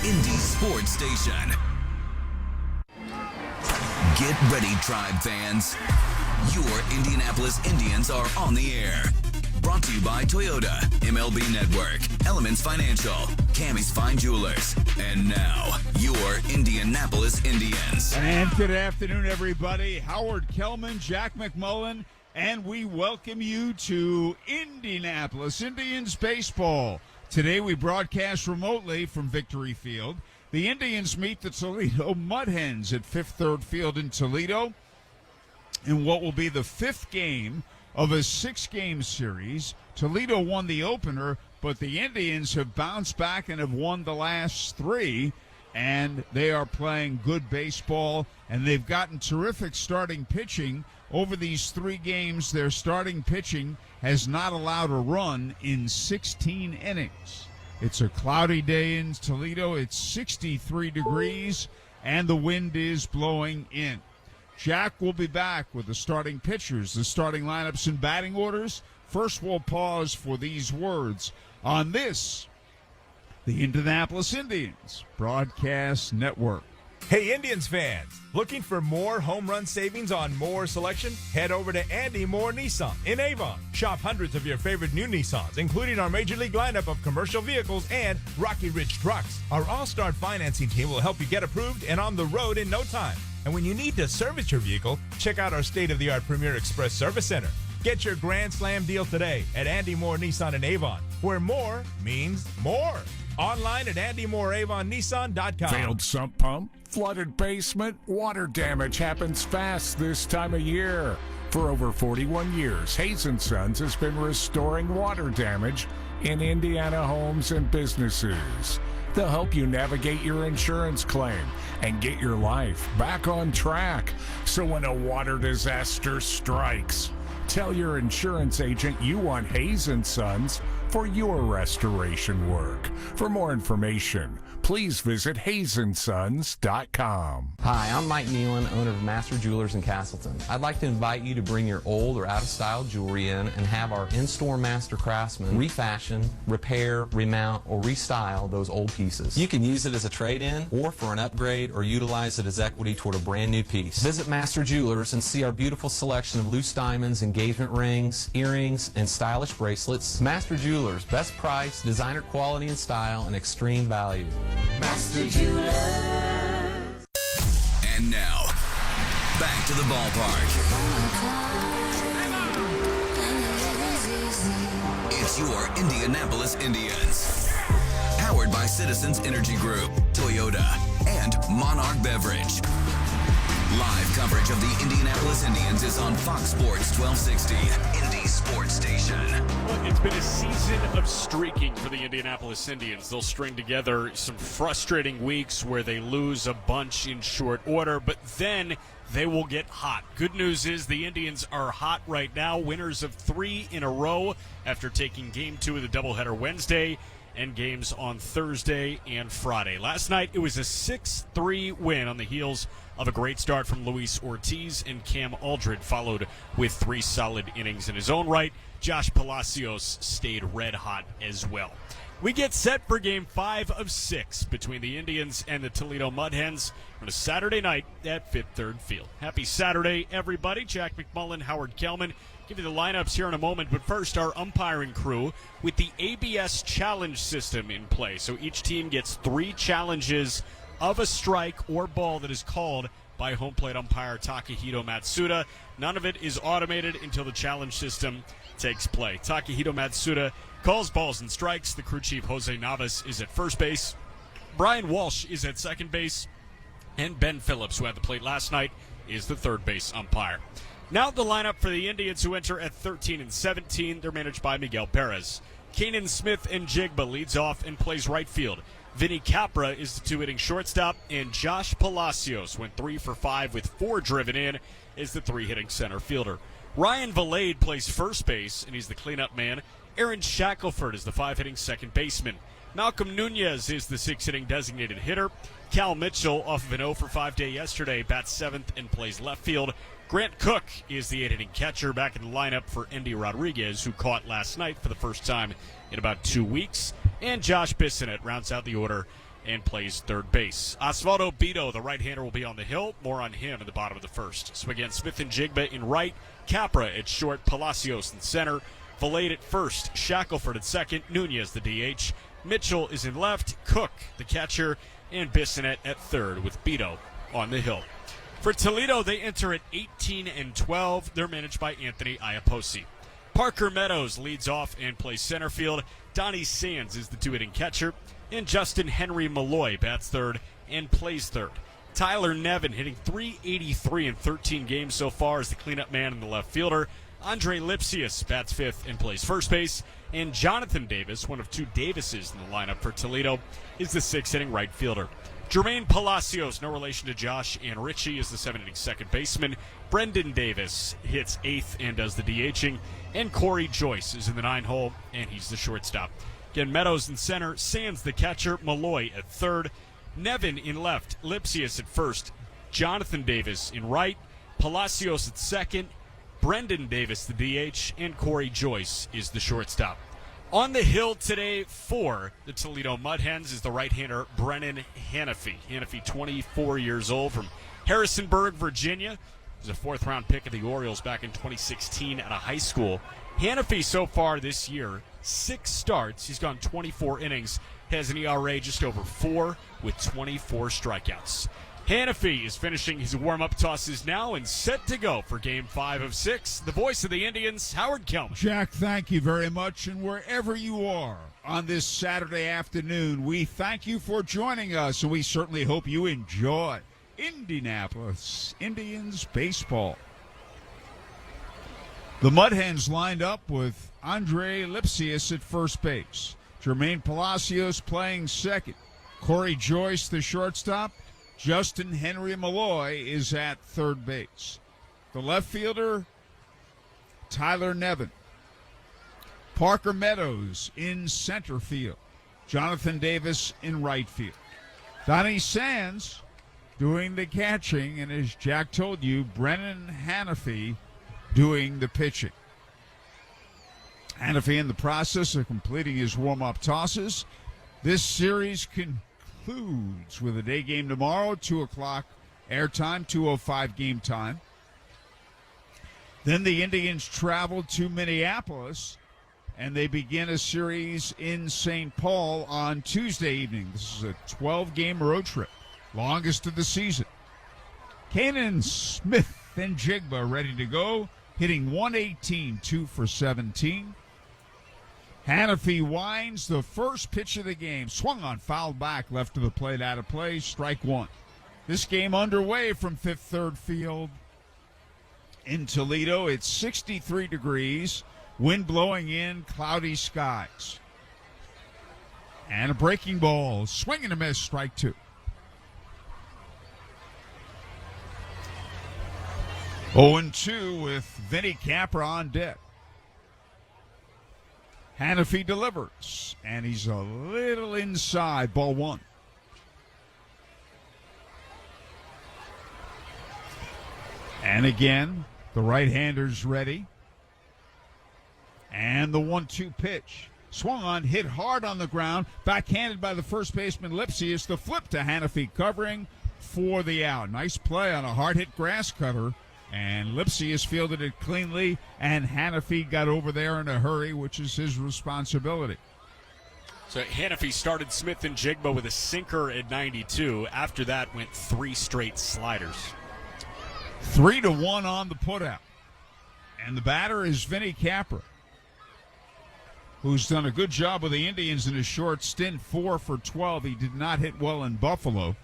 Indy Sports Station. Get ready, Tribe fans. Your Indianapolis Indians are on the air. Brought to you by Toyota, MLB Network, Elements Financial, Cammie's Fine Jewelers, and now, your Indianapolis Indians. And good afternoon, everybody. Howard Kellman, Jack McMullen, and we welcome you to Indianapolis Indians baseball. Today we broadcast remotely from Victory Field. The Indians meet the Toledo Mud Hens at Fifth Third Field in Toledo in what will be the fifth game of a 6-game series. Toledo won the opener, but the Indians have bounced back and have won the last 3, and they are playing good baseball, and they've gotten terrific starting pitching. Over these 3 games, their starting pitching has not allowed a run in 16 innings. It's a cloudy day in Toledo. It's 63 degrees, and the wind is blowing in. Jack will be back with the starting pitchers, the starting lineups and batting orders. First, we'll pause for these words on this, the Indianapolis Indians Broadcast Network. Hey, Indians fans, looking for more home run savings on more selection? Head over to Andy Moore Nissan in Avon. Shop hundreds of your favorite new Nissans, including our Major League lineup of commercial vehicles and Rocky Ridge trucks. Our all-star financing team will help you get approved and on the road in no time. And when you need to service your vehicle, check out our state-of-the-art Premier Express Service Center. Get your Grand Slam deal today at Andy Moore Nissan in Avon, where more means more. Online at AndyMooreAvonNissan.com. Failed sump pump, flooded basement, water damage happens fast this time of year. For over 41 years, Hayes & Sons has been restoring water damage in Indiana homes and businesses. They'll help you navigate your insurance claim and get your life back on track. So when a water disaster strikes, tell your insurance agent you want Hayes & Sons for your restoration work. For more information, please visit HayesandSons.com. Hi, I'm Mike Nealon, owner of Master Jewelers in Castleton. I'd like to invite you to bring your old or out-of-style jewelry in and have our in-store master craftsmen refashion, repair, remount, or restyle those old pieces. You can use it as a trade-in or for an upgrade or utilize it as equity toward a brand new piece. Visit Master Jewelers and see our beautiful selection of loose diamonds, engagement rings, earrings, and stylish bracelets. Master Jewelers, best price, designer quality and style, and extreme value. Master Jewelers. And now, back to the ballpark. It's your Indianapolis Indians. Powered by Citizens Energy Group, Toyota, and Monarch Beverage. Live coverage of the Indianapolis Indians is on Fox Sports 1260, Indy Sports Station. Well, it's been a season of streaking for the Indianapolis Indians. They'll string together some frustrating weeks where they lose a bunch in short order, but then they will get hot. Good news is the Indians are hot right now, winners of 3 in a row after taking Game 2 of the doubleheader Wednesday and games on Thursday and Friday. Last night, it was a 6-3 win on the heels of a great start from Luis Ortiz, and Cam Aldred followed with 3 solid innings in his own right. Josh Palacios stayed red hot as well. We get set for Game 5 of 6 between the Indians and the Toledo Mud Hens on a Saturday night at Fifth Third Field. Happy Saturday, everybody. Jack McMullen, Howard Kellman. Give you the lineups here in a moment, but first our umpiring crew with the ABS challenge system in play. So each team gets 3 challenges of a strike or ball that is called by home plate umpire Takahito Matsuda. None of it is automated until the challenge system takes play. Takahito Matsuda calls balls and strikes. The crew chief Jose Navas is at first base. Brian Walsh is at second base. And Ben Phillips, who had the plate last night, is the third base umpire. Now the lineup for the Indians, who enter at 13 and 17. They're managed by Miguel Perez. Kanan Smith and Jigba leads off and plays right field. Vinny Capra is the 2-hitting shortstop, and Josh Palacios went 3 for 5 with 4 driven in, is the 3-hitting center fielder. Ryan Valade plays first base, and he's the cleanup man. Aaron Shackelford is the 5-hitting second baseman. Malcolm Nunez is the 6-hitting designated hitter. Cal Mitchell, off of an 0 for 5 day yesterday, bats 7th and plays left field. Grant Cook is the 8-hitting catcher, back in the lineup for Endy Rodriguez, who caught last night for the first time in about 2 weeks. And Josh Bissonnette rounds out the order and plays third base. Osvaldo Beto, the right-hander, will be on the hill. More on him in the bottom of the first. So again, Smith and Jigba in right, Capra at short, Palacios in center, Valade at first, Shackelford at second, Nunez the DH, Mitchell is in left, Cook the catcher, and Bissonette at third with Beto on the hill. For Toledo, they enter at 18-12. They're managed by Anthony Iapoce. Parker Meadows leads off and plays center field. Donnie Sands is the two-hitting catcher. And Justin Henry Malloy bats third and plays third. Tyler Nevin hitting .383 in 13 games so far as the cleanup man and the left fielder. Andre Lipsius bats fifth and plays first base. And Jonathan Davis, one of two Davises in the lineup for Toledo, is the sixth-inning right fielder. Jermaine Palacios, no relation to Josh and Richie, is the seventh-inning second baseman. Brendan Davis hits eighth and does the DHing. And Corey Joyce is in the 9-hole, and he's the shortstop. Again, Meadows in center, Sands the catcher, Malloy at third, Nevin in left, Lipsius at first, Jonathan Davis in right, Palacios at second, Brendan Davis the DH, and Corey Joyce is the shortstop. On the hill today for the Toledo Mud Hens is the right-hander Brennan Hanafy. Hanafy, 24 years old, from Harrisonburg, Virginia. He was a fourth-round pick of the Orioles back in 2016 out of high school. Hanafy so far this year, 6 starts. He's gone 24 innings, has an ERA just over 4 with 24 strikeouts. Hanafy is finishing his warm-up tosses now and set to go for Game 5 of 6. The voice of the Indians, Howard Kelman. Jack, thank you very much. And wherever you are on this Saturday afternoon, we thank you for joining us, and we certainly hope you enjoy Indianapolis Indians baseball. The Mud Hens lined up with Andre Lipsius at first base, Jermaine Palacios playing second, Corey Joyce the shortstop, Justin Henry Malloy is at third base. The left fielder, Tyler Nevin. Parker Meadows in center field. Jonathan Davis in right field. Donnie Sands doing the catching, and as Jack told you, Brennan Hanafy doing the pitching. Hanafy in the process of completing his warm-up tosses. This series concludes with a day game tomorrow, 2 o'clock airtime, 2:05 game time. Then the Indians travel to Minneapolis, and they begin a series in St. Paul on Tuesday evening. This is a 12-game road trip, longest of the season. Kanan Smith and Jigba ready to go, hitting .118, 2 for 17. Hanafy winds the first pitch of the game. Swung on, fouled back, left to the plate, out of play, strike one. This game underway from Fifth Third Field in Toledo. It's 63 degrees, wind blowing in, cloudy skies. And a breaking ball, swing and a miss, strike two. 0-2 with Vinny Capra on deck. Hanafy delivers, and he's a little inside, ball one. And again, the right-hander's ready. And the 1-2 pitch. Swung on, hit hard on the ground, backhanded by the first baseman Lipsius. The flip to Hanafy covering for the out. Nice play on a hard-hit grass cutter. And Lipsius fielded it cleanly, and Hanafy got over there in a hurry, which is his responsibility. So Hanafy started Smith and Jigba with a sinker at 92. After that, went 3 straight sliders. 3-1 on the putout. And the batter is Vinny Capra, who's done a good job with the Indians in a short stint, 4 for 12. He did not hit well in Buffalo.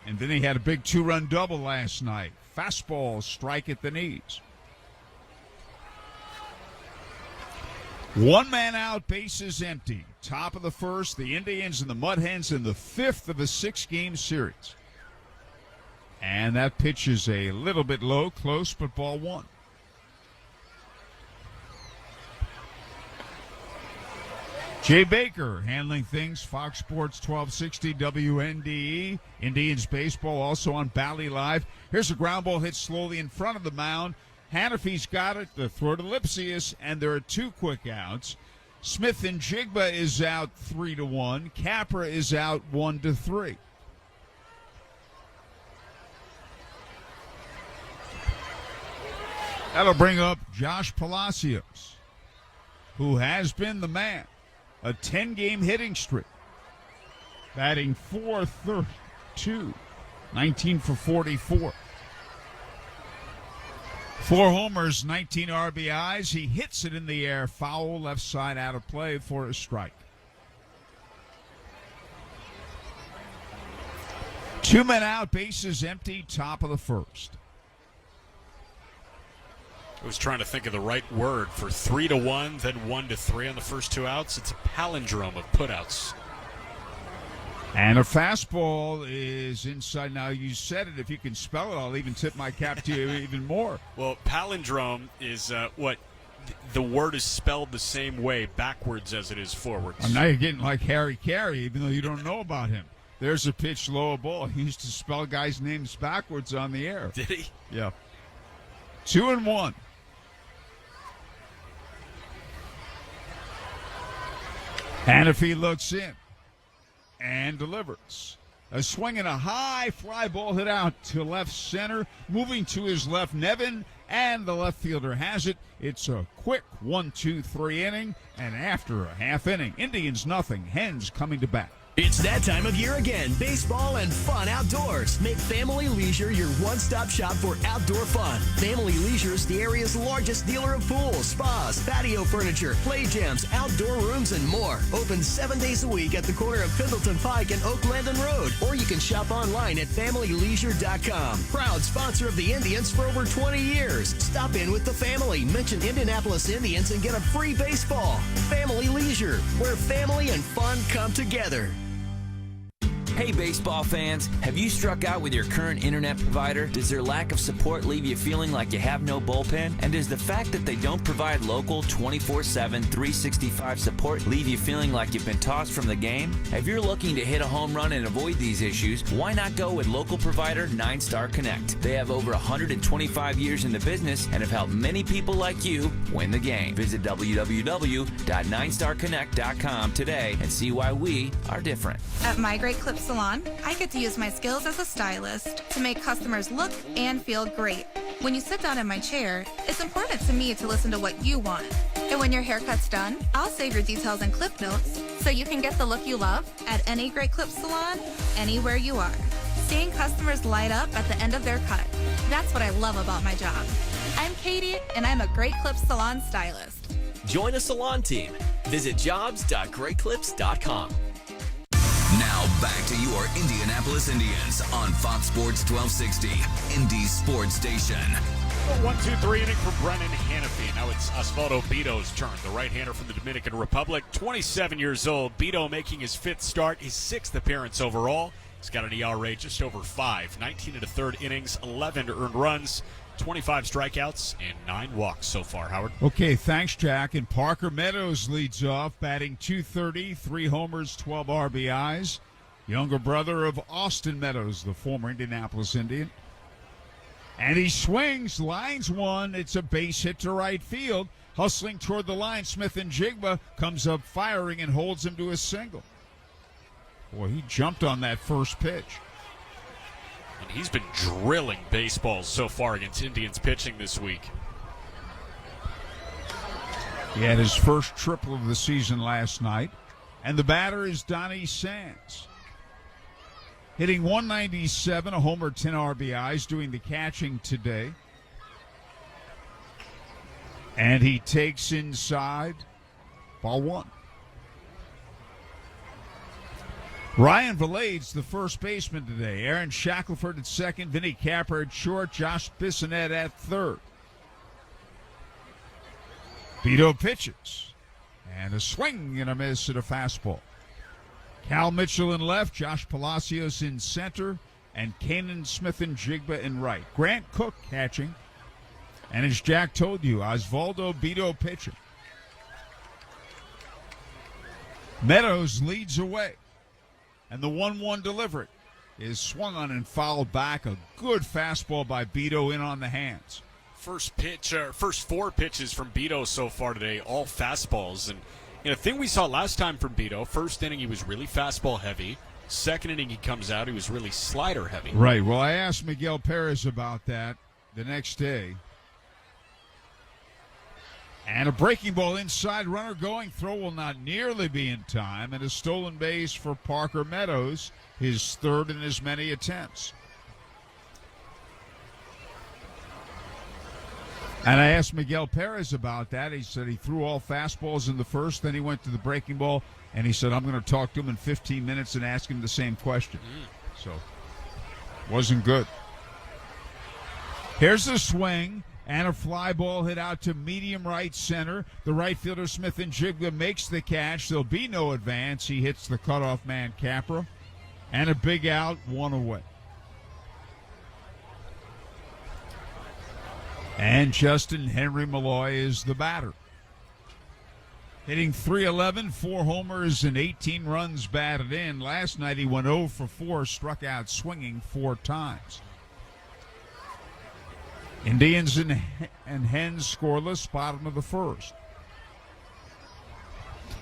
And then he had a big 2-run double last night. Fastball, strike at the knees. 1 man out, bases empty. Top of the first, the Indians and the Mud Hens in the 5th of a 6-game series. And that pitch is a little bit low, close, but ball one. Jay Baker handling things, Fox Sports 1260 WNDE. Indians baseball also on Bally Live. Here's a ground ball hit slowly in front of the mound. Hanafy's got it, the throw to Lipsius, and there are 2 quick outs. Smith and Jigba is out 3-1. Capra is out 1-3. That'll bring up Josh Palacios, who has been the man. A 10-game hitting streak. Batting .432. 19 for 44. 4 homers, 19 RBIs. He hits it in the air. Foul, left side out of play for a strike. 2 men out, bases empty, top of the first. I was trying to think of the right word for 3-1, then 1-3 on the first 2 outs. It's a palindrome of putouts. And a fastball is inside. Now, you said it. If you can spell it, I'll even tip my cap to you even more. Well, palindrome is what the word is spelled the same way backwards as it is forwards. Well, now you're getting like Harry Carey, even though you don't know about him. There's a pitch, low ball. He used to spell guys' names backwards on the air. Did he? Yeah. 2-1. Hannafy looks in and delivers. A swing and a high fly ball hit out to left center. Moving to his left, Nevin, and the left fielder has it. It's a quick 1-2-3 inning, and after a half inning, Indians nothing. Hens coming to bat. It's that time of year again. Baseball and fun outdoors. Make Family Leisure your one-stop shop for outdoor fun. Family Leisure is the area's largest dealer of pools, spas, patio furniture, play gyms, outdoor rooms, and more. Open 7 days a week at the corner of Pendleton Pike and Oak Landon Road. Or you can shop online at FamilyLeisure.com. Proud sponsor of the Indians for over 20 years. Stop in with the family. Mention Indianapolis Indians and get a free baseball. Family Leisure, where family and fun come together. Hey baseball fans, have you struck out with your current internet provider? Does their lack of support leave you feeling like you have no bullpen? And does the fact that they don't provide local 24/7, 365 support leave you feeling like you've been tossed from the game? If you're looking to hit a home run and avoid these issues, why not go with local provider 9-Star Connect? They have over 125 years in the business and have helped many people like you win the game. Visit www.9starconnect.com today and see why we are different. At My Great Clip Salon, I get to use my skills as a stylist to make customers look and feel great. When you sit down in my chair, it's important to me to listen to what you want. And when your haircut's done, I'll save your details and clip notes so you can get the look you love at any Great Clip Salon, anywhere you are. Seeing customers light up at the end of their cut. That's what I love about my job. I'm Katie, and I'm a Great Clip Salon stylist. Join a salon team. Visit jobs.greatclips.com. Now back to your Indianapolis Indians on Fox Sports 1260, Indy's sports station. 1-2-3 inning for Brennan Hannafy. Now it's Osvaldo Bito's turn, the right-hander from the Dominican Republic. 27 years old. Bito making his 5th start, his 6th appearance overall. He's got an ERA just over 5, 19 1/3 innings, 11 earned runs, 25 strikeouts, and 9 walks so far, Howard. Okay, thanks, Jack. And Parker Meadows leads off, batting .230, 3 homers, 12 RBIs. Younger brother of Austin Meadows, the former Indianapolis Indian. And he swings, lines one. It's a base hit to right field. Hustling toward the line, Smith and Jigba comes up firing and holds him to a single. Boy, he jumped on that first pitch. And he's been drilling baseballs so far against Indians pitching this week. He had his first triple of the season last night. And the batter is Donnie Sands. Hitting .197, a homer, 10 RBIs, doing the catching today. And he takes inside, ball 1. Ryan Valades, the first baseman today. Aaron Shackelford at second. Vinny Capper at short. Josh Bissonette at third. Bito pitches. And a swing and a miss at a fastball. Cal Mitchell in left. Josh Palacios in center. And Kanan Smith and Jigba in right. Grant Cook catching. And as Jack told you, Osvaldo Bito pitching. Meadows leads away. And the 1-1 delivery is swung on and fouled back. A good fastball by Bito in on the hands. First 4 pitches from Bito so far today, all fastballs. And You know, the thing we saw last time from Beto, first inning he was really fastball heavy. Second inning he comes out, he was really slider heavy. Right. Well, I asked Miguel Perez about that the next day. And a breaking ball inside, runner going, throw will not nearly be in time, and a stolen base for Parker Meadows, his third in as many attempts. And I asked Miguel Perez about that. He said he threw all fastballs in the first, then he went to the breaking ball, and he said, I'm going to talk to him in 15 minutes and ask him the same question. So, wasn't good. Here's the swing, and a fly ball hit out to medium right center. The right fielder, Smith and Jigba, makes the catch. There'll be no advance. He hits the cutoff man, Capra, and a big out, one away. And Justin Henry Malloy is the batter. Hitting .311, 4 homers and 18 runs batted in. Last night he went 0 for 4, struck out swinging 4 times. Indians and Hens scoreless, bottom of the first.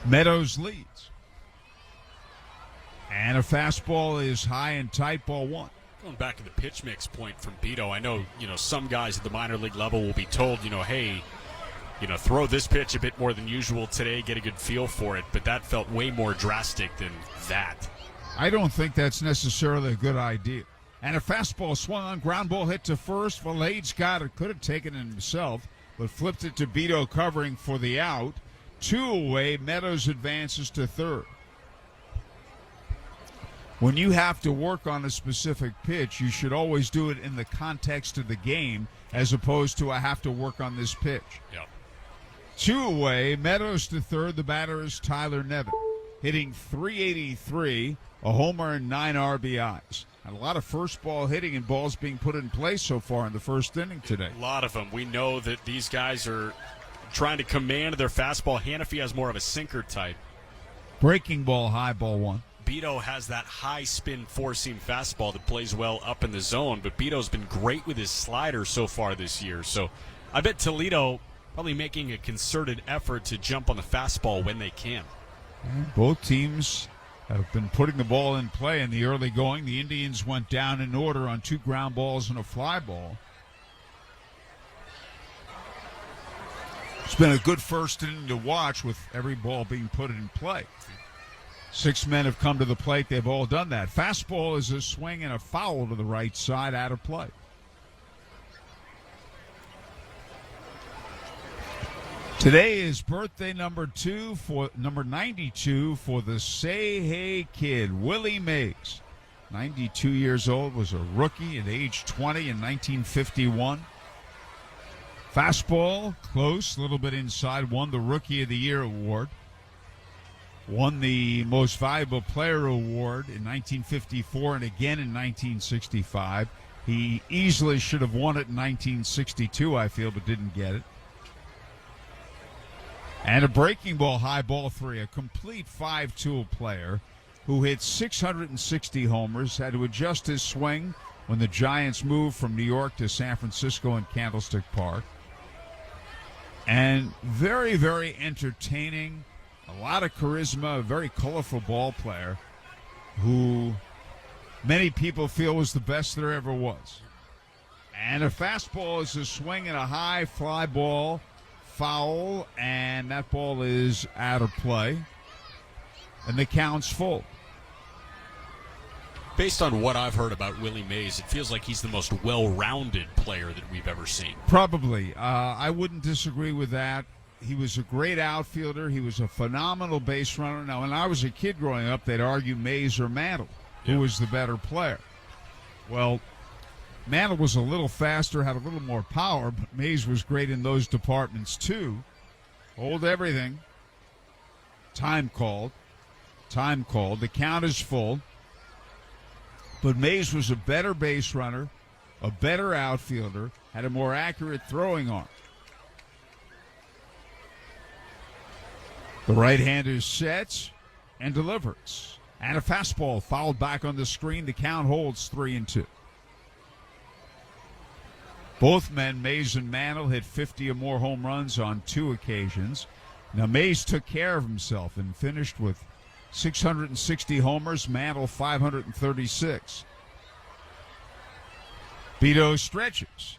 Meadows leads. And a fastball is high and tight, ball 1. Going back to the pitch mix point from Beto, I know, some guys at the minor league level will be told, hey, throw this pitch a bit more than usual today, get a good feel for it, but that felt way more drastic than that. I don't think that's necessarily a good idea. And a fastball swung on, ground ball hit to first. Valades got it, could have taken it himself, but flipped it to Beto covering for the out. 2 away, Meadows advances to third. When you have to work on a specific pitch, you should always do it in the context of the game as opposed to I have to work on this pitch. Yep. 2 away, Meadows to third. The batter is Tyler Nevin, hitting .383, a homer and 9 RBIs. And a lot of first ball hitting and balls being put in place so far in the first inning today. A lot of them. We know that these guys are trying to command their fastball. Hannafy has more of a sinker type. Breaking ball high, ball 1. Beto has that high spin four-seam fastball that plays well up in the zone, but Beto's been great with his slider so far this year. So I bet Toledo probably making a concerted effort to jump on the fastball when they can. And both teams have been putting the ball in play in the early going. The Indians went down in order on 2 ground balls and a fly ball. It's been a good first inning to watch with every ball being put in play. 6 men have come to the plate. They've all done that. Fastball is a swing and a foul to the right side, out of play. Today is birthday number 92 for the Say Hey Kid, Willie Mays. 92 years old, was a rookie at age 20 in 1951. Fastball, close, a little bit inside, won the Rookie of the Year award. Won the Most Valuable Player award in 1954 and again in 1965. He easily should have won it in 1962, I feel, but didn't get it. And a breaking ball, high ball 3, a complete 5-tool player who hit 660 homers, had to adjust his swing when the Giants moved from New York to San Francisco in Candlestick Park. And very, very entertaining, a lot of charisma, a very colorful ball player who many people feel was the best there ever was. And a fastball is a swing and a high fly ball, foul, and that ball is out of play. And the count's full. Based on what I've heard about Willie Mays, it feels like he's the most well-rounded player that we've ever seen. Probably. I wouldn't disagree with that. He was a great outfielder. He was a phenomenal base runner. Now, when I was a kid growing up, they'd argue Mays or Mantle, who was the better player. Well, Mantle was a little faster, had a little more power, but Mays was great in those departments too. Hold everything. Time called. Time called. The count is full. But Mays was a better base runner, a better outfielder, had a more accurate throwing arm. The right-hander sets and delivers. And a fastball fouled back on the screen. The count holds 3-2. Both men, Mays and Mantle, hit 50 or more home runs on 2 occasions. Now, Mays took care of himself and finished with 660 homers, Mantle 536. Beto stretches.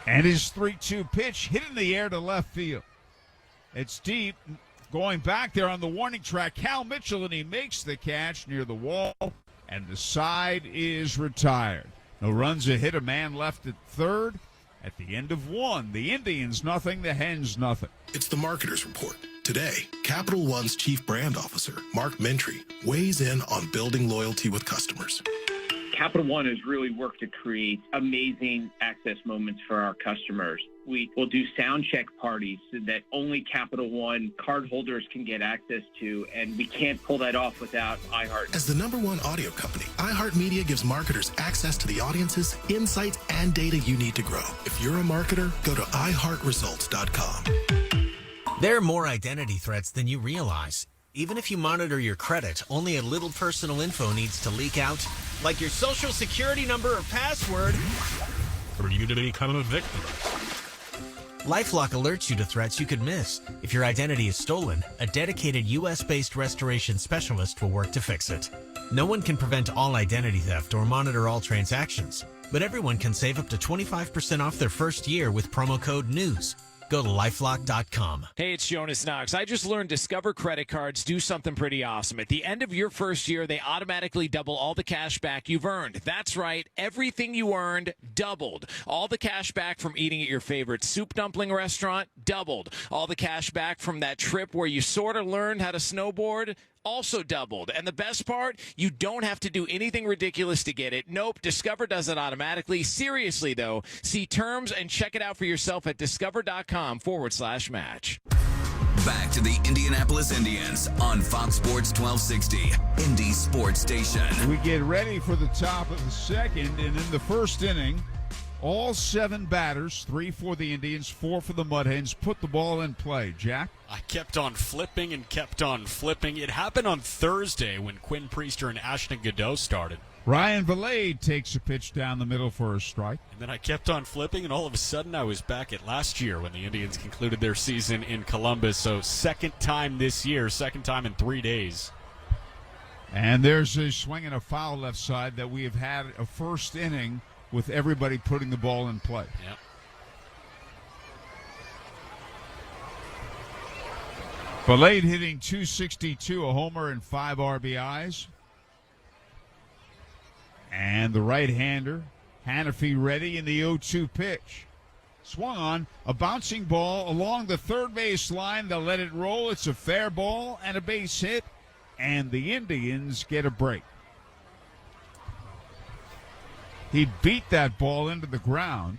And his 3-2 pitch hit in the air to left field. It's deep. Going back there on the warning track, Cal Mitchell, and he makes the catch near the wall, and the side is retired. No runs, a hit, a man left at third. At the end of one, the Indians nothing, the Hens nothing. It's the Marketer's Report. Today, Capital One's Chief Brand Officer, Mark Mentry, weighs in on building loyalty with customers. Capital One has really worked to create amazing access moments for our customers. We will do sound check parties that only Capital One cardholders can get access to, and we can't pull that off without iHeart. As the #1 audio company, iHeartMedia gives marketers access to the audiences, insights, and data you need to grow. If you're a marketer, go to iHeartResults.com. There are more identity threats than you realize. Even if you monitor your credit, only a little personal info needs to leak out, like your social security number or password, for you to become a victim. LifeLock alerts you to threats you could miss. If your identity is stolen, a dedicated U.S.-based restoration specialist will work to fix it. No one can prevent all identity theft or monitor all transactions, but everyone can save up to 25% off their first year with promo code NEWS. Go to lifelock.com. Hey, it's Jonas Knox. I just learned Discover credit cards do something pretty awesome. At the end of your first year, they automatically double all the cash back you've earned. That's right. Everything you earned doubled. All the cash back from eating at your favorite soup dumpling restaurant doubled. All the cash back from that trip where you sort of learned how to snowboard also doubled. And the best part, you don't have to do anything ridiculous to get it. Nope, Discover does it automatically. Seriously, though, see terms and check it out for yourself at discover.com/match. Back to the Indianapolis Indians on Fox Sports 1260, Indy Sports Station. We get ready for the top of the second, and in the first inning, all 7 batters, 3 for the Indians, 4 for the Mud Hens, put the ball in play. Jack? I kept on flipping and kept on flipping. It happened on Thursday when Quinn Priester and Ashton Godot started. Ryan Valade takes a pitch down the middle for a strike. And then I kept on flipping, and all of a sudden I was back at last year when the Indians concluded their season in Columbus. So second time this year, second time in 3 days. And there's a swing and a foul left side that we have had a first inning with everybody putting the ball in play. Yep. Valade hitting .262, a homer and 5 RBIs. And the right-hander, Hannafy, ready in the 0-2 pitch. Swung on, a bouncing ball along the third base line. They'll let it roll. It's a fair ball and a base hit, and the Indians get a break. He beat that ball into the ground.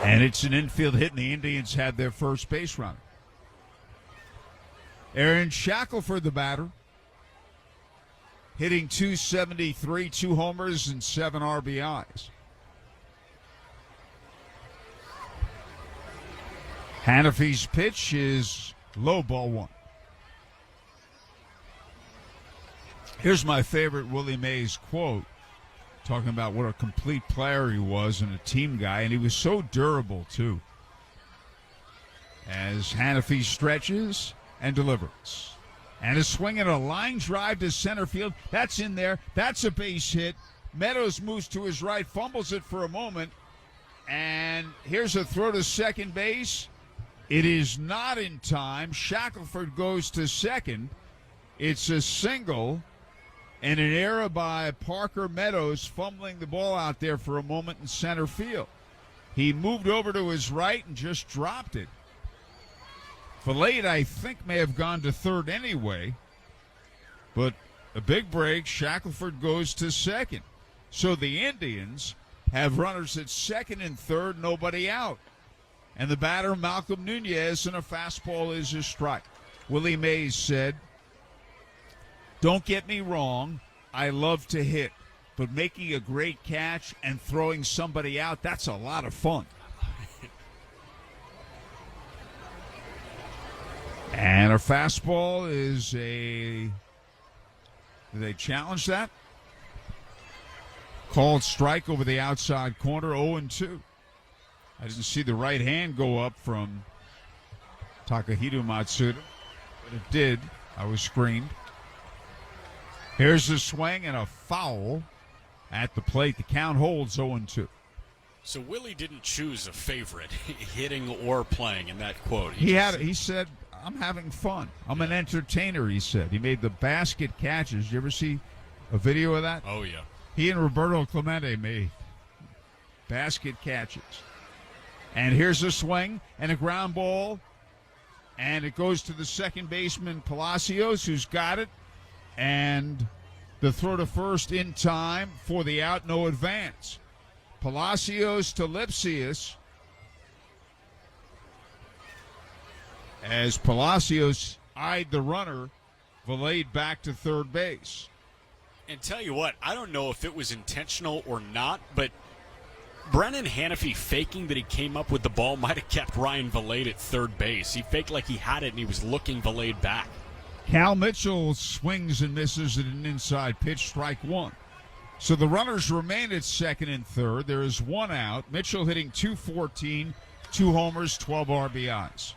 And it's an infield hit, and the Indians had their first base runner. Aaron Shackelford, the batter, hitting .273, 2 homers and 7 RBIs. Hannafy's pitch is low, ball 1. Here's my favorite Willie Mays quote, talking about what a complete player he was and a team guy, and he was so durable, too. As Hannafy stretches and delivers. And a swing and a line drive to center field. That's in there. That's a base hit. Meadows moves to his right, fumbles it for a moment. And here's a throw to second base. It is not in time. Shackelford goes to second. It's a single. And an error by Parker Meadows, fumbling the ball out there for a moment in center field. He moved over to his right and just dropped it. Valade, I think, may have gone to third anyway. But a big break, Shackelford goes to second. So the Indians have runners at second and third, nobody out. And the batter, Malcolm Nunez, and a fastball is a strike. Willie Mays said, "Don't get me wrong, I love to hit, but making a great catch and throwing somebody out, that's a lot of fun." And a fastball is a... Do they challenge that? Called strike over the outside corner, 0-2. I didn't see the right hand go up from Takahito Matsuda, but it did. I was screened. Here's the swing and a foul at the plate. The count holds 0-2. So Willie didn't choose a favorite, hitting or playing in that quote. He said, I'm having fun. I'm an entertainer, he said. He made the basket catches. Did you ever see a video of that? Oh, yeah. He and Roberto Clemente made basket catches. And here's a swing and a ground ball. And it goes to the second baseman, Palacios, who's got it. And the throw to first in time for the out, no advance. Palacios to Lipsius. As Palacios eyed the runner, Valade back to third base. And tell you what, I don't know if it was intentional or not, but Brennan Hanafy faking that he came up with the ball might have kept Ryan Valade at third base. He faked like he had it, and he was looking Valade back. Cal Mitchell swings and misses at an inside pitch, strike one. So the runners remain at second and third. There is one out. Mitchell hitting .214, 2 homers, 12 RBIs.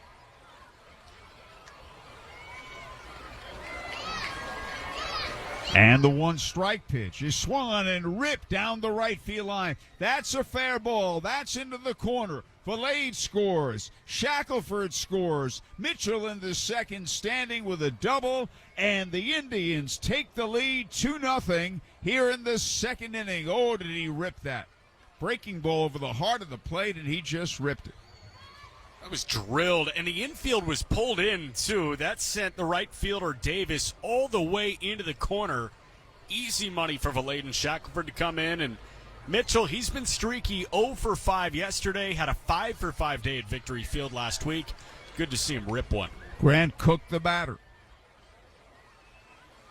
And the one strike pitch is swung on and ripped down the right field line. That's a fair ball. That's into the corner. Valade scores. Shackelford scores. Mitchell in the second standing with a double. And the Indians take the lead 2-0 here in the second inning. Oh, did he rip that. Breaking ball over the heart of the plate, and he just ripped it. That was drilled, and the infield was pulled in, too. That sent the right fielder, Davis, all the way into the corner. Easy money for Valade and Shackelford to come in. And Mitchell, he's been streaky, 0 for 5 yesterday, had a 5 for 5 day at Victory Field last week. Good to see him rip one. Grant Cook, the batter.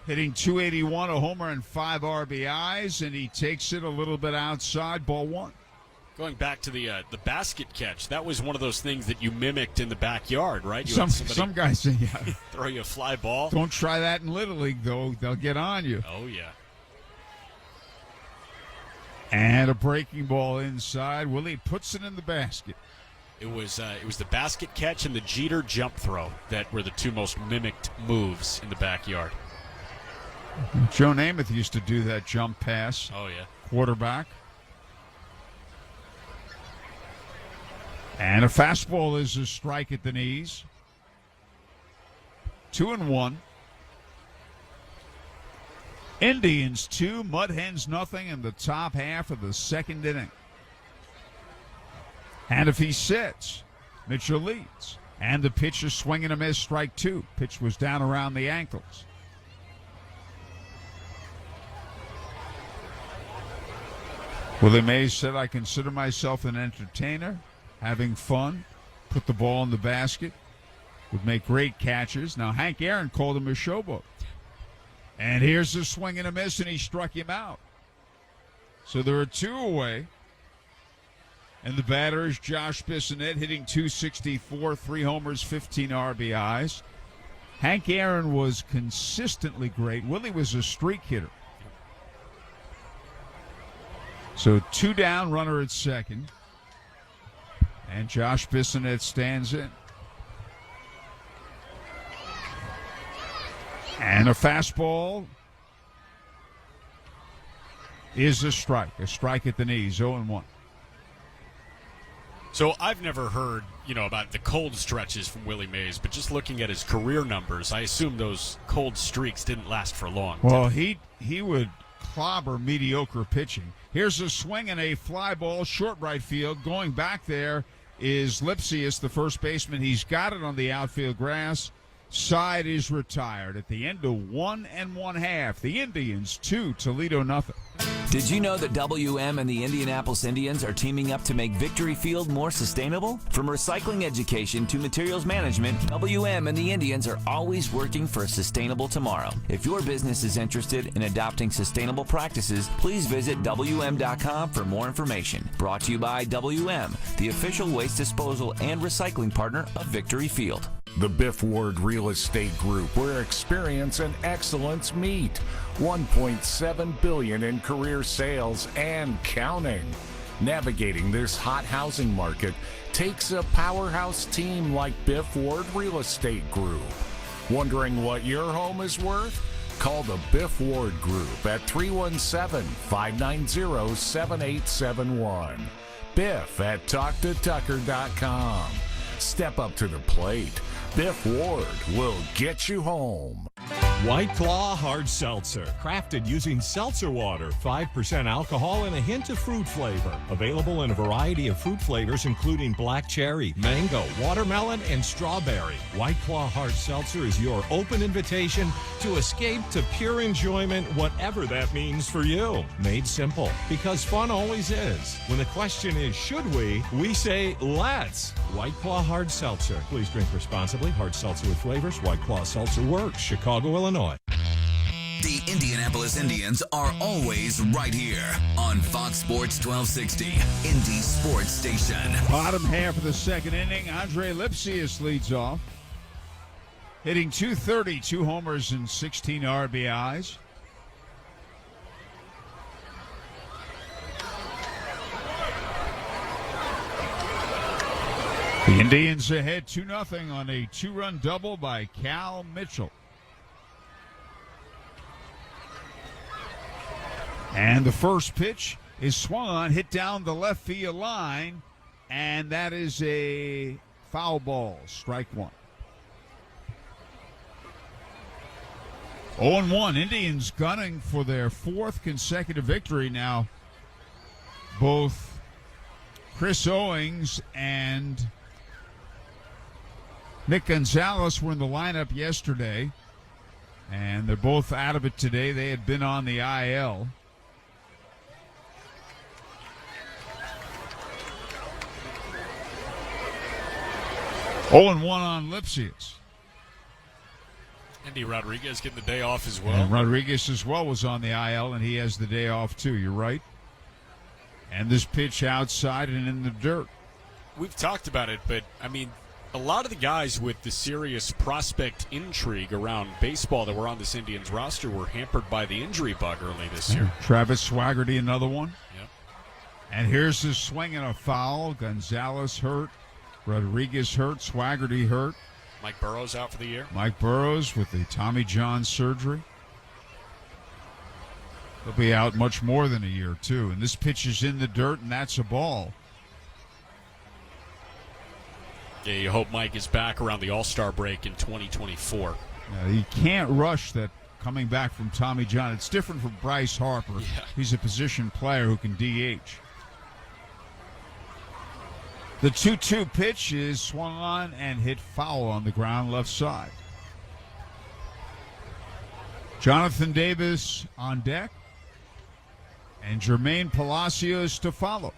Hitting .281, a homer and 5 RBIs, and he takes it a little bit outside, ball one. Going back to the basket catch, that was one of those things that you mimicked in the backyard, right? You Some guys say, yeah. Throw you a fly ball. Don't try that in Little League, though. They'll get on you. Oh, yeah. And a breaking ball inside. Willie puts it in the basket. It was the basket catch and the Jeter jump throw that were the two most mimicked moves in the backyard. Joe Namath used to do that jump pass. Oh, yeah. Quarterback. And a fastball is a strike at the knees. 2-1. Indians 2, Mud Hens nothing in the top half of the second inning. And if he sits, Mitchell leads. And the pitch is swing and a miss, strike 2. Pitch was down around the ankles. Willie Mays said, I consider myself an entertainer, having fun, put the ball in the basket, would make great catches. Now, Hank Aaron called him a showboat. And here's the swing and a miss, and he struck him out. So there are 2 away. And the batter is Josh Bissonette, hitting .264, 3 homers, 15 RBIs. Hank Aaron was consistently great. Willie was a streak hitter. So 2 down, runner at second. And Josh Bissonette stands in. And a fastball is a strike at the knees, 0-1. So I've never heard, about the cold stretches from Willie Mays, but just looking at his career numbers, I assume those cold streaks didn't last for long. Well, he would clobber mediocre pitching. Here's a swing and a fly ball, short right field. Going back there is Lipsius, the first baseman. He's got it on the outfield grass. Side is retired at the end of 1 1/2. The Indians 2, Toledo nothing. Did you know that WM and the Indianapolis Indians are teaming up to make Victory Field more sustainable? From recycling education to materials management, WM and the Indians are always working for a sustainable tomorrow. If your business is interested in adopting sustainable practices, please visit WM.com for more information. Brought to you by WM, the official waste disposal and recycling partner of Victory Field. The Biff Ward Real Estate Group, where experience and excellence meet. $1.7 billion in career sales and counting. Navigating this hot housing market takes a powerhouse team like Biff Ward Real Estate Group. Wondering what your home is worth? Call the Biff Ward Group at 317-590-7871. Biff at TalkToTucker.com. Step up to the plate. Biff Ward will get you home. White Claw Hard Seltzer. Crafted using seltzer water, 5% alcohol, and a hint of fruit flavor. Available in a variety of fruit flavors, including black cherry, mango, watermelon, and strawberry. White Claw Hard Seltzer is your open invitation to escape to pure enjoyment, whatever that means for you. Made simple, because fun always is. When the question is, should we say, let's. White Claw Hard Seltzer. Please drink responsibly. Hard seltzer with flavors. White Claw Seltzer works. Chicago, Illinois. The Indianapolis Indians are always right here on Fox Sports 1260, Indy Sports Station. Bottom half of the second inning, Andre Lipsius leads off, hitting .230, 2 homers and 16 RBIs. The Indians ahead 2-0 on a 2-run double by Cal Mitchell. And the first pitch is swung on, hit down the left field line, and that is a foul ball, strike one. 0-1, Indians gunning for their 4th consecutive victory now. Both Chris Owings and Nick Gonzalez were in the lineup yesterday, and they're both out of it today. They had been on the IL. Oh, and 1 on Lipsius. Andy Rodriguez getting the day off as well. And Rodriguez as well was on the IL, and he has the day off too. You're right. And this pitch outside and in the dirt. We've talked about it, but, I mean, a lot of the guys with the serious prospect intrigue around baseball that were on this Indians roster were hampered by the injury bug early this year. Travis Swaggerty, another one. Yep. And here's the swing and a foul. Gonzalez hurt. Rodriguez hurt. Swaggerty hurt. Mike Burrows out for the year. Mike Burrows with the Tommy John surgery. He'll be out much more than a year, too. And this pitch is in the dirt, and that's a ball. Yeah, you hope Mike is back around the All-Star break in 2024. You can't rush that coming back from Tommy John. It's different from Bryce Harper. Yeah. He's a position player who can DH. The 2-2 pitch is swung on and hit foul on the ground left side. Jonathan Davis on deck, and Jermaine Palacios to follow.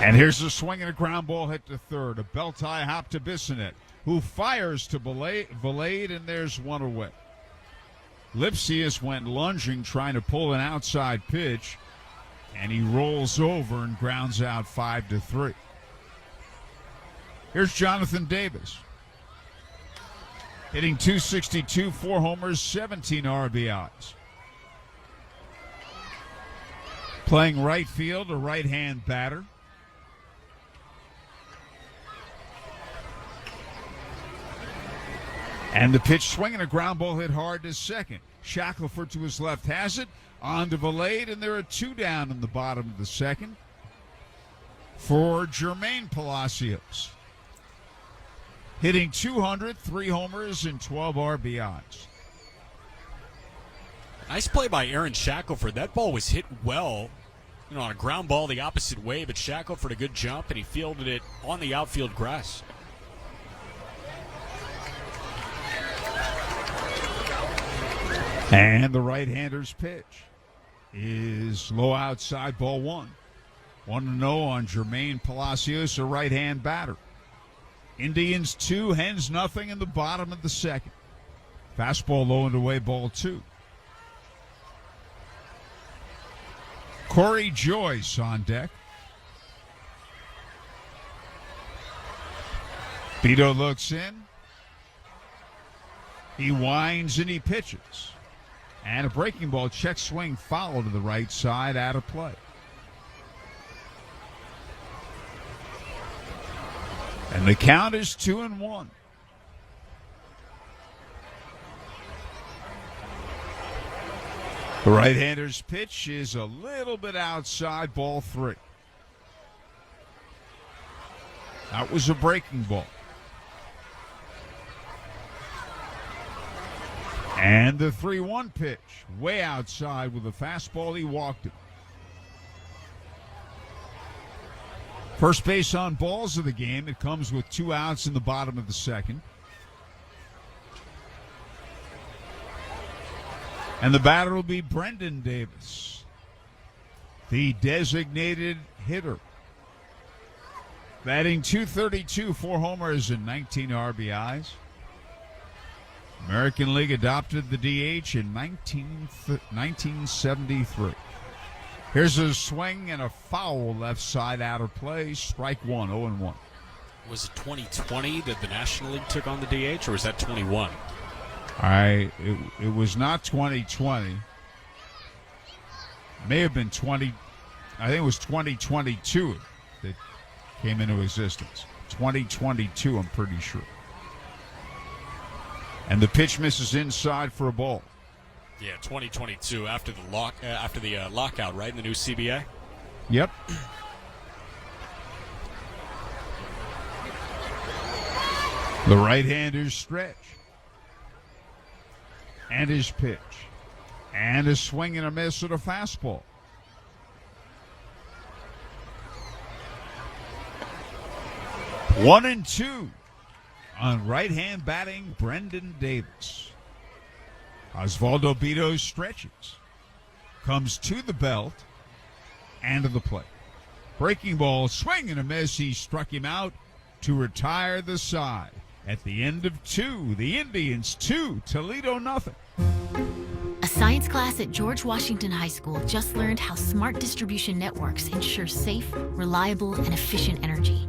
And here's a swing and a ground ball hit to third. A belt-high hop to Bissonnette, who fires to Valade, and there's one away. Lipsius went lunging, trying to pull an outside pitch, and he rolls over and grounds out 5-3. Here's Jonathan Davis, hitting .262, 4 homers, 17 RBIs. Playing right field, a right-hand batter. And the pitch swinging, a ground ball hit hard to second. Shackelford to his left has it. On to Valade, and there are 2 down in the bottom of the second for Jermaine Palacios. Hitting .200, 3 homers, and 12 RBIs. Nice play by Aaron Shackelford. That ball was hit well, on a ground ball the opposite way, but Shackelford a good jump, and he fielded it on the outfield grass. And the right-hander's pitch is low outside, ball 1. 1-0 on Jermaine Palacios, a right-hand batter. Indians 2, Hens nothing in the bottom of the second. Fastball low and away, ball 2. Corey Joyce on deck. Beto looks in. He winds and he pitches. And a breaking ball, check swing, foul to the right side, out of play. And the count is 2-1. The right-hander's pitch is a little bit outside, ball 3. That was a breaking ball. And the 3-1 pitch, way outside with a fastball. He walked it. First base on balls of the game. It comes with 2 outs in the bottom of the second. And the batter will be Brendan Davis, the designated hitter. Batting .232, 4 homers and 19 RBIs. American League adopted the DH in 1973. Here's a swing and a foul left side, out of play. Strike 1, 0-1. Was it 2020 that the National League took on the DH, or was that 21? It was not 2020. May have been 20. I think it was 2022 that came into existence. 2022, I'm pretty sure. And the pitch misses inside for a ball. Yeah, 2022 after the lockout, right, in the new CBA. Yep. The right-hander's stretch. And his pitch. And a swing and a miss at a fastball. One and two on right-hand batting, Brendan Davis. Osvaldo Beto stretches. Comes to the belt and to the plate. Breaking ball, swing and a miss. He struck him out to retire the side. At the end of 2, the Indians 2, Toledo nothing. A science class at George Washington High School just learned how smart distribution networks ensure safe, reliable, and efficient energy.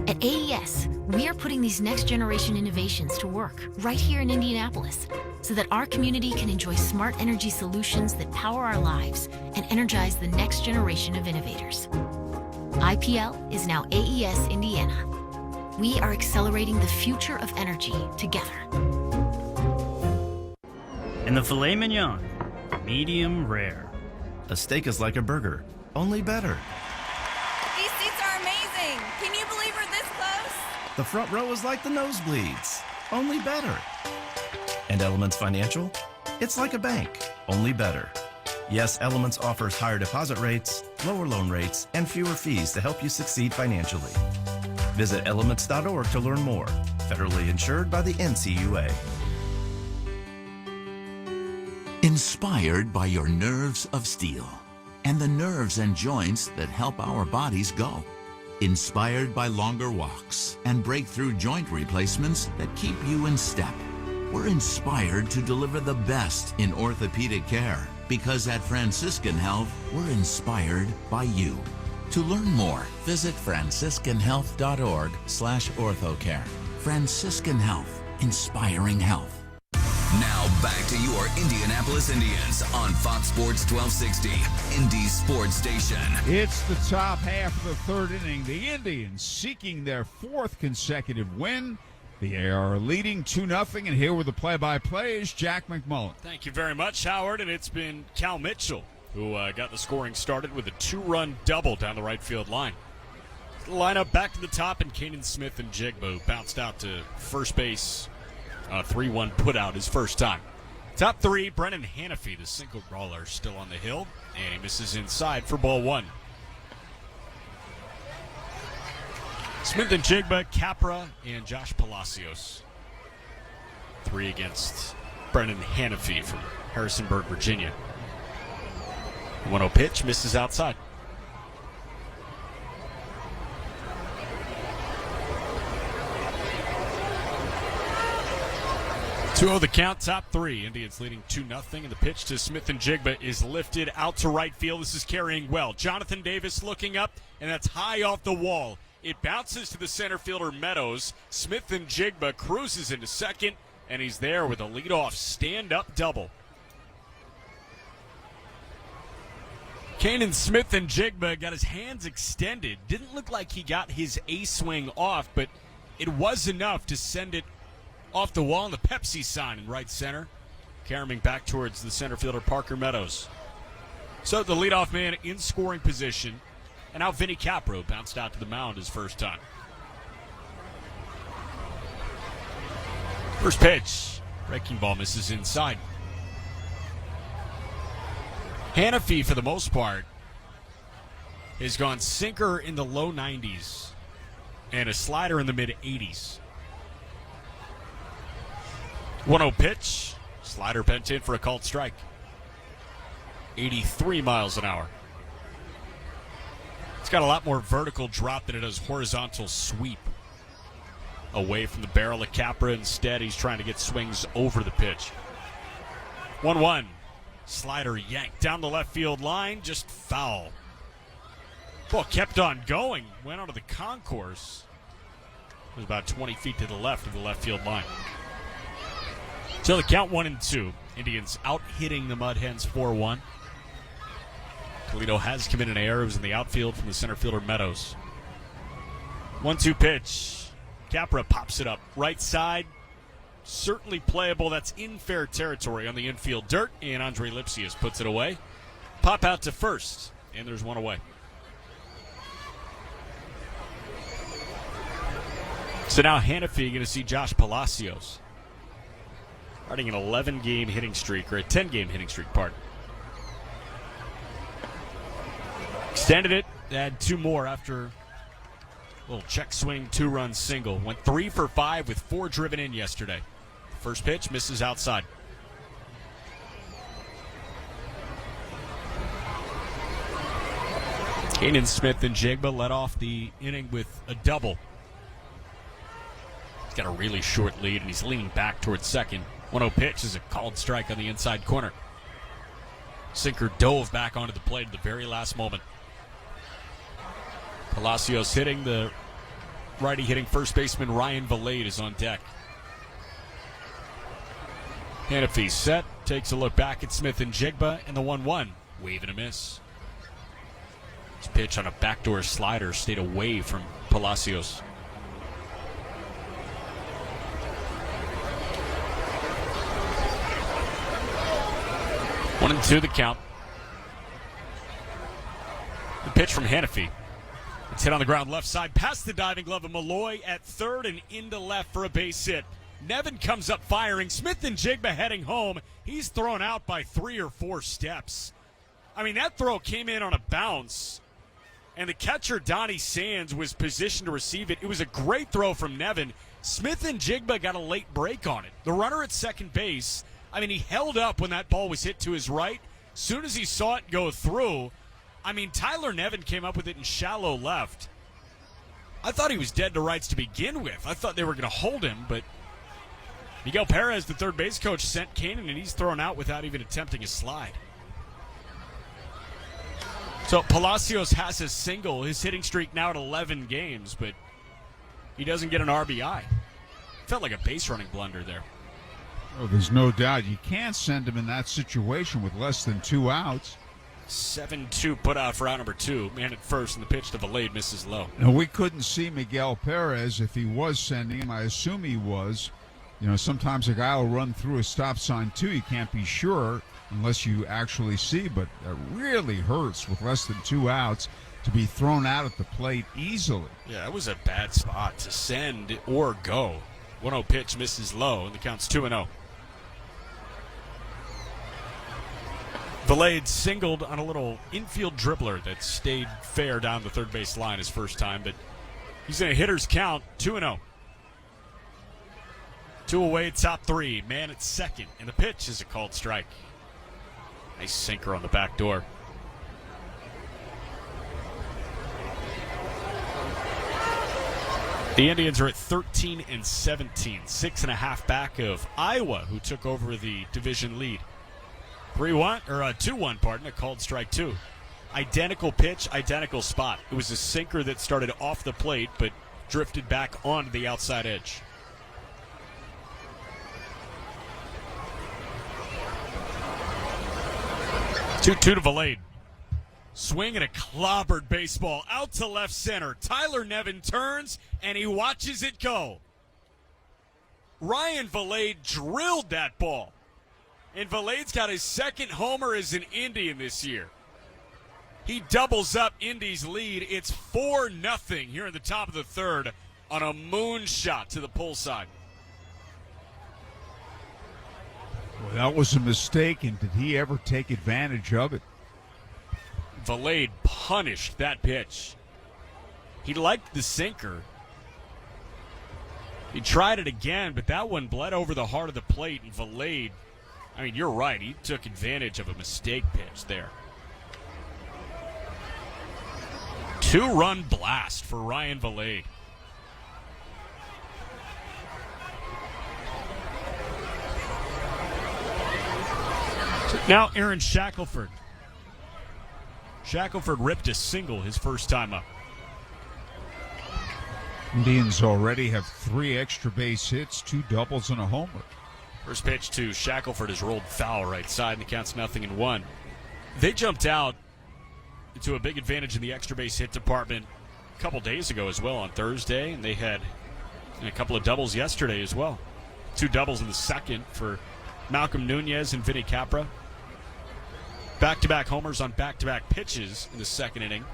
At AES, we are putting these next-generation innovations to work right here in Indianapolis so that our community can enjoy smart energy solutions that power our lives and energize the next generation of innovators. IPL is now AES Indiana. We are accelerating the future of energy together. And the filet mignon, medium rare. A steak is like a burger, only better. These seats are amazing. Can you believe we're this close? The front row is like the nosebleeds, only better. And Elements Financial? It's like a bank, only better. Yes, Elements offers higher deposit rates, lower loan rates, and fewer fees to help you succeed financially. Visit elements.org to learn more. Federally insured by the NCUA. Inspired by your nerves of steel and the nerves and joints that help our bodies go. Inspired by longer walks and breakthrough joint replacements that keep you in step. We're inspired to deliver the best in orthopedic care because at Franciscan Health, we're inspired by you. To learn more, visit franciscanhealth.org/orthocare. Franciscan Health, inspiring health. Now back to your Indianapolis Indians on Fox Sports 1260, Indy Sports Station. It's the top half of the third inning. The Indians seeking their 4th consecutive win. They are leading 2-0, and here with the play-by-play is Jack McMullen. Thank you very much, Howard, and it's been Cal Mitchell who got the scoring started with a 2-run double down the right field line. The lineup back to the top, and Kanan Smith and Jigbo bounced out to first base. 3-1 put out his first time. Top 3, Brennan Hanafy, the single brawler, still on the hill, and he misses inside for ball 1. Smith and Jigba, Capra, and Josh Palacios. 3 against Brennan Hanafy from Harrisonburg, Virginia. 1-0 pitch, misses outside. 2-0 the count, top three. Indians leading 2-0, and the pitch to Smith and Jigba is lifted out to right field. This is carrying well. Jonathan Davis looking up, and that's high off the wall. It bounces to the center fielder Meadows. Smith and Jigba cruises into second, and he's there with a leadoff stand-up double. Kanan Smith and Jigba got his hands extended. Didn't look like he got his A swing off, but it was enough to send it off the wall, and the Pepsi sign in right center, carrying back towards the center fielder Parker Meadows. So the leadoff man in scoring position, and now Vinny Capro bounced out to the mound his first time. First pitch, breaking ball misses inside. Hannafy, for the most part, has gone sinker in the low 90s and a slider in the mid-80s. 1-0 pitch. Slider bent in for a called strike. 83 miles an hour. It's got a lot more vertical drop than it does horizontal sweep away from the barrel of Capra. Instead, he's trying to get swings over the pitch. 1-1. Slider yanked down the left field line, just foul. Ball kept on going, went onto the concourse. It was about 20 feet to the left of the left field line. So the count 1-2. Indians out hitting the Mud Hens 4-1. Toledo has committed an error. It was in the outfield from the center fielder Meadows. 1-2 pitch. Capra pops it up. Right side. Certainly playable. That's in fair territory on the infield dirt. And Andre Lipsius puts it away. Pop out to first. And there's one away. So now Hannafy going to see Josh Palacios starting an 11-game hitting streak, or a 10-game hitting streak, pardon. Extended it, add two more after a little check swing, two-run single. Went 3 for 5 with 4 driven in yesterday. First pitch misses outside. Kanan Smith and Jigba led off the inning with a double. He's got a really short lead, and he's leaning back towards second. 1-0 pitch is a called strike on the inside corner. Sinker dove back onto the plate at the very last moment. Palacios hitting, the righty hitting first baseman Ryan Valade is on deck. Hannafy set, takes a look back at Smith and Jigba, and the 1-1. Wave and a miss. This pitch on a backdoor slider stayed away from Palacios. One and two the count. The pitch from Hannafy. It's hit on the ground left side past the diving glove of Malloy at third and into left for a base hit. Nevin comes up firing. Smith and Jigba heading home. He's thrown out by 3 or 4 steps. I mean, that throw came in on a bounce, and the catcher, Donnie Sands, was positioned to receive it. It was a great throw from Nevin. Smith and Jigba got a late break on it. The runner at second base, I mean, he held up when that ball was hit to his right. Soon as he saw it go through, I mean, Tyler Nevin came up with it in shallow left. I thought he was dead to rights to begin with. I thought they were going to hold him, but Miguel Perez, the third base coach, sent Kanan, and he's thrown out without even attempting a slide. So Palacios has a single, his hitting streak now at 11 games, but he doesn't get an RBI. Felt like a base running blunder there. Oh, there's no doubt. You can't send him in that situation with less than 2 outs. 7-2 put out for out number 2. Man at first, and the pitch to Valade misses low. No, we couldn't see Miguel Perez if he was sending him. I assume he was. You know, sometimes a guy will run through a stop sign, too. You can't be sure unless you actually see, but it really hurts with less than 2 outs to be thrown out at the plate easily. Yeah, it was a bad spot to send or go. 1-0 pitch misses low, and the count's 2-0. Valade singled on a little infield dribbler that stayed fair down the third base line his first time, but he's in a hitter's count, 2-0. 2 away, top 3. Man at second, and the pitch is a called strike. Nice sinker on the back door. The Indians are at 13-17, 6.5 back of Iowa, who took over the division lead. 2-1, pardon, a called strike two. Identical pitch, identical spot. It was a sinker that started off the plate, but drifted back onto the outside edge. Two to Valade. Swing and a clobbered baseball out to left center. Tyler Nevin turns and he watches it go. Ryan Valade drilled that ball. And Valade's got his second homer as an Indian this year. He doubles up Indy's lead. It's 4-0 here in the top of the third on a moonshot to the pull side. Well, that was a mistake, and did he ever take advantage of it? Valade punished that pitch. He liked the sinker. He tried it again, but that one bled over the heart of the plate, and Valade, I mean, you're right, he took advantage of a mistake pitch there. 2-run blast for Ryan Valade. Now Aaron Shackelford. Shackelford ripped a single his first time up. Indians already have 3 extra base hits, 2 doubles, and a homer. First pitch to Shackelford is rolled foul right side, and the count's 0-1. They jumped out to a big advantage in the extra base hit department a couple days ago as well on Thursday, and they had a couple of doubles yesterday as well. 2 doubles in the second for Malcolm Nunez and Vinny Capra. Back-to-back homers on back-to-back pitches in the second inning.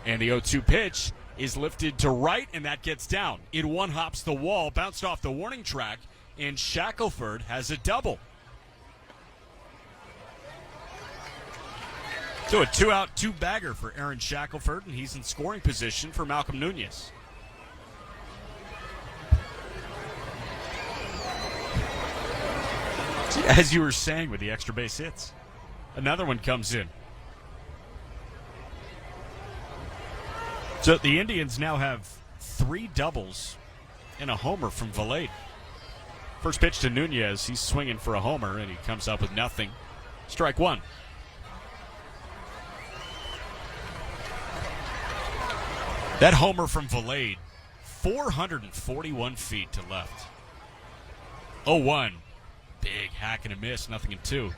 And the 0-2 pitch is lifted to right, and that gets down. It one-hops the wall, bounced off the warning track, and Shackelford has a double. So a 2-out, 2-bagger for Aaron Shackelford, and he's in scoring position for Malcolm Nunez. As you were saying with the extra base hits, another one comes in. So the Indians now have 3 doubles and a homer from Valade. First pitch to Nunez, he's swinging for a homer, and he comes up with nothing. Strike one. That homer from Valade, 441 feet to left. 0-1. Big hack and a miss, 0-2.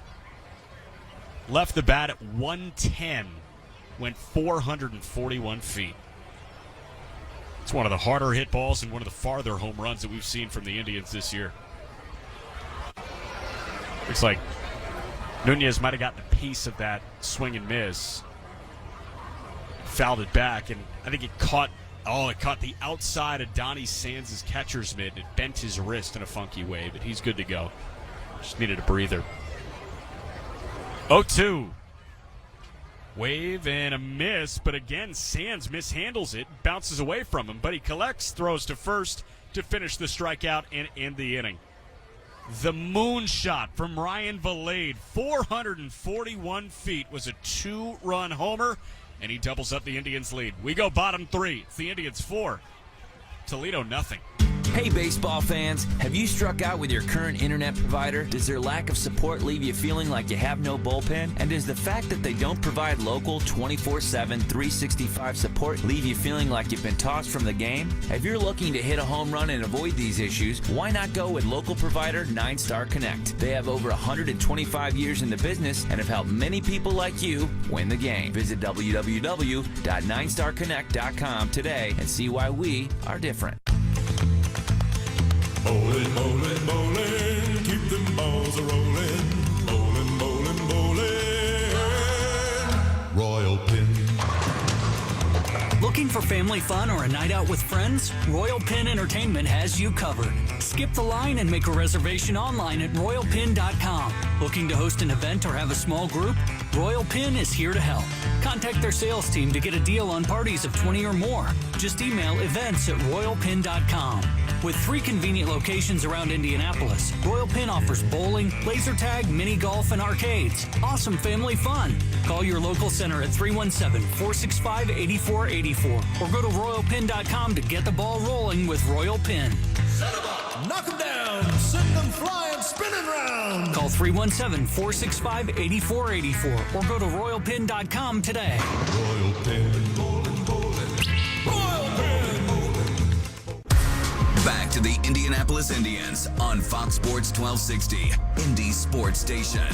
Left the bat at 110, went 441 feet. It's one of the harder hit balls and one of the farther home runs that we've seen from the Indians this year. Looks like Nunez might have gotten a piece of that swing and miss. Fouled it back, and I think it caught the outside of Donnie Sands' catcher's mitt, and it bent his wrist in a funky way, but he's good to go. Just needed a breather. 0-2. Wave and a miss, but again, Sands mishandles it, bounces away from him, but he collects, throws to first to finish the strikeout and end the inning. The moonshot from Ryan Valade, 441 feet, was a 2-run homer, and he doubles up the Indians' lead. We go bottom 3. It's the Indians 4, Toledo 0. Hey, baseball fans, have you struck out with your current internet provider? Does their lack of support leave you feeling like you have no bullpen? And does the fact that they don't provide local 24/7, 365 support leave you feeling like you've been tossed from the game? If you're looking to hit a home run and avoid these issues, why not go with local provider 9-Star Connect? They have over 125 years in the business and have helped many people like you win the game. Visit www.9starconnect.com today and see why we are different. Bowling, bowling, bowling, keep them balls a-rolling. Bowling, bowling, bowling, Royal Pin. Looking for family fun or a night out with friends? Royal Pin Entertainment has you covered. Skip the line and make a reservation online at royalpin.com. Looking to host an event or have a small group? Royal Pin is here to help. Contact their sales team to get a deal on parties of 20 or more. Just email events@royalpin.com. With 3 convenient locations around Indianapolis, Royal Pin offers bowling, laser tag, mini golf, and arcades. Awesome family fun. Call your local center at 317-465-8484 or go to royalpin.com to get the ball rolling with Royal Pin. Knock them down, send them flying, spinning round. Call 317-465-8484 or go to royalpin.com today. Royal Pin, bowling, bowling. Royal Pin. Back to the Indianapolis Indians on Fox Sports 1260, Indy Sports Station.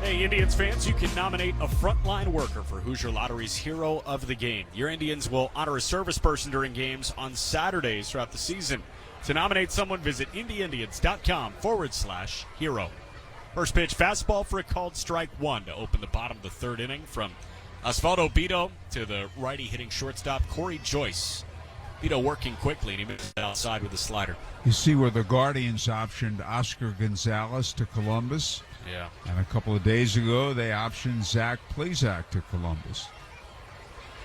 Hey, Indians fans, you can nominate a frontline worker for Hoosier Lottery's Hero of the Game. Your Indians will honor a service person during games on Saturdays throughout the season. To nominate someone, visit IndyIndians.com/hero. First pitch, fastball for a called strike one to open the bottom of the third inning from Osvaldo Beto to the righty hitting shortstop Corey Joyce. Beto working quickly, and he missed it outside with a slider. You see where the Guardians optioned Oscar Gonzalez to Columbus. Yeah. And a couple of days ago, they optioned Zach Plesac to Columbus.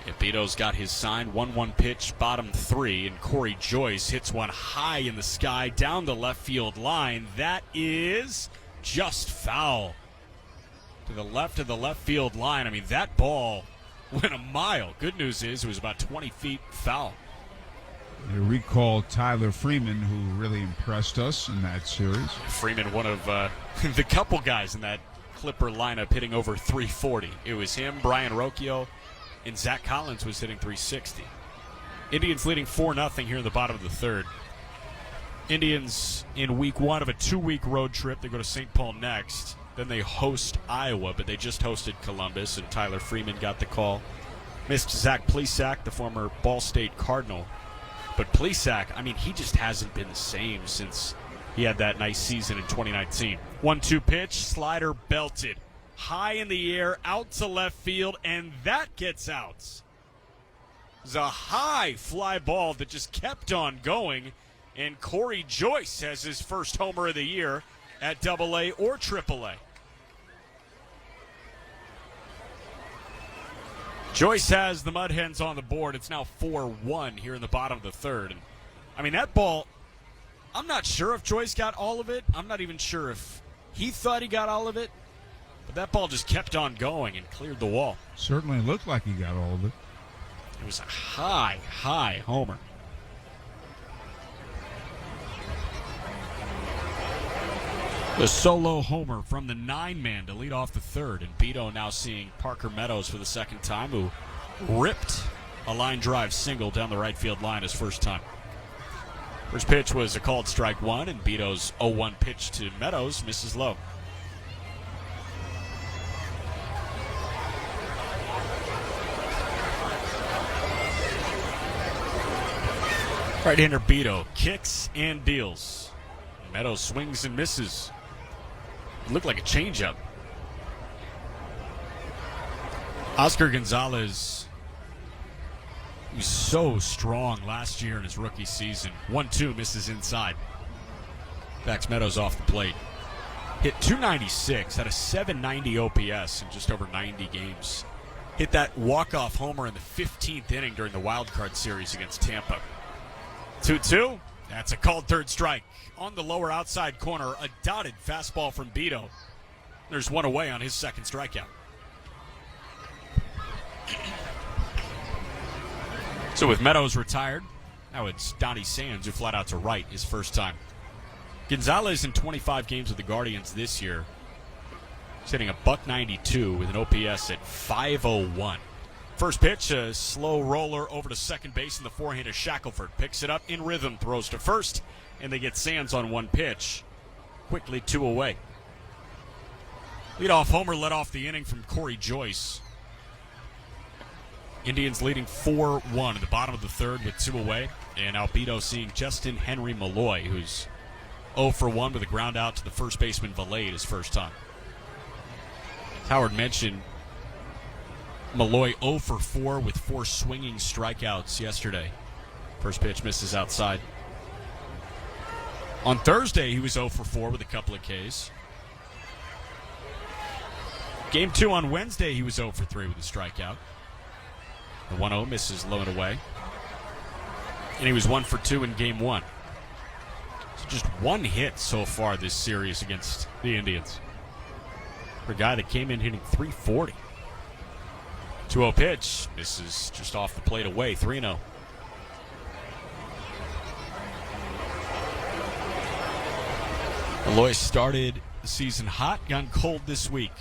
Yeah, Beto's got his sign, 1-1 pitch, bottom 3, and Corey Joyce hits one high in the sky down the left field line. That is just foul. To the left of the left field line. I mean, that ball went a mile. Good news is it was about 20 feet foul. You recall Tyler Freeman, who really impressed us in that series. Freeman, one of the couple guys in that Clipper lineup hitting over 340. It was him, Brian Rocchio, and Zach Collins was hitting 360. Indians leading 4-0 here in the bottom of the third. Indians in week 1 of a 2-week road trip. They go to St. Paul next. Then they host Iowa, but they just hosted Columbus, and Tyler Freeman got the call. Missed Zach Plesac, the former Ball State Cardinal. But Plesac, I mean, he just hasn't been the same since he had that nice season in 2019. 1-2 pitch, slider belted. High in the air, out to left field, and that gets out. It was a high fly ball that just kept on going, and Corey Joyce has his first homer of the year at AA or AAA. Joyce has the Mud Hens on the board. It's now 4-1 here in the bottom of the third. And, I mean, that ball, I'm not sure if Joyce got all of it. I'm not even sure if he thought he got all of it. But that ball just kept on going and cleared the wall. Certainly looked like he got all of it. It was a high, high homer. The solo homer from the 9-man to lead off the third. And Beto now seeing Parker Meadows for the second time, who ripped a line drive single down the right field line his first time. First pitch was a called strike one, and Beto's 0-1 pitch to Meadows misses low. Right-hander Beto kicks and deals. Meadows swings and misses. It looked like a changeup. Oscar Gonzalez, he was so strong last year in his rookie season. 1-2 misses inside. Backs Meadows off the plate. Hit .296, had a .790 OPS in just over 90 games. Hit that walk-off homer in the 15th inning during the wild card series against Tampa. 2-2. That's a called third strike. On the lower outside corner, a dotted fastball from Beto. There's one away on his second strikeout. So with Meadows retired, now it's Donnie Sands who flat out to right his first time. Gonzalez in 25 games with the Guardians this year. He's hitting a .192 with an OPS at .501. First pitch, a slow roller over to second base, and the forehander Shackelford picks it up in rhythm, throws to first, and they get Sands on one pitch. Quickly 2 away. Leadoff homer led off the inning from Corey Joyce. Indians leading 4-1 in the bottom of the third with 2 away. And Albedo seeing Justin Henry Malloy, who's 0 for 1 with a ground out to the first baseman Valade his first time. As Howard mentioned, Malloy 0 for 4 with 4 swinging strikeouts yesterday. First pitch misses outside. On Thursday, he was 0 for 4 with a couple of Ks. Game 2 on Wednesday, he was 0 for 3 with a strikeout. The 1-0 misses low and away. And he was 1 for 2 in game 1. So just 1 hit so far this series against the Indians. For a guy that came in hitting .340. 2-0 pitch. This is just off the plate away. 3-0. Aloy started the season hot, gone cold this week.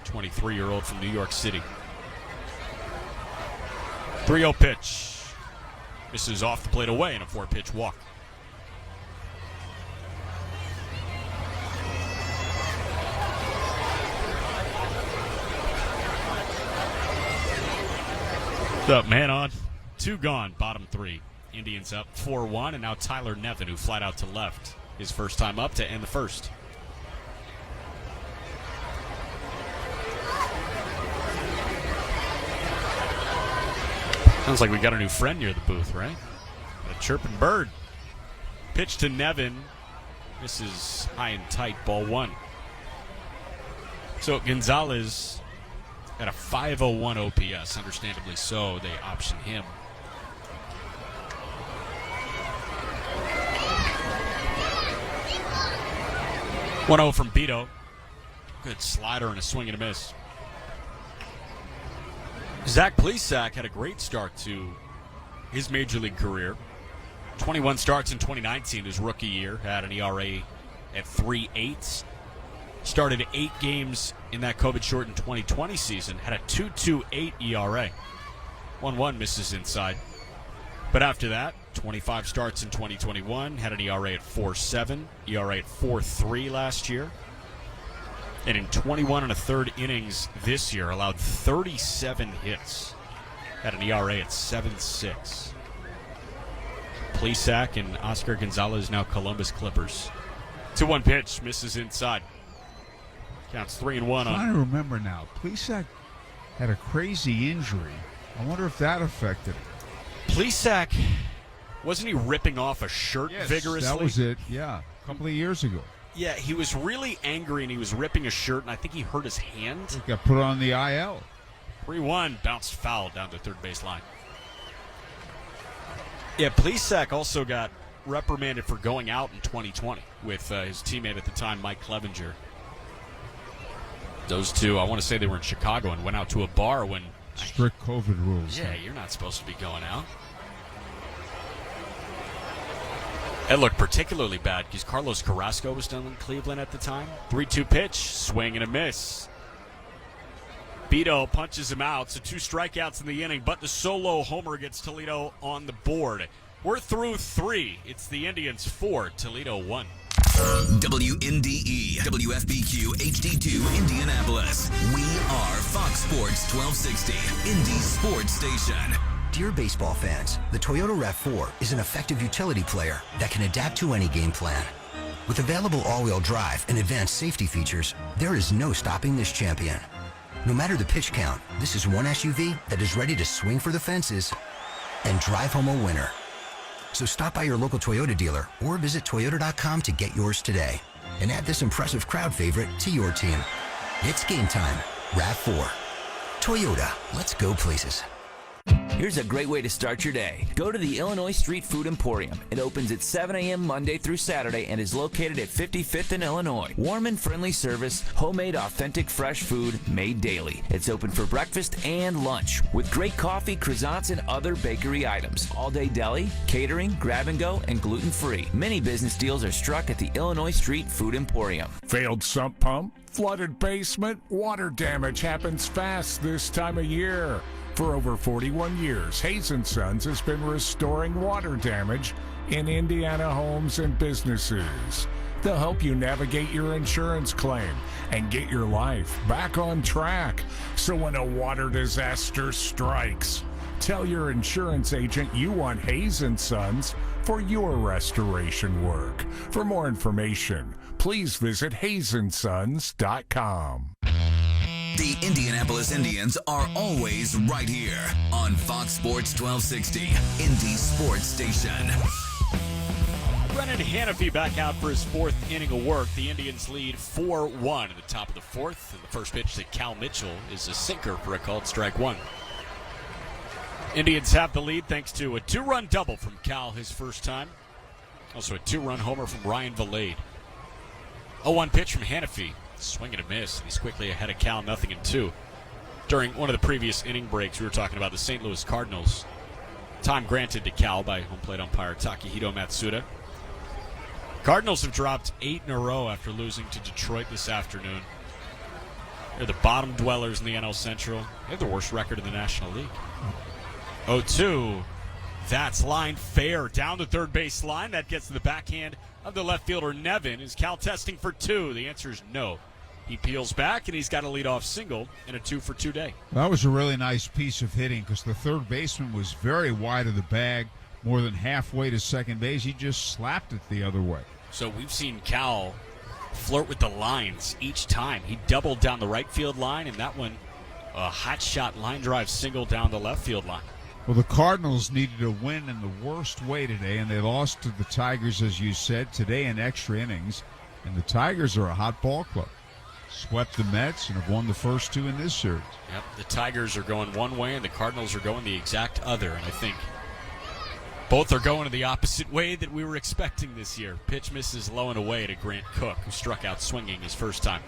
23-year-old from New York City. 3-0 pitch. This is off the plate away and a 4-pitch walk. What's up, man on? 2 gone, bottom 3. Indians up 4-1, and now Tyler Nevin, who flied out to left. His first time up to end the first. Sounds like we got a new friend near the booth, right? A chirping bird. Pitch to Nevin. This is high and tight, ball 1. So Gonzalez at a 501 OPS, understandably so. They option him. .1-0 from Beto. Good slider and a swing and a miss. Zach Plesac had a great start to his major league career. 21 starts in 2019, his rookie year. Had an ERA at 3.8. Started 8 games in that COVID-shortened 2020 season. Had a 2.28 ERA. 1-1 misses inside. But after that, 25 starts in 2021. Had an ERA at 4.7. ERA at 4.3 last year. And in 21 1/3 innings this year, allowed 37 hits. Had an ERA at 7.6. Plesac and Oscar Gonzalez, now Columbus Clippers. 2-1 pitch, misses inside. Counts 3-1 I'm trying on. to remember now. Plesac had a crazy injury. I wonder if that affected him. Plesac, wasn't he ripping off a shirt vigorously? That was it, yeah. A couple of years ago. Yeah, he was really angry and he was ripping a shirt, and I think he hurt his hand. He got put on the IL. 3-1, bounced foul down the third base line. Yeah, Plesac also got reprimanded for going out in 2020 with his teammate at the time, Mike Clevenger. Those two, I want to say they were in Chicago and went out to a bar when... Strict COVID rules. Yeah, you're not supposed to be going out. It looked particularly bad because Carlos Carrasco was still in Cleveland at the time. 3-2 pitch, swing and a miss. Beto punches him out, so 2 strikeouts in the inning, but the solo homer gets Toledo on the board. We're through 3. It's the Indians 4, Toledo 1. WNDE, WFBQ, HD2, Indianapolis. We are Fox Sports 1260, Indy Sports Station. Dear baseball fans, the Toyota RAV4 is an effective utility player that can adapt to any game plan. With available all-wheel drive and advanced safety features, there is no stopping this champion. No matter the pitch count, this is one SUV that is ready to swing for the fences and drive home a winner. So stop by your local Toyota dealer or visit Toyota.com to get yours today and add this impressive crowd favorite to your team. It's game time. RAV4. Toyota, let's go places. Here's a great way to start your day. Go to the Illinois Street Food Emporium. It opens at 7 a.m. Monday through Saturday and is located at 55th in Illinois. Warm and friendly service, homemade authentic fresh food made daily. It's open for breakfast and lunch with great coffee, croissants, and other bakery items. All-day deli, catering, grab and go, and gluten-free. Many business deals are struck at the Illinois Street Food Emporium. Failed sump pump, flooded basement, water damage happens fast this time of year. For over 41 years, Hayes & Sons has been restoring water damage in Indiana homes and businesses. They'll help you navigate your insurance claim and get your life back on track. So when a water disaster strikes, tell your insurance agent you want Hayes & Sons for your restoration work. For more information, please visit HayesandSons.com. The Indianapolis Indians are always right here on Fox Sports 1260, Indy Sports Station. Brennan Hanafy back out for his 4th inning of work. The Indians lead 4-1 at the top of the 4th. And the first pitch to Cal Mitchell is a sinker for a called strike 1. Indians have the lead thanks to a 2-run double from Cal his first time. Also a 2-run homer from Ryan Valade. 0-1 pitch from Hannafy. Swing and a miss. He's quickly ahead of Cal, 0-2. During one of the previous inning breaks, we were talking about the St. Louis Cardinals. Time granted to Cal by home plate umpire Takehito Matsuda. Cardinals have dropped 8 in a row after losing to Detroit this afternoon. They're the bottom dwellers in the NL Central. They have the worst record in the National League. 0-2. That's line fair. Down the third base line. That gets to the backhand of the left fielder, Nevin. Is Cal testing for 2? The answer is no. He peels back, and he's got a leadoff single in a 2-for-2 day. That was a really nice piece of hitting because the third baseman was very wide of the bag, more than halfway to second base. He just slapped it the other way. So we've seen Cal flirt with the lines each time. He doubled down the right field line, and that one, a hot shot line drive single down the left field line. Well, the Cardinals needed a win in the worst way today, and they lost to the Tigers, as you said, today in extra innings. And the Tigers are a hot ball club. Swept the Mets and have won the first 2 in this series. Yep, the Tigers are going one way, and the Cardinals are going the exact other. And I think both are going in the opposite way that we were expecting this year. Pitch misses low and away to Grant Cook, who struck out swinging his first time.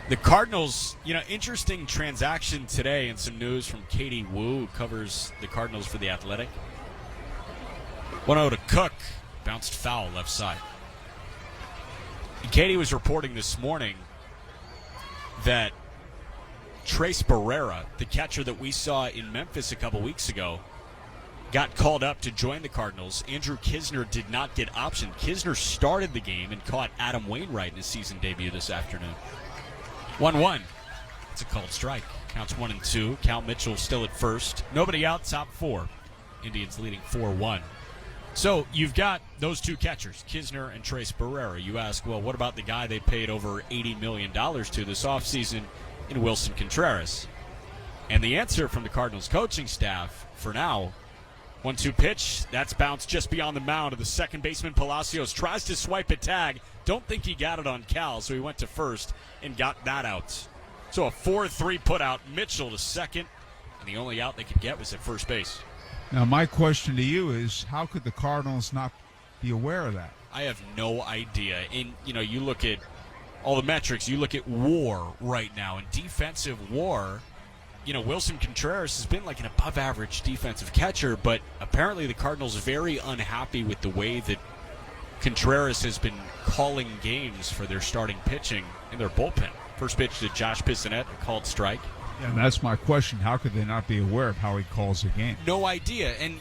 The Cardinals, interesting transaction today, and some news from Katie Wu, who covers the Cardinals for The Athletic. 1-0 to Cook, bounced foul left side. Katie was reporting this morning that Trace Barrera, the catcher that we saw in Memphis a couple weeks ago, got called up to join the Cardinals. Andrew Kisner did not get optioned. Kisner started the game and caught Adam Wainwright in his season debut this afternoon. 1-1. It's a called strike. Counts 1-2. Cal Mitchell still at first. Nobody out, top 4. Indians leading 4-1. So you've got those 2 catchers, Kisner and Trace Barrera. You ask, well, what about the guy they paid over $80 million to this offseason in Wilson Contreras? And the answer from the Cardinals coaching staff for now, 1-2 pitch, that's bounced just beyond the mound of the second baseman. Palacios tries to swipe a tag. Don't think he got it on Cal, so he went to first and got that out. So a 4-3 put out, Mitchell to second, and the only out they could get was at first base. Now, my question to you is, how could the Cardinals not be aware of that? I have no idea. And, you look at all the metrics. You look at WAR right now, and defensive WAR, Wilson Contreras has been like an above-average defensive catcher, but apparently the Cardinals are very unhappy with the way that Contreras has been calling games for their starting pitching in their bullpen. First pitch to Josh Bissonette, a called strike. Yeah, and that's my question. How could they not be aware of how he calls a game? No idea. And,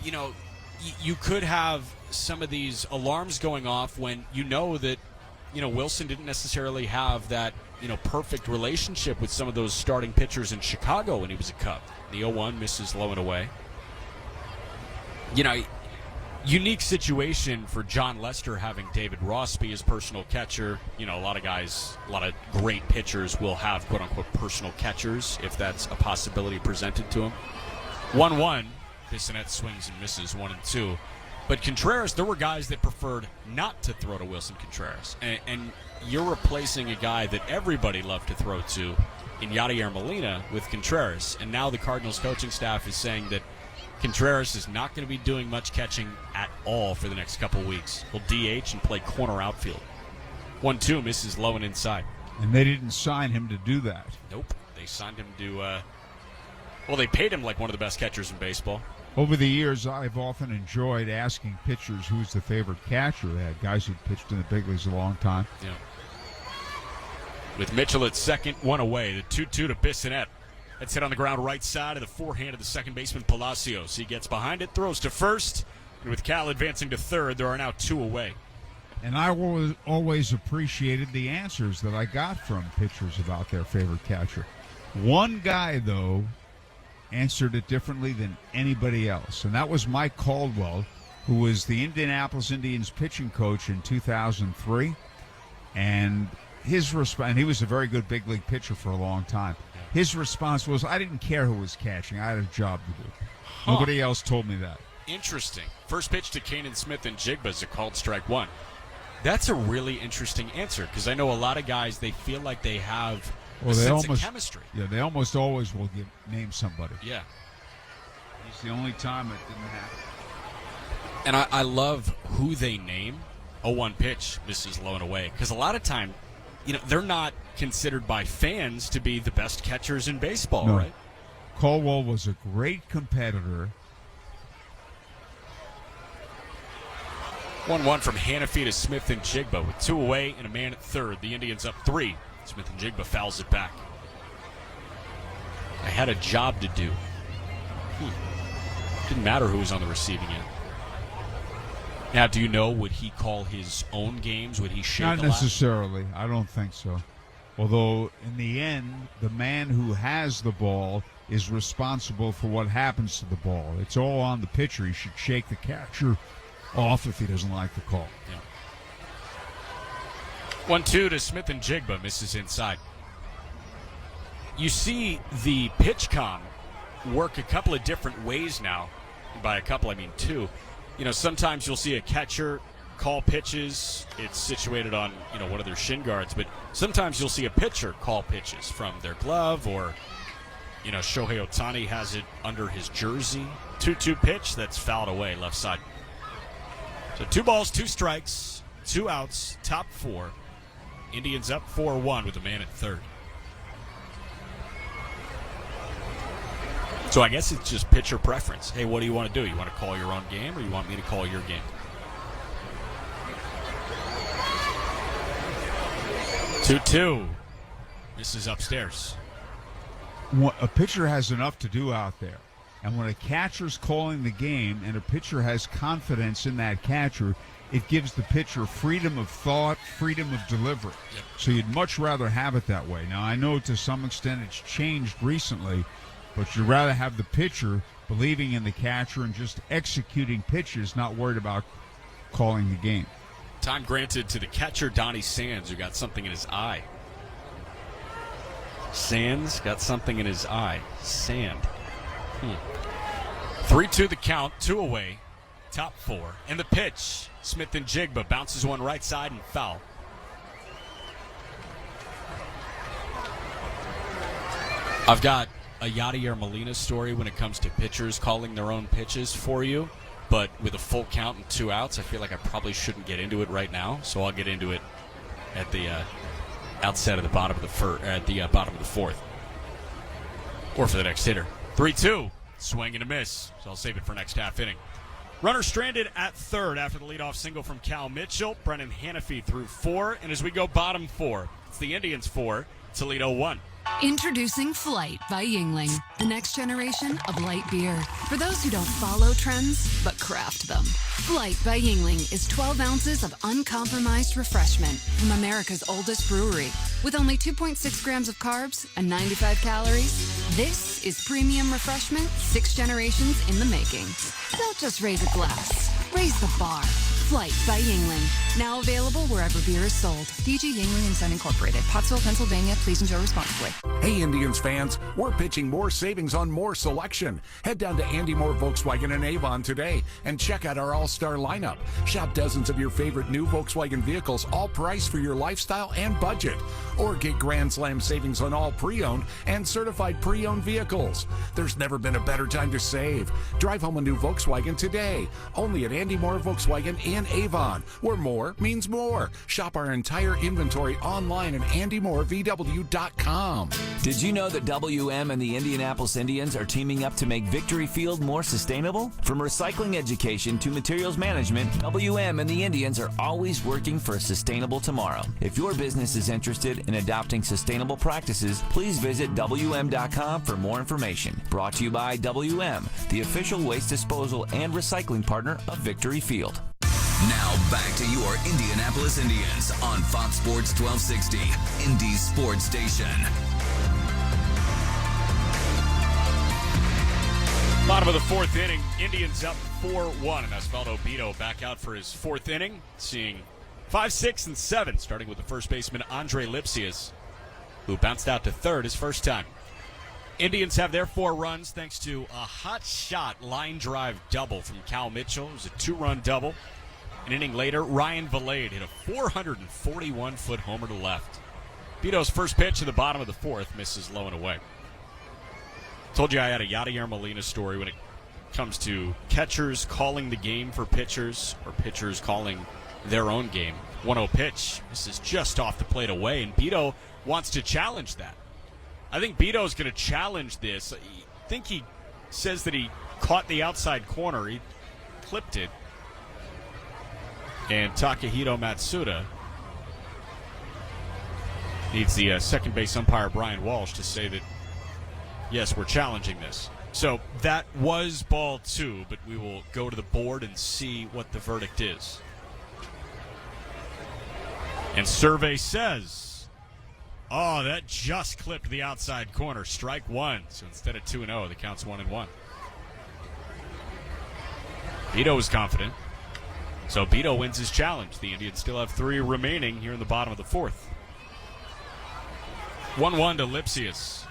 you could have some of these alarms going off when you know that, Wilson didn't necessarily have that, perfect relationship with some of those starting pitchers in Chicago when he was a Cub. The 0-1 misses low and away. Unique situation for John Lester having David Ross be his personal catcher. A lot of great pitchers will have quote-unquote personal catchers if that's a possibility presented to him. 1-1, Bissonette swings and misses 1-2. But Contreras, there were guys that preferred not to throw to Wilson Contreras. And you're replacing a guy that everybody loved to throw to in Yadier Molina with Contreras. And now the Cardinals coaching staff is saying that Contreras is not going to be doing much catching at all for the next couple weeks. He'll DH and play corner outfield. 1-2 misses low and inside. And they didn't sign him to do that. Nope. They signed him to, they paid him like one of the best catchers in baseball. Over the years, I've often enjoyed asking pitchers who's the favorite catcher. They had guys who pitched in the big leagues a long time. Yeah. With Mitchell at second, 1 away. The 2-2 to Bissonette. That's hit on the ground right side of the forehand of the second baseman, Palacios. He gets behind it, throws to first, and with Cal advancing to third, there are now 2 away. And I always appreciated the answers that I got from pitchers about their favorite catcher. One guy, though, answered it differently than anybody else, and that was Mike Caldwell, who was the Indianapolis Indians pitching coach in 2003. And his response, and he was a very good big league pitcher for a long time. His response was, I didn't care who was catching. I had a job to do. Nobody else told me that. Interesting. First pitch to Kanan Smith and Jigba is a called strike 1. That's a really interesting answer because I know a lot of guys, they feel like they have a sense of chemistry. Yeah, they almost always will name somebody. Yeah. It's the only time it didn't happen. And I love who they name. 0-1 pitch, misses low and away. Because a lot of time, they're not considered by fans to be the best catchers in baseball, No. right? Caldwell was a great competitor. 1-1 from Hannafy to Smith and Jigba with 2 away and a man at third. The Indians up 3. Smith and Jigba fouls it back. I had a job to do. Didn't matter who was on the receiving end. Now, do you know, would he call his own games? Would he shake Not a lot? necessarily. I don't think so. Although, in the end, the man who has the ball is responsible for what happens to the ball. It's all on the pitcher. He should shake the catcher off if he doesn't like the call. Yeah. 1-2 to Smith and Jigba, misses inside. You see the pitch com work a couple of different ways now. By a couple, I mean 2. Sometimes you'll see a catcher call pitches. It's situated on, one of their shin guards. But sometimes you'll see a pitcher call pitches from their glove or, Shohei Ohtani has it under his jersey. 2-2 pitch that's fouled away left side. So 2 balls, 2 strikes, 2 outs, top 4. Indians up 4-1 with a man at third. So I guess it's just pitcher preference. Hey, what do you want to do? You want to call your own game or you want me to call your game? 2-2. This is upstairs. A pitcher has enough to do out there. And when a catcher's calling the game and a pitcher has confidence in that catcher, it gives the pitcher freedom of thought, freedom of delivery. Yep. So you'd much rather have it that way. Now, I know to some extent it's changed recently, but you'd rather have the pitcher believing in the catcher and just executing pitches, not worried about calling the game. Time granted to the catcher, Donnie Sands, who got something in his eye. Sands got something in his eye. Sand. 3-2 the count, 2 away, top 4. And the pitch, Smith and Jigba bounces one right side and foul. I've got a Yadier Molina story when it comes to pitchers calling their own pitches for you, but with a full count and 2 outs, I feel like I probably shouldn't get into it right now, so I'll get into it at the outset of the bottom of the bottom of the 4th, or for the next hitter. 3-2, swing and a miss, so I'll save it for next half inning. Runner stranded at third after the leadoff single from Cal Mitchell. Brennan Hannafy threw 4, and as we go bottom 4, it's the Indians 4, Toledo 1. Introducing Flight by Yingling, the next generation of light beer. For those who don't follow trends, but craft them. Flight by Yingling is 12 ounces of uncompromised refreshment from America's oldest brewery. With only 2.6 grams of carbs and 95 calories, this is premium refreshment 6 generations in the making. Don't just raise a glass, raise the bar. Flight by Yingling. Now available wherever beer is sold. DG Yingling and Son Incorporated. Pottsville, Pennsylvania. Please enjoy responsibly. Hey, Indians fans, we're pitching more savings on more selection. Head down to Andy Moore Volkswagen in Avon today and check out our all-star lineup. Shop dozens of your favorite new Volkswagen vehicles, all priced for your lifestyle and budget. Or get Grand Slam savings on all pre-owned and certified pre-owned vehicles. There's never been a better time to save. Drive home a new Volkswagen today. Only at Andy Moore Volkswagen in Avon, where more means more. Shop our entire inventory online at andymorevw.com. Did you know that WM and the Indianapolis Indians are teaming up to make Victory Field more sustainable? From recycling education to materials management, WM and the Indians are always working for a sustainable tomorrow. If your business is interested in adopting sustainable practices, please visit WM.com for more information. Brought to you by WM, the official waste disposal and recycling partner of Victory Field. Now back to your Indianapolis Indians on Fox Sports 1260, Indy's sports station. Bottom of the 4th inning, Indians up 4-1, and Osvaldo Bido back out for his 4th inning, seeing 5, 6, and 7, starting with the first baseman Andre Lipsius, who bounced out to third his first time. Indians have their 4 runs thanks to a hot shot line drive double from Cal Mitchell. It was a 2-run double. An inning later, Ryan Valade hit a 441-foot homer to left. Bido's first pitch in the bottom of the 4th misses low and away. Told you I had a Yadier Molina story when it comes to catchers calling the game for pitchers or pitchers calling their own game. 1-0 pitch. This is just off the plate away, and Beto wants to challenge that. I think Beto's going to challenge this. I think he says that he caught the outside corner. He clipped it. And Takahito Matsuda needs the second base umpire, Brian Walsh, to say that, yes, we're challenging this. So that was ball 2, but we will go to the board and see what the verdict is. And survey says, oh, that just clipped the outside corner. Strike 1. So instead of 2-0, the count's 1-1. Beto is confident. So Beto wins his challenge. The Indians still have 3 remaining here in the bottom of the 4th. 1-1 to Lipsius.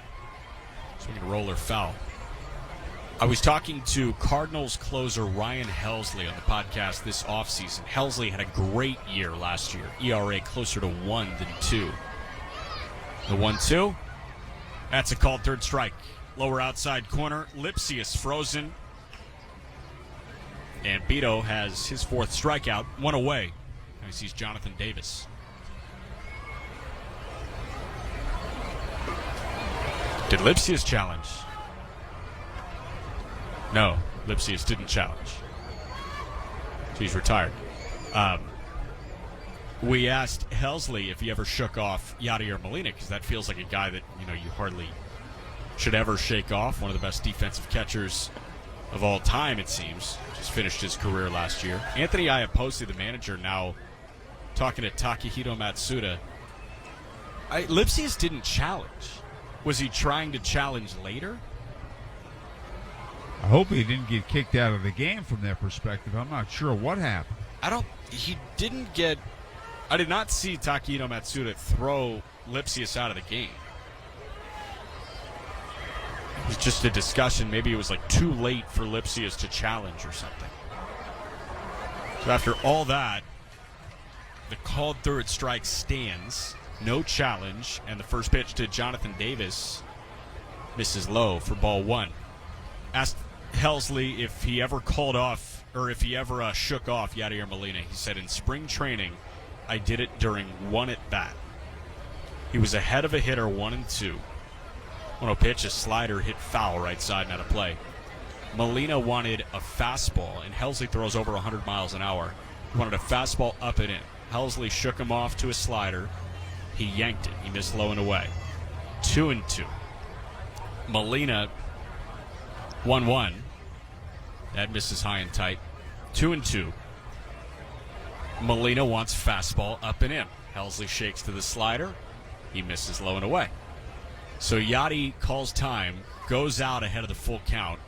Swinging roller foul. I was talking to Cardinals closer Ryan Helsley on the podcast this offseason. Helsley had a great year last year. ERA closer to 1 than 2. The 1-2. That's a called third strike. Lower outside corner. Lipsius frozen. And Beto has his 4th strikeout. 1 away. Now he sees Jonathan Davis. Did Lipsius challenge? No, Lipsius didn't challenge. So he's retired. We asked Helsley if he ever shook off Yadier Molina, because that feels like a guy that you hardly should ever shake off. One of the best defensive catchers of all time, it seems. Just finished his career last year. Anthony Iapoce, the manager, now talking to Takahito Matsuda. Lipsius didn't challenge. Was he trying to challenge later? I hope he didn't get kicked out of the game from that perspective. I'm not sure what happened. I did not see Takahito Matsuda throw Lipsius out of the game. It was just a discussion. Maybe it was too late for Lipsius to challenge or something. So after all that, the called third strike stands. No challenge. And the first pitch to Jonathan Davis misses low for ball 1. Asked Helsley if he ever called off or if he ever shook off Yadier Molina. He said, in spring training, I did it during 1 at bat. He was ahead of a hitter 1-2. 1-0 pitch, a slider hit foul right side and out of play. Molina wanted a fastball, and Helsley throws over 100 miles an hour. He wanted a fastball up and in. Helsley shook him off to a slider. He yanked it. He missed low and away. 2-2. Molina, 1-1. That misses high and tight. 2-2. Molina wants fastball up and in. Helsley shakes to the slider. He misses low and away. So Yadi calls time, goes out ahead of the full count.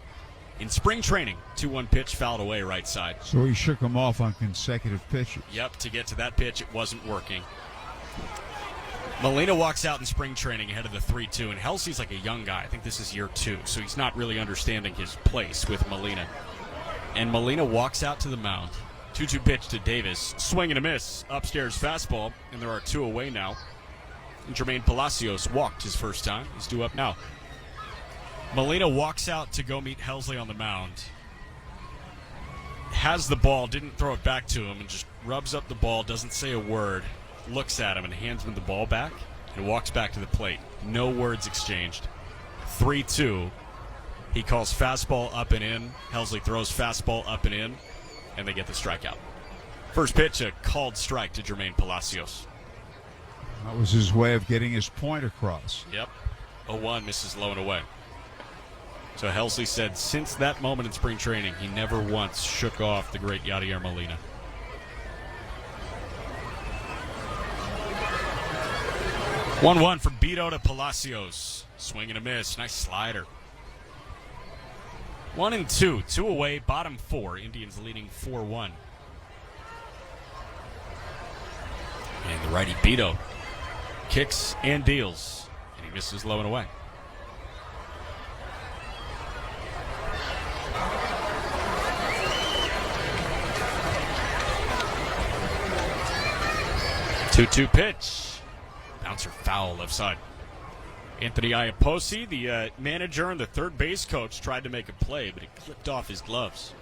In spring training, 2-1 pitch fouled away right side. So he shook him off on consecutive pitches. Yep, to get to that pitch, it wasn't working. Molina walks out in spring training ahead of the 3-2, and Helsley's like a young guy. I think this is year 2, so he's not really understanding his place with Molina. And Molina walks out to the mound. 2-2 pitch to Davis. Swing and a miss. Upstairs fastball, and there are 2 away now. And Jermaine Palacios walked his first time. He's due up now. Molina walks out to go meet Helsley on the mound. Has the ball, didn't throw it back to him, and just rubs up the ball, doesn't say a word, looks at him and hands him the ball back, and walks back to the plate. No words exchanged. 3-2. He calls fastball up and in. Helsley throws fastball up and in, and they get the strikeout. First pitch, a called strike to Jermaine Palacios. That was his way of getting his point across. Yep. 0-1, misses low and away. So Helsley said since that moment in spring training, he never once shook off the great Yadier Molina. One from Beto to Palacios. Swing and a miss. Nice slider. 1-2. 2 away. Bottom 4. Indians leading 4-1. And the righty Beto kicks and deals. And he misses low and away. Two-two pitch. Bouncer foul left side. Anthony Iapoce, the manager and the third base coach, tried to make a play, but it clipped off his gloves.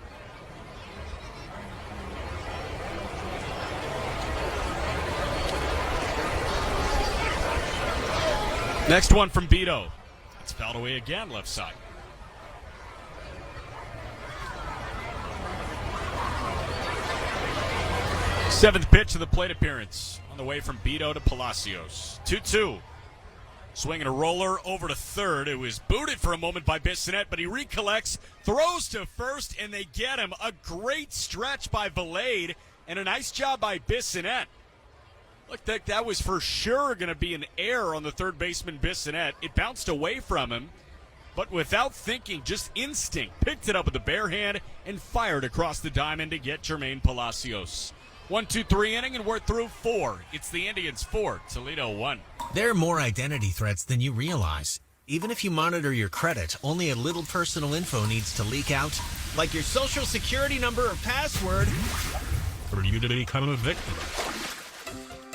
Next one from Beto. It's fouled away again, left side. Seventh pitch of the plate appearance on the way from Beto to Palacios. 2-2. Swinging a roller over to third. It was booted for a moment by Bissonnette, but he recollects, throws to first, and they get him. A great stretch by Valade, and a nice job by Bissonnette. Looked like that was for sure going to be an error on the third baseman, Bissonnette. It bounced away from him, but without thinking, just instinct, picked it up with the bare hand and fired across the diamond to get Jermaine Palacios. 1-2-3 inning, and we're through 4. It's the Indians 4, Toledo 1. There are more identity threats than you realize. Even if you monitor your credit, only a little personal info needs to leak out, like your social security number or password, for you to become a victim.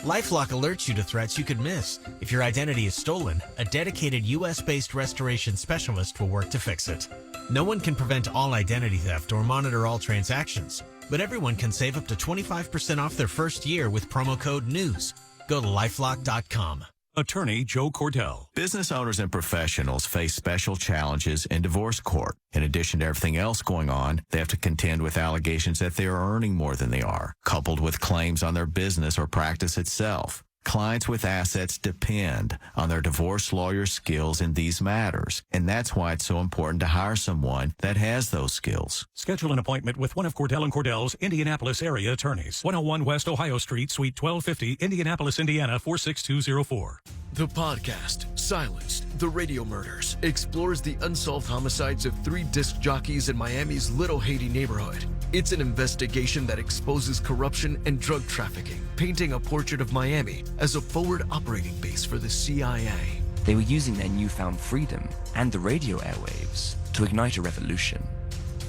LifeLock alerts you to threats you could miss. If your identity is stolen, a dedicated U.S.-based restoration specialist will work to fix it. No one can prevent all identity theft or monitor all transactions, but everyone can save up to 25% off their first year with promo code NEWS. Go to LifeLock.com. Attorney Joe Cordell. Business owners and professionals face special challenges in divorce court. In addition to everything else going on, they have to contend with allegations that they are earning more than they are, coupled with claims on their business or practice itself. Clients with assets depend on their divorce lawyer's skills in these matters, and that's why it's so important to hire someone that has those skills. Schedule an appointment with one of Cordell & Cordell's Indianapolis area attorneys. 101 West Ohio Street, Suite 1250, Indianapolis, Indiana 46204. The podcast, Silenced, The Radio Murders, explores the unsolved homicides of 3 disc jockeys in Miami's Little Haiti neighborhood. It's an investigation that exposes corruption and drug trafficking, painting a portrait of Miami as a forward operating base for the CIA. They were using their newfound freedom and the radio airwaves to ignite a revolution.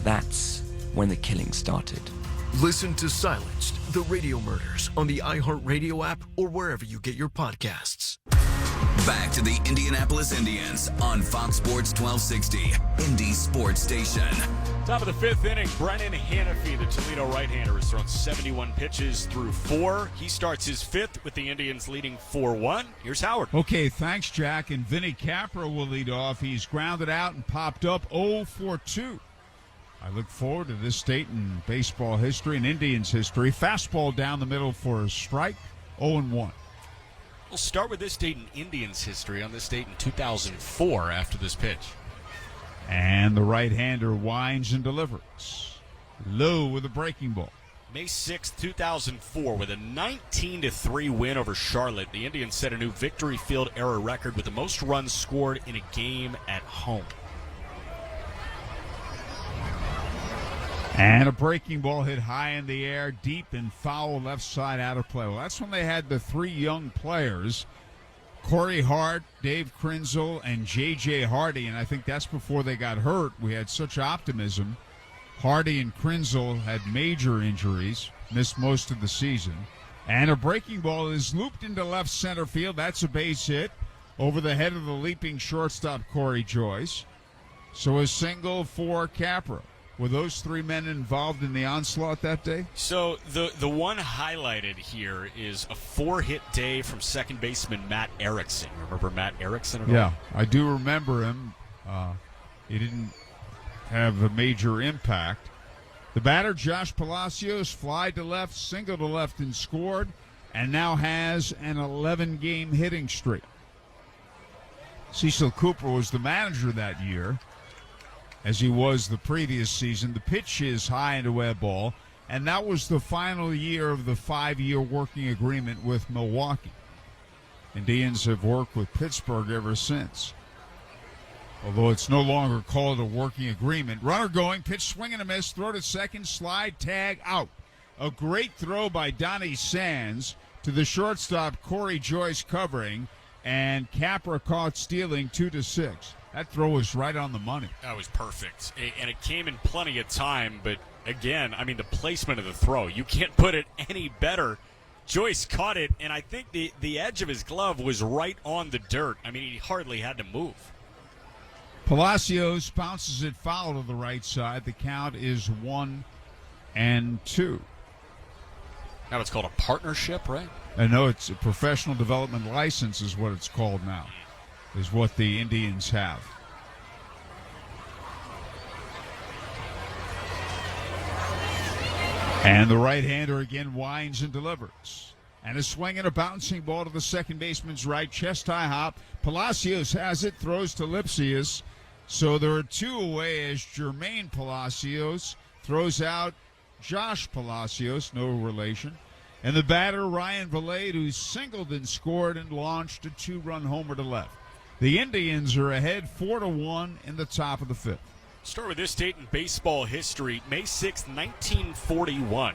That's when the killing started. Listen to Silenced, The Radio Murders on the iHeartRadio app or wherever you get your podcasts. Back to the Indianapolis Indians on Fox Sports 1260, Indy Sports Station. Top of the 5th inning, Brennan Hanafy, the Toledo right-hander, has thrown 71 pitches through 4. He starts his 5th with the Indians leading 4-1. Here's Howard. Okay, thanks, Jack. And Vinny Capra will lead off. He's grounded out and popped up 0-for-2. I look forward to this date in baseball history and Indians history. Fastball down the middle for a strike, 0-1. We'll start with this date in Indians history on this date in 2004 after this pitch. And the right-hander winds and delivers. Low with a breaking ball. May 6, 2004, with a 19-3 win over Charlotte, the Indians set a new Victory Field era record with the most runs scored in a game at home. And a breaking ball hit high in the air, deep and foul left side out of play. Well, that's when they had the 3 young players, Corey Hart, Dave Krinzel, and J.J. Hardy, and I think that's before they got hurt. We had such optimism. Hardy and Krinzel had major injuries, missed most of the season. And a breaking ball is looped into left center field. That's a base hit over the head of the leaping shortstop, Corey Joyce. So a single for Capra. Were those 3 men involved in the onslaught that day? So the one highlighted here is a 4-hit day from second baseman Matt Erickson. Remember Matt Erickson at all? Yeah, I do remember him. He didn't have a major impact. The batter, Josh Palacios, fly to left, single to left, and scored, and now has an 11-game hitting streak. Cecil Cooper was the manager that year, as he was the previous season. The pitch is high and away ball, and that was the final year of the 5-year working agreement with Milwaukee. Indians have worked with Pittsburgh ever since, although it's no longer called a working agreement. Runner going, pitch swing and a miss, throw to second, slide, tag, out. A great throw by Donnie Sands to the shortstop, Corey Joyce covering, and Capra caught stealing 2-6. That throw was right on the money. That was perfect. And it came in plenty of time, but again, I mean, the placement of the throw, you can't put it any better Joyce caught it, and I think the edge of his glove was right on the dirt. I mean, he hardly had to move. Palacios bounces it foul to the right side. The count is 1-2. Now it's called a partnership, right? I know it's a professional development license is what it's called now, is what the Indians have. And the right-hander again winds and delivers. And a swing and a bouncing ball to the second baseman's right, chest-high hop. Palacios has it, throws to Lipsius. So there are two away as Jermaine Palacios throws out Josh Palacios, no relation. And the batter, Ryan Valade, who singled and scored and launched a 2-run homer to left. The Indians are ahead 4-1 in the top of the fifth. Start with this date in baseball history, May 6, 1941.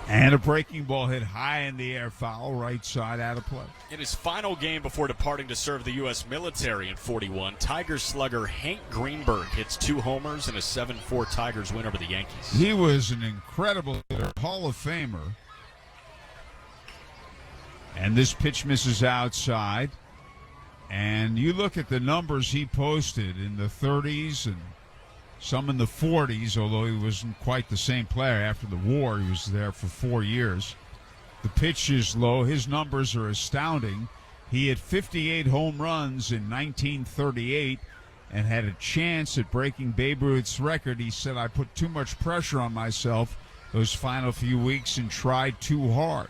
And a breaking ball hit high in the air, foul, right side, out of play. In his final game before departing to serve the U.S. military in 41, Tigers slugger Hank Greenberg hits 2 homers in a 7-4 Tigers win over the Yankees. He was an incredible hitter, Hall of Famer. And this pitch misses outside. And you look at the numbers he posted in the 30s and some in the 40s, although he wasn't quite the same player after the war. He was there for 4 years. The pitch is low. His numbers are astounding. He had 58 home runs in 1938 and had a chance at breaking Babe Ruth's record. He said, I put too much pressure on myself those final few weeks and tried too hard.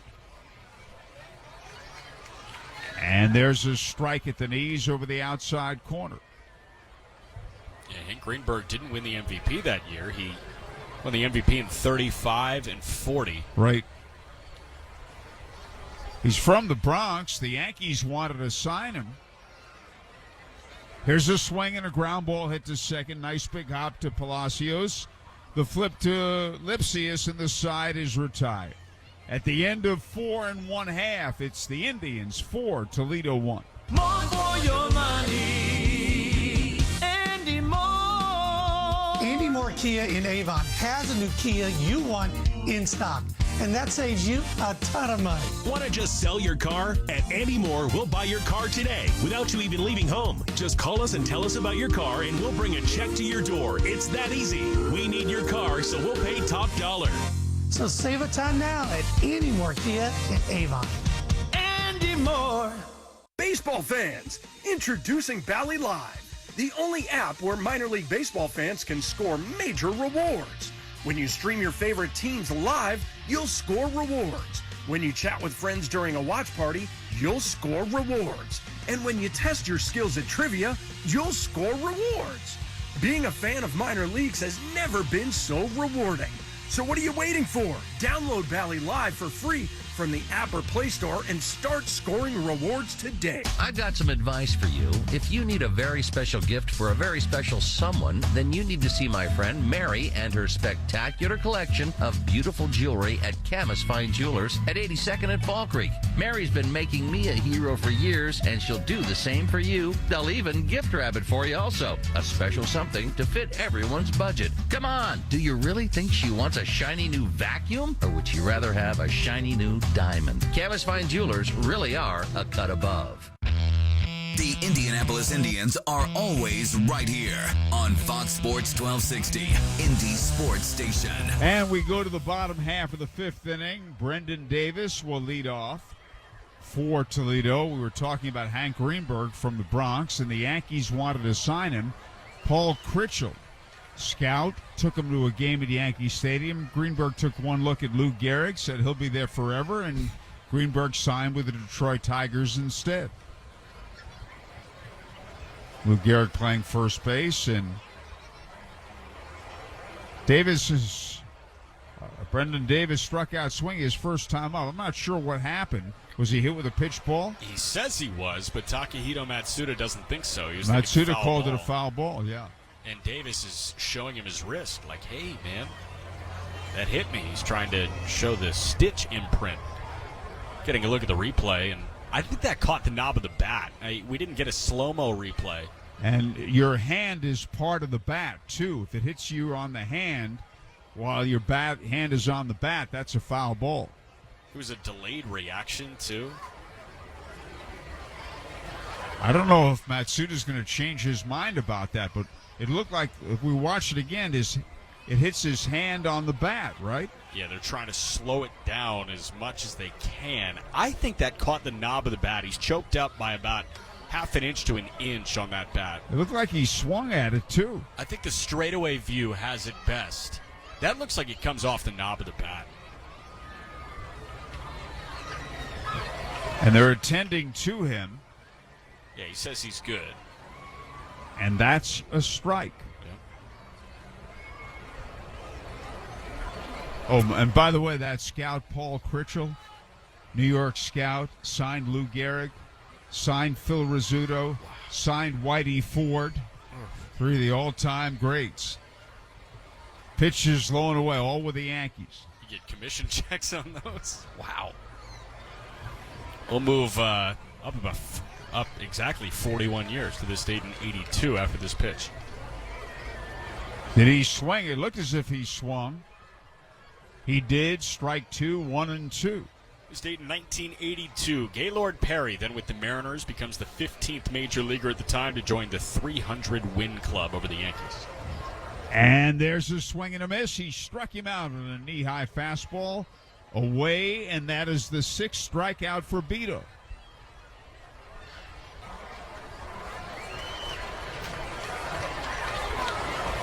And there's a strike at the knees over the outside corner. Yeah, Hank Greenberg didn't win the MVP that year. He won the MVP in 35 and 40. Right. He's from the Bronx. The Yankees wanted to sign him. Here's a swing and a ground ball hit to second. Nice big hop to Palacios. The flip to Lipsius, and the side is retired. At the end of 4 1/2, it's the Indians 4, Toledo 1. More for your money, Andy Moore. Andy Moore Kia in Avon has a new Kia you want in stock, and that saves you a ton of money. Want to just sell your car? At Andy Moore, we'll buy your car today without you even leaving home. Just call us and tell us about your car, and we'll bring a check to your door. It's that easy. We need your car, so we'll pay top dollar. So save a ton now at Andy Moore Kia in Avon. Andy Moore. Baseball fans, introducing Bally Live, the only app where minor league baseball fans can score major rewards. When you stream your favorite teams live, you'll score rewards. When you chat with friends during a watch party, you'll score rewards. And when you test your skills at trivia, you'll score rewards. Being a fan of minor leagues has never been so rewarding. So what are you waiting for? Download Bally Live for free from the app or Play Store and start scoring rewards today. I've got some advice for you. If you need a very special gift for a very special someone, then you need to see my friend Mary and her spectacular collection of beautiful jewelry at Camus Fine Jewelers at 82nd and Fall Creek. Mary's been making me a hero for years, and she'll do the same for you. They'll even gift wrap it for you also. A special something to fit everyone's budget. Come on, do you really think she wants a shiny new vacuum? Or would she rather have a shiny new diamond? Camus Fine Jewelers really are a cut above. The Indianapolis Indians are always right here on Fox Sports 1260, Indy Sports Station. And we go to the bottom half of the fifth inning. Brendan Davis will lead off for Toledo. We were talking about Hank Greenberg from the Bronx, and the Yankees wanted to sign him. Paul Critchell, scout, took him to a game at Yankee Stadium. Greenberg took one look at Lou Gehrig, said he'll be there forever, and Greenberg signed with the Detroit Tigers instead. Lou Gehrig playing first base, and Brendan Davis struck out swinging his first time up. I'm not sure what happened. Was he hit with a pitch ball? He says he was, but Takahito Matsuda doesn't think so. He was Matsuda called ball. it a foul ball, yeah. And Davis is showing him his wrist, like, hey, man, that hit me. He's trying to show the stitch imprint. Getting a look at the replay, and I think that caught the knob of the bat. We didn't get a slow-mo replay. And your hand is part of the bat, too. If it hits you on the hand while your hand is on the bat, that's a foul ball. It was a delayed reaction, too. I don't know if Matsuda's going to change his mind about that, but it looked like, if we watch it again, it hits his hand on the bat, right? Yeah, they're trying to slow it down as much as they can. I think that caught the knob of the bat. He's choked up by about half an inch to an inch on that bat. It looked like he swung at it, too. I think the straightaway view has it best. That looks like it comes off the knob of the bat. And they're attending to him. Yeah, he says he's good. And that's a strike. Oh, and by the way, that scout, Paul Critchell, New York scout, signed Lou Gehrig, signed Phil Rizzuto, signed Whitey Ford, three of the all-time greats. Pitches low and away, all with the Yankees. You get commission checks on those? Wow. We'll move up exactly 41 years to this date in 82 after this pitch. Did he swing? It looked as if he swung. He did. Strike 2, 1-2. This date in 1982. Gaylord Perry, then with the Mariners, becomes the 15th major leaguer at the time to join the 300-win club over the Yankees. And there's a swing and a miss. He struck him out on a knee-high fastball away, and that is the 6th strikeout for Beto.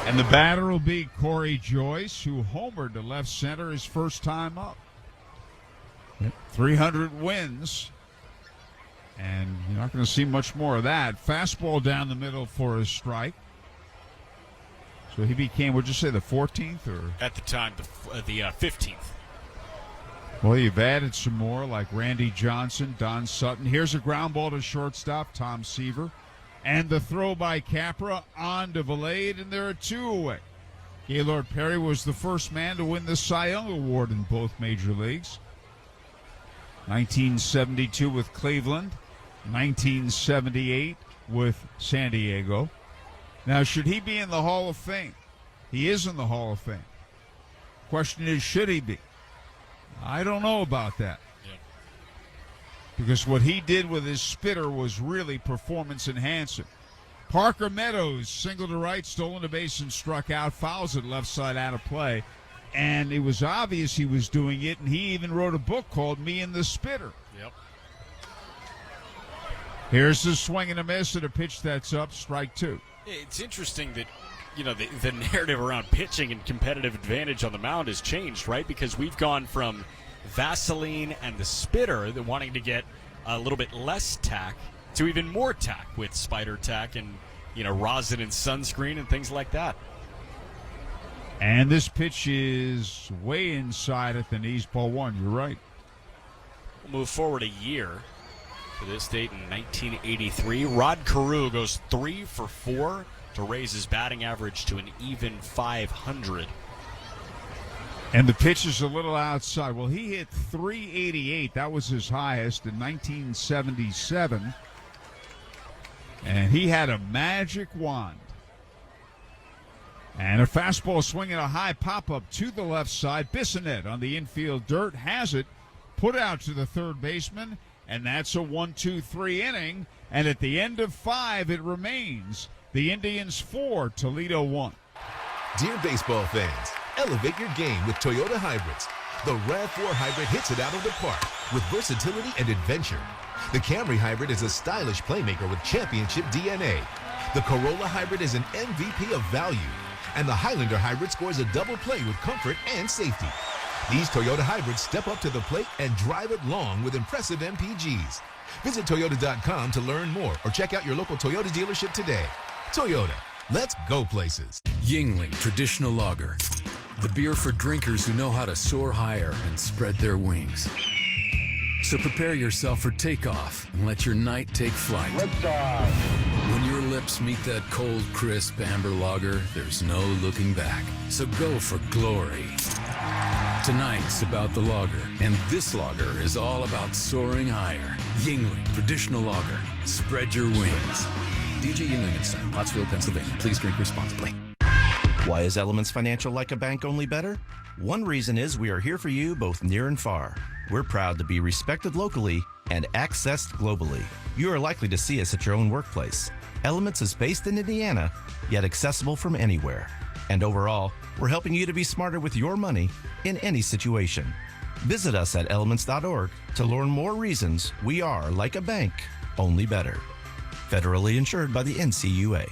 And the batter will be Corey Joyce, who homered to left center his first time up. 300 wins, and you're not going to see much more of that. Fastball down the middle for a strike. So he became, would you say, the 14th? Or at the time, the 15th. Well, you've added some more, like Randy Johnson, Don Sutton. Here's a ground ball to shortstop, Tom Seaver. And the throw by Capra on to Valade, and there are 2 away. Gaylord Perry was the first man to win the Cy Young Award in both major leagues. 1972 with Cleveland, 1978 with San Diego. Now, should he be in the Hall of Fame? He is in the Hall of Fame. Question is, should he be? I don't know about that. Because what he did with his spitter was really performance enhancing. Parker Meadows, single to right, stolen a base and struck out, fouls it left side out of play. And it was obvious he was doing it, and he even wrote a book called Me and the Spitter. Yep. Here's the swing and a miss and a pitch that's up, strike 2. It's interesting that, the narrative around pitching and competitive advantage on the mound has changed, right? Because we've gone from Vaseline and the spitter, wanting to get a little bit less tack, to even more tack with spider tack and, rosin and sunscreen and things like that. And this pitch is way inside at the knees, ball 1. You're right. We'll move forward a year to this date in 1983. Rod Carew goes 3 for 4 to raise his batting average to an even 500. And the pitch is a little outside. Well, he hit 388. That was his highest in 1977. And he had a magic wand. And a fastball swinging a high pop-up to the left side. Bissonette on the infield dirt has it. Put out to the third baseman. And that's a 1-2-3 inning. And at the end of 5, it remains the Indians 4, Toledo 1. Dear baseball fans, elevate your game with Toyota Hybrids. The RAV4 Hybrid hits it out of the park with versatility and adventure. The Camry Hybrid is a stylish playmaker with championship DNA. The Corolla Hybrid is an MVP of value. And the Highlander Hybrid scores a double play with comfort and safety. These Toyota Hybrids step up to the plate and drive it long with impressive MPGs. Visit Toyota.com to learn more or check out your local Toyota dealership today. Toyota, let's go places. Yingling Traditional Lager. The beer for drinkers who know how to soar higher and spread their wings. So prepare yourself for takeoff and let your night take flight. Liftoff. When your lips meet that cold, crisp amber lager, there's no looking back. So go for glory. Tonight's about the lager, and this lager is all about soaring higher. Yingling Traditional Lager. Spread your wings. DJ Yingling & Son, Pottsville, Pennsylvania. Please drink responsibly. Why is Elements Financial like a bank, only better? One reason is we are here for you both near and far. We're proud to be respected locally and accessed globally. You are likely to see us at your own workplace. Elements is based in Indiana, yet accessible from anywhere. And overall, we're helping you to be smarter with your money in any situation. Visit us at elements.org to learn more reasons we are like a bank, only better. Federally insured by the NCUA.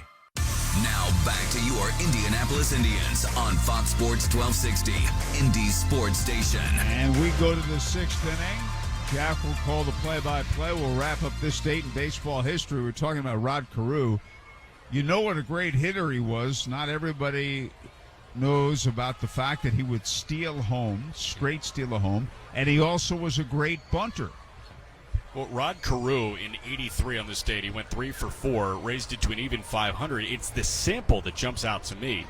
Now back to your Indianapolis Indians on Fox Sports 1260, Indy's sports station. And we go to the 6th inning. Jack will call the play-by-play. We'll wrap up this date in baseball history. We're talking about Rod Carew. You know what a great hitter he was. Not everybody knows about the fact that he would steal home, straight steal a home, and he also was a great bunter. Well, Rod Carew in 83 on this date, he went 3 for 4, raised it to an even 500. It's the sample that jumps out to me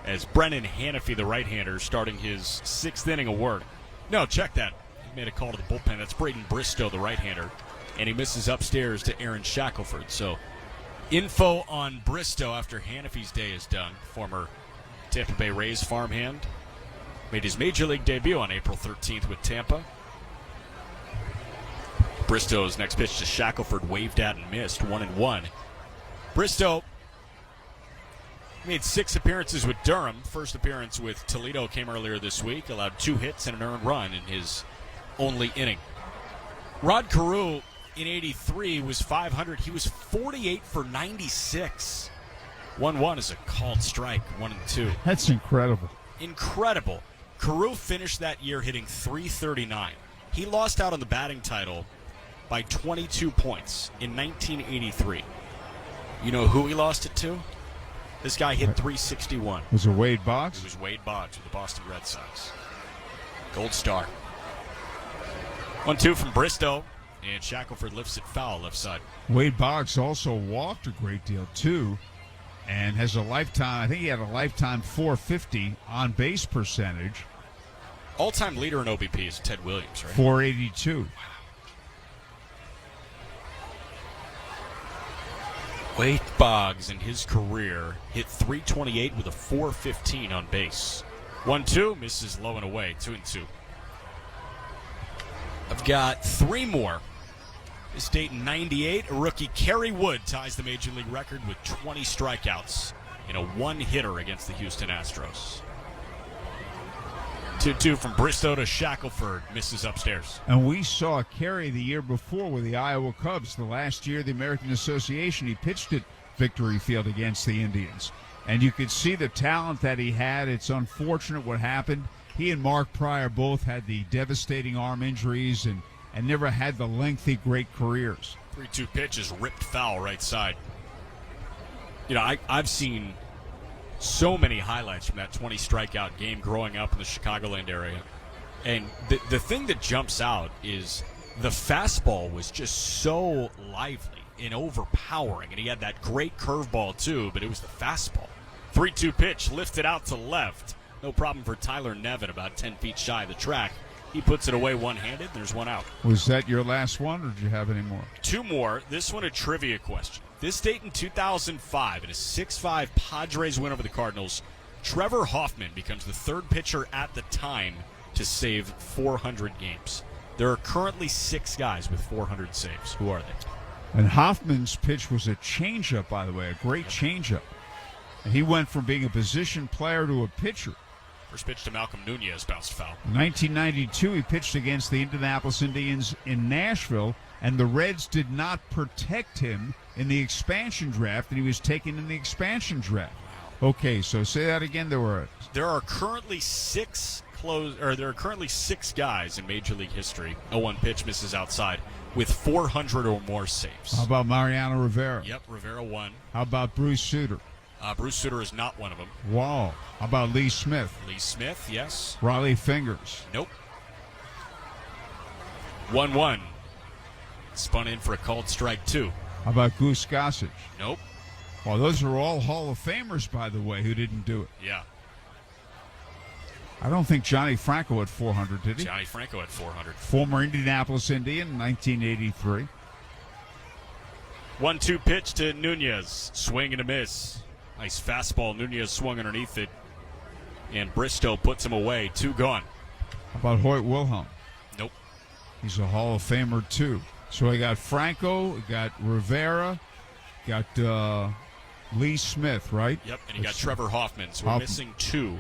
as Brennan Hanafy, the right-hander, starting his 6th inning of work. No, check that. He made a call to the bullpen. That's Braden Bristow, the right-hander, and he misses upstairs to Aaron Shackelford. So info on Bristow after Hanafy's day is done. Former Tampa Bay Rays farmhand. Made his major league debut on April 13th with Tampa. Bristow's next pitch to Shackelford, waved at and missed, 1-1. Bristow made 6 appearances with Durham. First appearance with Toledo came earlier this week. Allowed 2 hits and an earned run in his only inning. Rod Carew in 83 was 500. He was 48 for 96. 1-1 is a called strike, 1-2. That's incredible. Incredible. Carew finished that year hitting .339. He lost out on the batting title by 22 points in 1983. You know who he lost it to? This guy hit .361. Was it Wade Boggs? It was Wade Boggs with the Boston Red Sox. Gold star. 1-2 from Bristow, and Shackelford lifts it foul left side. Wade Boggs also walked a great deal, too, and has a lifetime, I think he had a lifetime .450 on base percentage. All-time leader in OBP is Ted Williams, right? .482. Wow. Wade Boggs in his career hit .328 with a .415 on base. 1-2, misses low and away, 2-2. I've got 3 more. This date in 98, a rookie Kerry Wood ties the major league record with 20 strikeouts in a one-hitter against the Houston Astros. 2-2 from Bristow to Shackelford, misses upstairs. And we saw Kerry the year before with the Iowa Cubs. The last year of the American Association, he pitched at Victory Field against the Indians. And you could see the talent that he had. It's unfortunate what happened. He and Mark Pryor both had the devastating arm injuries and never had the lengthy, great careers. 3-2 pitch is ripped foul right side. You know, I've seen so many highlights from that 20 strikeout game growing up in the Chicagoland area. And the thing that jumps out is the fastball was just so lively and overpowering. And he had that great curveball too, but it was the fastball. 3-2 pitch lifted out to left. No problem for Tyler Nevin, about 10 feet shy of the track. He puts it away one-handed. There's one out. Was that your last one, or did you have any more? 2 more. This one a trivia question. This date in 2005, in a 6-5 Padres win over the Cardinals, Trevor Hoffman becomes the 3rd pitcher at the time to save 400 games. There are currently 6 guys with 400 saves. Who are they? And Hoffman's pitch was a changeup, by the way, a great changeup. And he went from being a position player to a pitcher. First pitch to Malcolm Nunez, bounced foul. In 1992, he pitched against the Indianapolis Indians in Nashville, and the Reds did not protect him in the expansion draft, and he was taken in the expansion draft. Okay, so say that again. There are currently 6 guys in Major League history. 0-1 pitch misses outside with 400 or more saves. How about Mariano Rivera? Yep, Rivera won. How about Bruce Sutter? Bruce Sutter is not one of them. Wow. How about Lee Smith? Lee Smith, yes. Riley Fingers? Nope. 1-1. Spun in for a called strike 2. How about Goose Gossage? Nope. Well, those are all Hall of Famers, by the way, who didn't do it. Yeah. I don't think Johnny Franco had 400, did he? Johnny Franco had 400. Former Indianapolis Indian, 1983. 1-2 pitch to Nunez. Swing and a miss. Nice fastball. Nunez swung underneath it. And Bristow puts him away. 2 gone. How about Hoyt Wilhelm? Nope. He's a Hall of Famer, too. So I got Franco, I got Rivera, got Lee Smith, right? Yep, and you got Trevor Hoffman. So we're missing 2.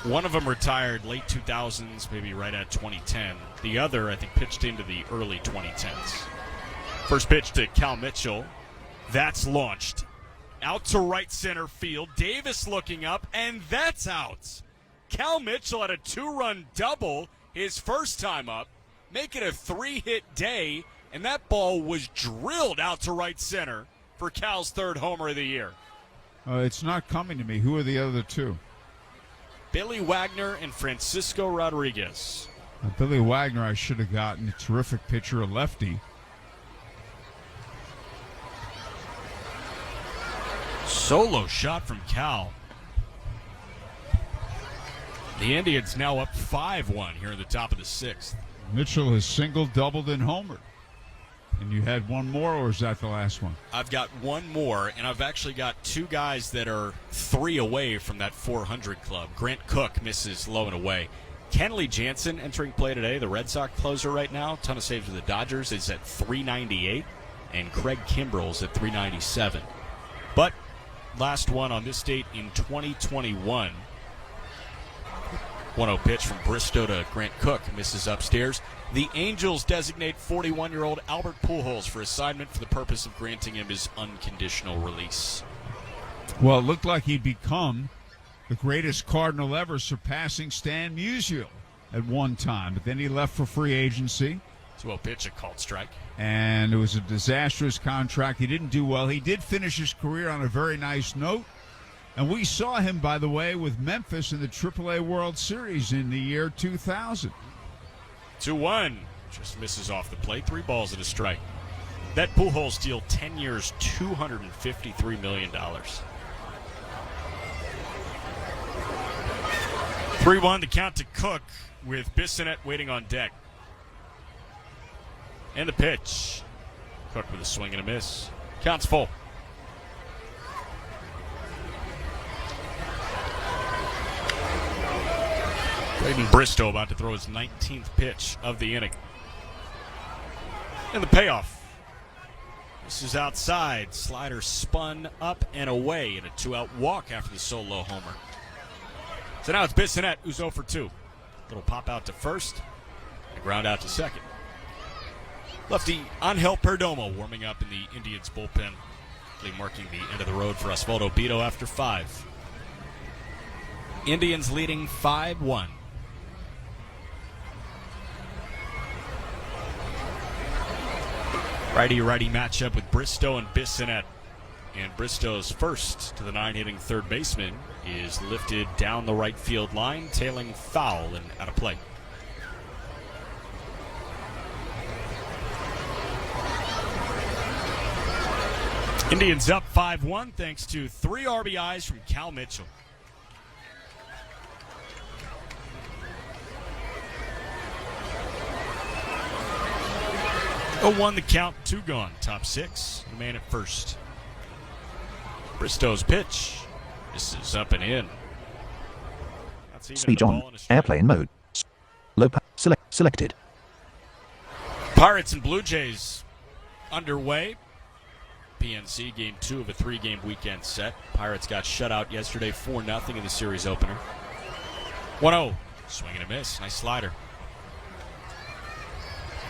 One of them retired late 2000s, maybe right at 2010. The other, I think, pitched into the early 2010s. First pitch to Cal Mitchell. That's launched. Out to right center field. Davis looking up, and that's out. Cal Mitchell had a 2-run double his first time up, make it a 3-hit day, and that ball was drilled out to right center for Cal's 3rd homer of the year. It's not coming to me. Who are the other 2? Billy Wagner and Francisco Rodriguez. Billy Wagner I should have gotten. A terrific pitcher, a lefty. Solo shot from Cal. The Indians now up 5-1 here in the top of the 6th. Mitchell has singled, doubled, and homered. And you had one more, or is that the last one? I've got one more, and I've actually got 2 guys that are 3 away from that 400 club. Grant Cook misses low and away. Kenley Jansen entering play today, the Red Sox closer right now. Ton of saves with the Dodgers is at 398, and Craig Kimbrell's at 397. But last one on this date in 2021. 1-0 pitch from Bristow to Grant Cook. Misses upstairs. The Angels designate 41-year-old Albert Pujols for assignment for the purpose of granting him his unconditional release. Well, it looked like he'd become the greatest Cardinal ever, surpassing Stan Musial at one time. But then he left for free agency. 2-0 pitch, a called strike. And it was a disastrous contract. He didn't do well. He did finish his career on a very nice note. And we saw him, by the way, with Memphis in the AAA World Series in the year 2000. 2-1. Just misses off the plate. 3 balls and a strike. That Pujols deal, 10 years, $253 million. 3-1, the count to Cook with Bissonnette waiting on deck. And the pitch. Cook with a swing and a miss. Count's full. Clayton Bristow about to throw his 19th pitch of the inning. And the payoff. This is outside. Slider spun up and away in a 2-out walk after the solo homer. So now it's Bissonnette, who's 0 for 2. Little pop out to first, and ground out to second. Lefty Angel Perdomo warming up in the Indians bullpen, marking the end of the road for Osvaldo Bido after 5. Indians leading 5-1. Righty-righty matchup with Bristow and Bissonnette. And Bristow's first to the 9-hitting third baseman is lifted down the right field line, tailing foul and out of play. Indians up 5-1 thanks to 3 RBIs from Cal Mitchell. Oh, 1 the count, 2 gone. Top 6, the man at first. Bristow's pitch. This is up and in. Speech on. Airplane mode. Low selected. Pirates and Blue Jays underway. PNC game 2 of a 3-game weekend set. Pirates got shut out yesterday 4-0 in the series opener. 1-0. Swing and a miss. Nice slider.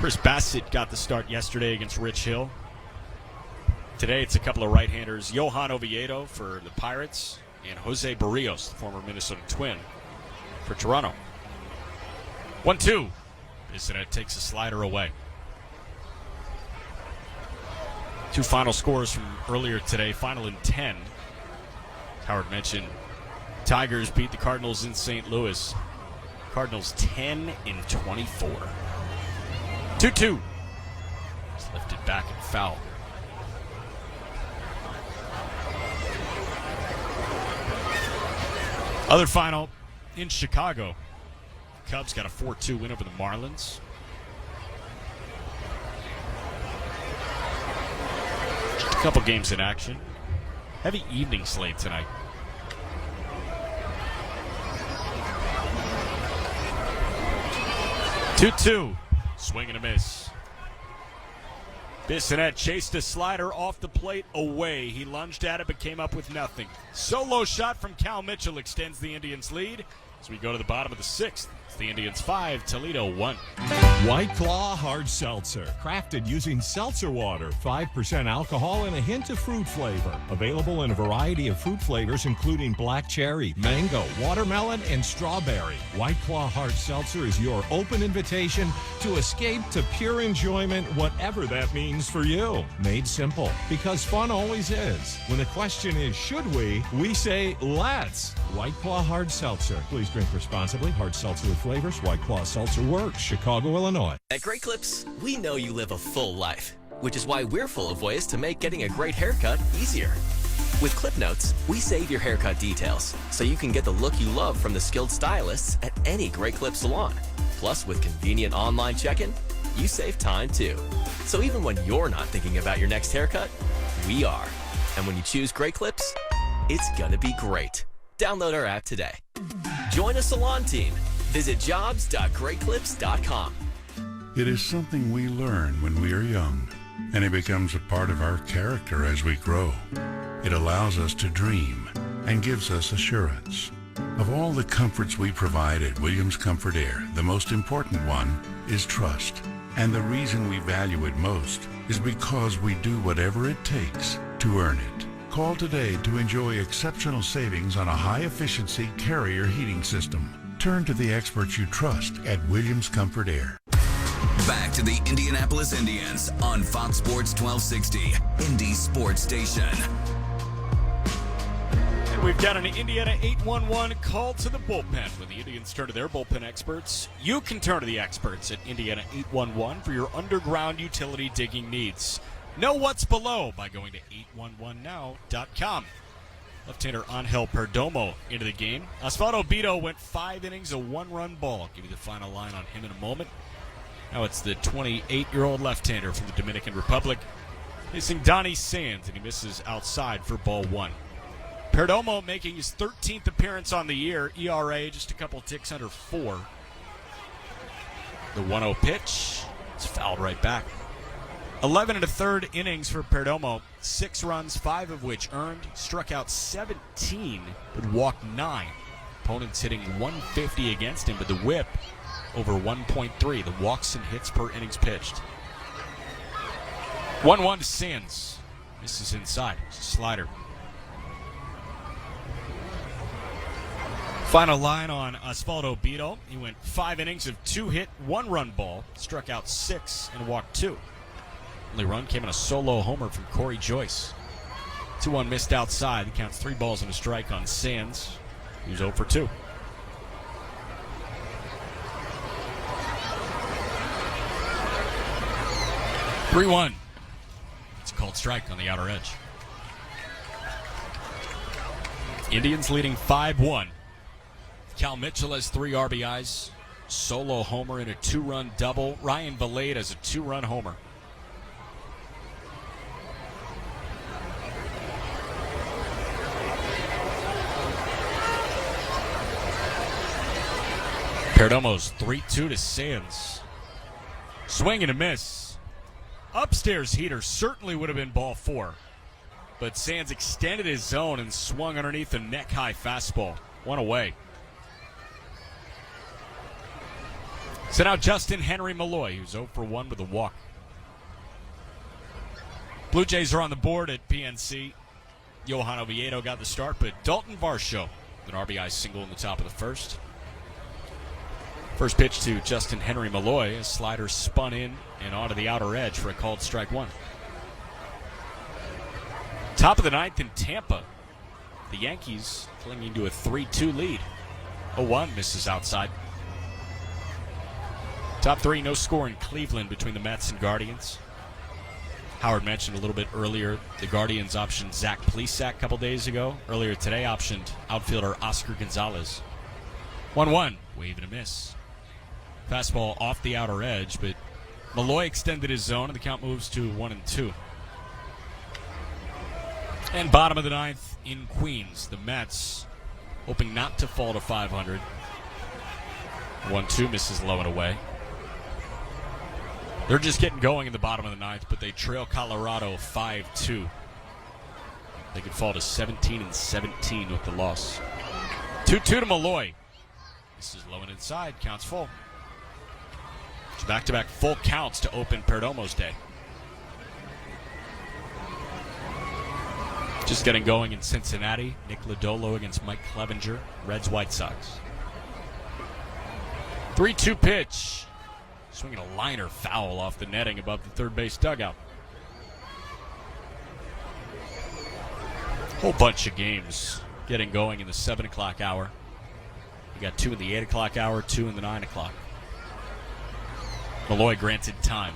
Chris Bassett got the start yesterday against Rich Hill. Today it's a couple of right-handers. Johan Oviedo for the Pirates and Jose Barrios, the former Minnesota Twin, for Toronto. 1-2. Bissonnette takes a slider away. 2 final scores from earlier today. Final in 10. Howard mentioned Tigers beat the Cardinals in St. Louis. Cardinals 10-24. 2-2. It's lifted back and foul. Other final in Chicago. Cubs got a 4-2 win over the Marlins. Just a couple games in action. Heavy evening slate tonight. 2-2. Swing and a miss. Bissonette chased a slider off the plate away. He lunged at it but came up with nothing. Solo shot from Cal Mitchell extends the Indians' lead as we go to the bottom of the sixth. It's the Indians 5, Toledo 1. White Claw Hard Seltzer, crafted using seltzer water, 5% alcohol and a hint of fruit flavor. Available in a variety of fruit flavors including black cherry, mango, watermelon, and strawberry. White Claw Hard Seltzer is your open invitation to escape to pure enjoyment, whatever that means for you. Made simple, because fun always is. When the question is, should we say, let's. White Claw Hard Seltzer. Please drink responsibly. Hard seltzer with flavors. White Claw Seltzer works. Chicago, Illinois. At Great Clips, we know you live a full life, which is why we're full of ways to make getting a great haircut easier. With Clip Notes, we save your haircut details so you can get the look you love from the skilled stylists at any Great Clip salon. Plus, with convenient online check-in, you save time too. So even when you're not thinking about your next haircut, we are. And when you choose Great Clips, it's gonna be great. Download our app today. Join a salon team. Visit jobs.greatclips.com. It is something we learn when we are young, and it becomes a part of our character as we grow. It allows us to dream and gives us assurance. Of all the comforts we provide at Williams Comfort Air, the most important one is trust. And the reason we value it most is because we do whatever it takes to earn it. Call today to enjoy exceptional savings on a high-efficiency Carrier heating system. Turn to the experts you trust at Williams Comfort Air. Back to the Indianapolis Indians on Fox Sports 1260, Indy Sports Station. And we've got an Indiana 811 call to the bullpen. When the Indians turn to their bullpen experts, you can turn to the experts at Indiana 811 for your underground utility digging needs. Know what's below by going to 811now.com. Left-hander Angel Perdomo into the game. Osvaldo Bido went 5 innings, a 1-run ball. I'll give you the final line on him in a moment. Now it's the 28-year-old left-hander from the Dominican Republic facing Donnie Sands, and he misses outside for ball 1. Perdomo making his 13th appearance on the year. ERA just a couple ticks under 4. The 1-0 pitch. It's fouled right back. 11 1/3 innings for Perdomo. 6 runs, 5 of which earned. Struck out 17, but walked 9. Opponents hitting 150 against him, but the whip over 1.3. The walks and hits per innings pitched. 1-1 to Sands. Misses inside. It's a slider. Final line on Osvaldo Bido. He went 5 innings of 2-hit, 1-run ball. Struck out 6 and walked 2. Only run came in a solo homer from Corey Joyce. 2-1 missed outside. He counts 3 balls and a strike on Sands. He was 0 for 2. (3-1). It's a called strike on the outer edge. Indians leading 5-1. Cal Mitchell has 3 RBIs. Solo homer and a 2-run double. Ryan Valade has a 2-run homer. Perdomo's 3-2 to Sands. Swing and a miss. Upstairs heater certainly would have been ball 4. But Sands extended his zone and swung underneath a neck-high fastball. 1 away. So now Justin Henry Malloy, who's 0 for 1 with a walk. Blue Jays are on the board at PNC. Johan Oviedo got the start, but Dalton Varsho, an RBI single in the top of the first. First pitch to Justin Henry Malloy. A slider spun in and onto the outer edge for a called strike 1. Top of the 9th in Tampa. The Yankees clinging to a 3-2 lead. 0-1 misses outside. Top 3, no score in Cleveland between the Mets and Guardians. Howard mentioned a little bit earlier, the Guardians optioned Zach Plesac a couple days ago. Earlier today, optioned outfielder Oscar Gonzalez. 1-1, wave and a miss. Fastball off the outer edge, but Malloy extended his zone, and the count moves to 1-2. And bottom of the 9th in Queens, the Mets hoping not to fall to 500. 1-2 misses low and away. They're just getting going in the bottom of the ninth, but they trail Colorado 5-2. They could fall to 17-17 with the loss. 2-2 to Malloy. This is low and inside. Counts full. It's back-to-back full counts to open Perdomo's day. Just getting going in Cincinnati. Nick Lodolo against Mike Clevenger. Reds, White Sox. 3-2 pitch. Swinging a liner foul off the netting above the third base dugout. Whole bunch of games getting going in the 7 o'clock hour. You got 2 in the 8 o'clock hour, 2 in the 9 o'clock. Malloy granted time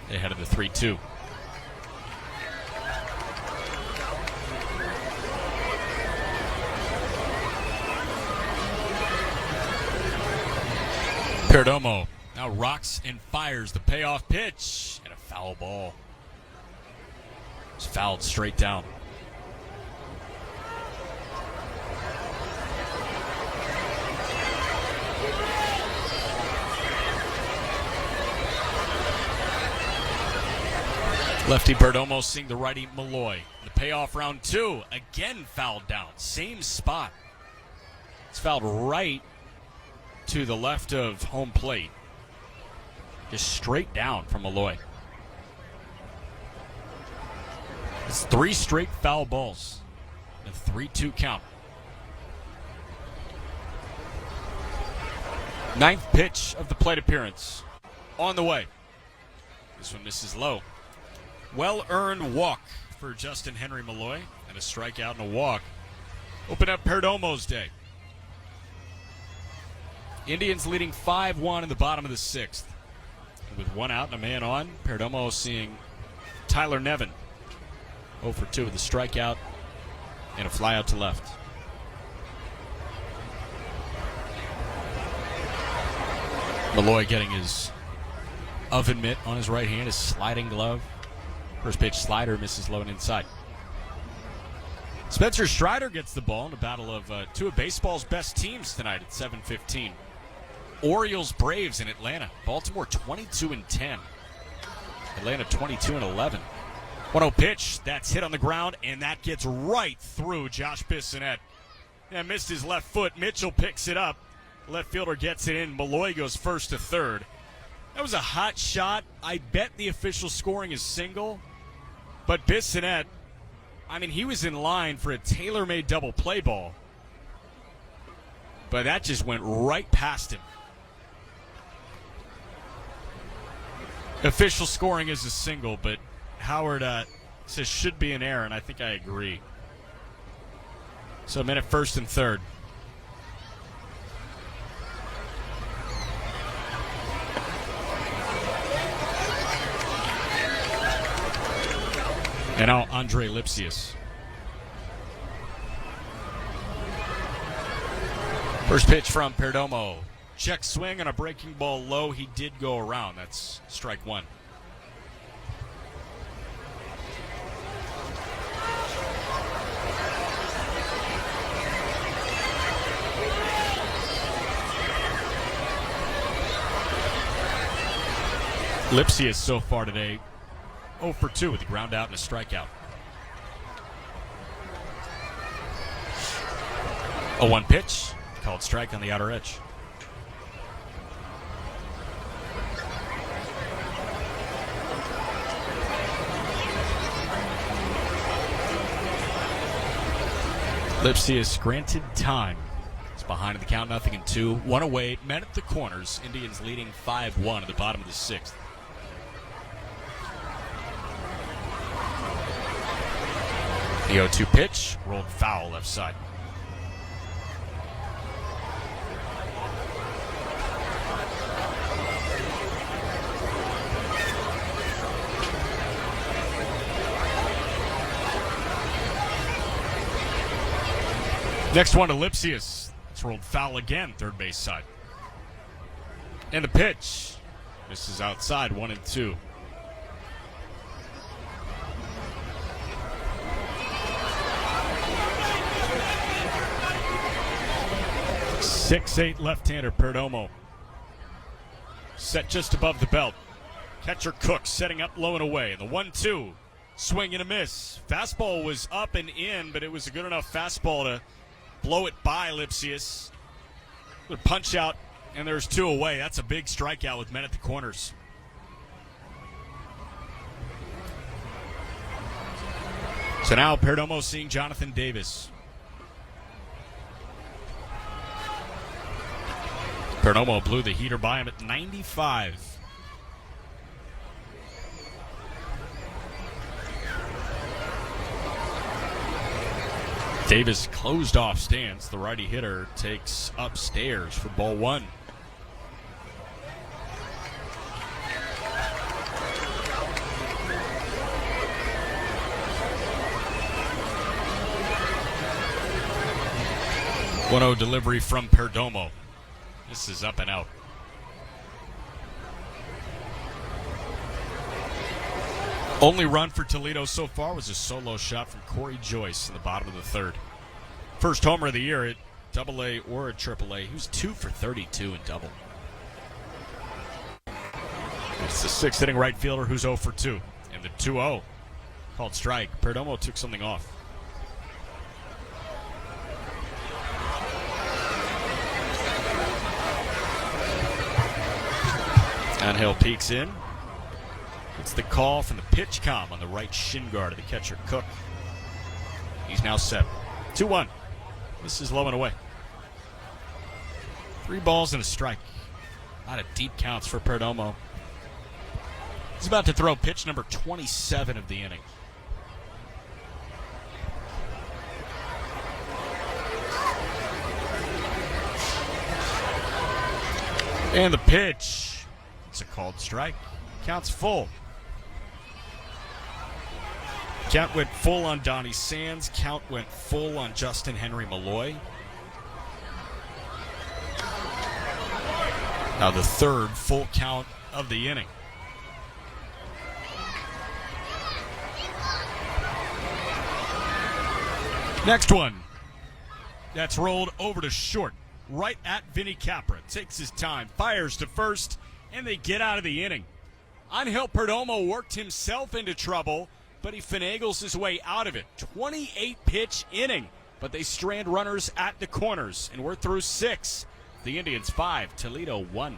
ahead of the 3-2. Perdomo now rocks and fires the payoff pitch, and a foul ball. It's fouled straight down. Lefty Perdomo seeing the righty Malloy. The payoff round 2, again fouled down. Same spot. It's fouled right to the left of home plate. Just straight down from Malloy. It's 3 straight foul balls. A 3-2 count. 9th pitch of the plate appearance. On the way. This one misses low. Well-earned walk for Justin Henry Malloy, and a strikeout and a walk. Open up Perdomo's day. Indians leading 5-1 in the bottom of the 6th. And with 1 out and a man on, Perdomo seeing Tyler Nevin 0 for 2 with a strikeout and a fly out to left. Malloy getting his oven mitt on his right hand, his sliding glove. First pitch slider misses low and inside. Spencer Strider gets the ball in a battle of 2 of baseball's best teams tonight at 7:15. Orioles Braves in Atlanta. Baltimore 22-10. Atlanta 22-11. 1-0 pitch. That's hit on the ground, and that gets right through Josh Bissonnette. And missed his left foot. Mitchell picks it up. Left fielder gets it in. Malloy goes first to third. That was a hot shot. I bet the official scoring is single. But Bissonnette, I mean, he was in line for a tailor-made double play ball. But that just went right past him. Official scoring is a single, but Howard says should be an error, and I think I agree. So men at first and third. And now Andre Lipsius. First pitch from Perdomo. Check swing on a breaking ball low. He did go around. That's strike 1. Lipsius so far today 0 for 2 with a ground out and a strikeout. A 1 pitch, called strike on the outer edge. Lipsius granted time. It's behind in the count, 0-2. 1 away, men at the corners. Indians leading 5-1 at the bottom of the 6th. The 0-2 pitch, rolled foul left side. Next one to Lipsius. It's rolled foul again, third base side. And the pitch misses outside, 1-2. Six-eight left-hander Perdomo. Set just above the belt. Catcher Cook setting up low and away. The 1-2. Swing and a miss. Fastball was up and in, but it was a good enough fastball to blow it by Lipsius. Good punch out, and there's 2 away. That's a big strikeout with men at the corners. So now Perdomo seeing Jonathan Davis. Perdomo blew the heater by him at 95. Davis closed off stance. The righty hitter takes upstairs for ball 1. One-0 delivery from Perdomo. This is up and out. Only run for Toledo so far was a solo shot from Corey Joyce in the bottom of the 3rd. First homer of the year at AA or at AAA. He was 2 for 32 in double. It's the 6th inning right fielder who's 0 for 2. And the 2-0 called strike. Perdomo took something off. Angel peeks in. It's the call from the pitch comm on the right shin guard of the catcher Cook. He's now set. 2-1. This is low and away. 3 balls and a strike. A lot of deep counts for Perdomo. He's about to throw pitch number 27 of the inning. And the pitch. It's a called strike. Counts full. Count went full on Donnie Sands. Count went full on Justin Henry Malloy. Now the 3rd full count of the inning. Next one. That's rolled over to short. Right at Vinny Capra. Takes his time. Fires to first. And they get out of the inning. Angel Perdomo worked himself into trouble, but he finagles his way out of it. 28-pitch inning, but they strand runners at the corners, and we're through 6. The Indians 5, Toledo 1.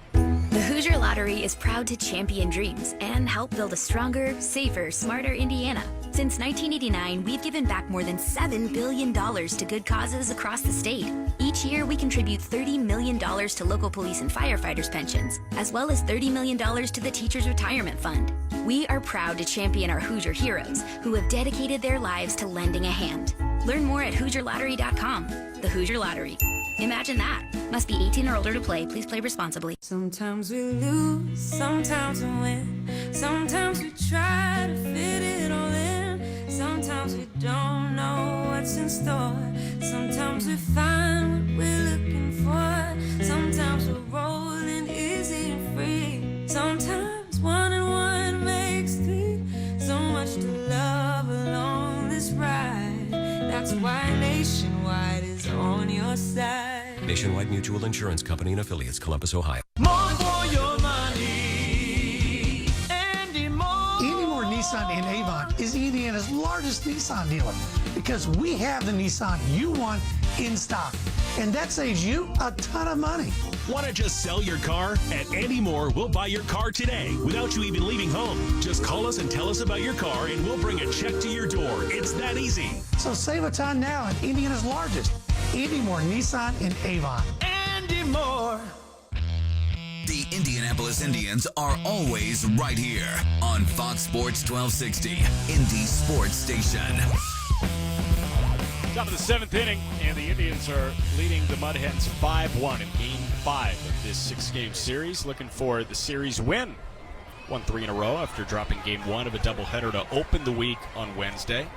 The Hoosier Lottery is proud to champion dreams and help build a stronger, safer, smarter Indiana. Since 1989, we've given back more than $7 billion to good causes across the state. Each year, we contribute $30 million to local police and firefighters' pensions, as well as $30 million to the Teachers' Retirement Fund. We are proud to champion our Hoosier heroes who have dedicated their lives to lending a hand. Learn more at HoosierLottery.com. The Hoosier Lottery. Imagine that. Must be 18 or older to play. Please play responsibly. Sometimes we lose, sometimes we win. Sometimes we try to fit it all in. Sometimes we don't know what's in store. Sometimes we find what we're looking for. Sometimes we're rolling easy and free. Sometimes 1 and 1 makes 3. So much to love along this ride. That's why Nationwide is on your side. Nationwide Mutual Insurance Company and Affiliates, Columbus, Ohio. More for your money. Andy Moore Nissan in Avon is Indiana's largest Nissan dealer because we have the Nissan you want in stock. And that saves you a ton of money. Want to just sell your car? At Andy Moore, we'll buy your car today without you even leaving home. Just call us and tell us about your car, and we'll bring a check to your door. It's that easy. So save a ton now at Indiana's largest, Andy Moore Nissan in Avon. Andy Moore. The Indianapolis Indians are always right here on Fox Sports 1260, Indy Sports Station. Top of the 7th inning, and the Indians are leading the Mud Hens 5-1 in Game 5 of this 6-game series, looking for the series win. Won 3 in a row after dropping Game 1 of a doubleheader to open the week on Wednesday.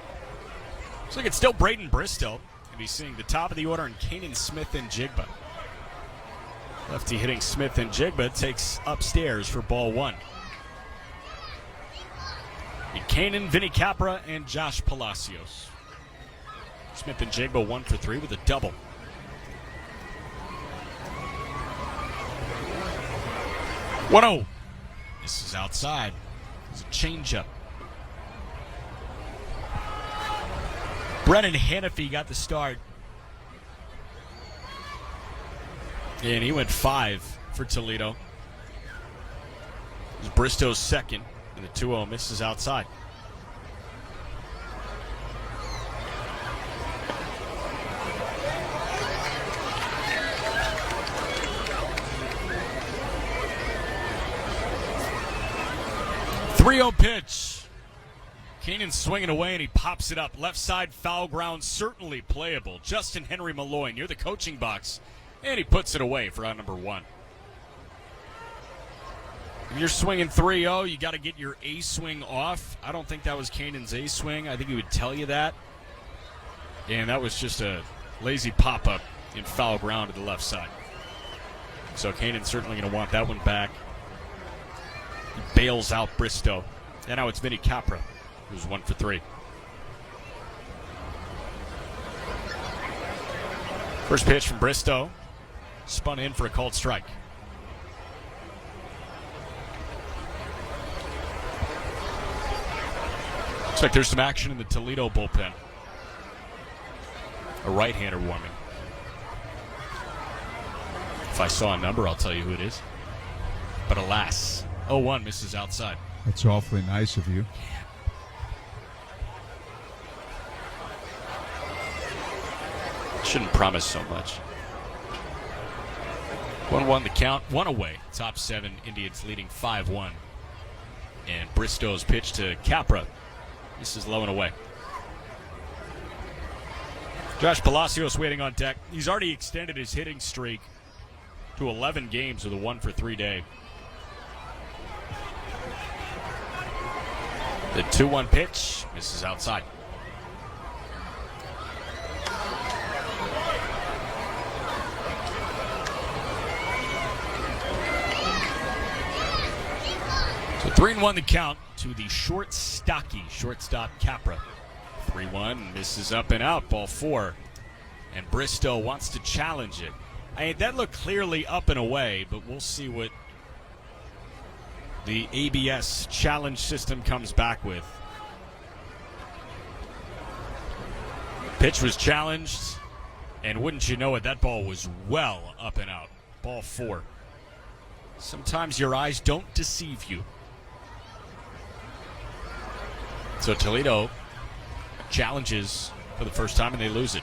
Looks like it's still Braden Bristow, and he's seeing the top of the order in Kanan Smith and Jigba. Lefty hitting Smith and Jigba takes upstairs for ball 1. Kanan, Vinny Capra, and Josh Palacios. Smith and Jigba 1 for 3 with a double. This is outside. It's a changeup. Brennan Hannafy got the start. And he went 5 for Toledo. It was Bristow's second, and the 2-0 misses outside. Three-0 pitch. Keenan swinging away, and he pops it up. Left side foul ground, certainly playable. Justin Henry Malloy near the coaching box, and he puts it away for out number 1. If you're swinging 3-0, you got to get your A swing off. I don't think that was Kanan's A swing. I think he would tell you that. And that was just a lazy pop-up in foul ground to the left side. So Kanan's certainly going to want that one back. He bails out Bristow. And now it's Vinny Capra, who's 1 for 3. First pitch from Bristow. Spun in for a called strike. Looks like there's some action in the Toledo bullpen. A right-hander warming. If I saw a number, I'll tell you who it is. But alas, 0-1 misses outside. That's awfully nice of you. Shouldn't promise so much. 1-1 the count, 1 away. Top 7, Indians leading 5-1. And Bristow's pitch to Capra. This is low and away. Josh Palacios waiting on deck. He's already extended his hitting streak to 11 games with a 1 for 3 day. The 2-1 pitch misses outside. So 3-1 the count to the shortstop Capra. 3-1 misses up and out, ball 4. And Bristow wants to challenge it. That looked clearly up and away, but we'll see what the ABS challenge system comes back with. Pitch was challenged, and wouldn't you know it, that ball was well up and out. Ball 4. Sometimes your eyes don't deceive you. So Toledo challenges for the first time, and they lose it.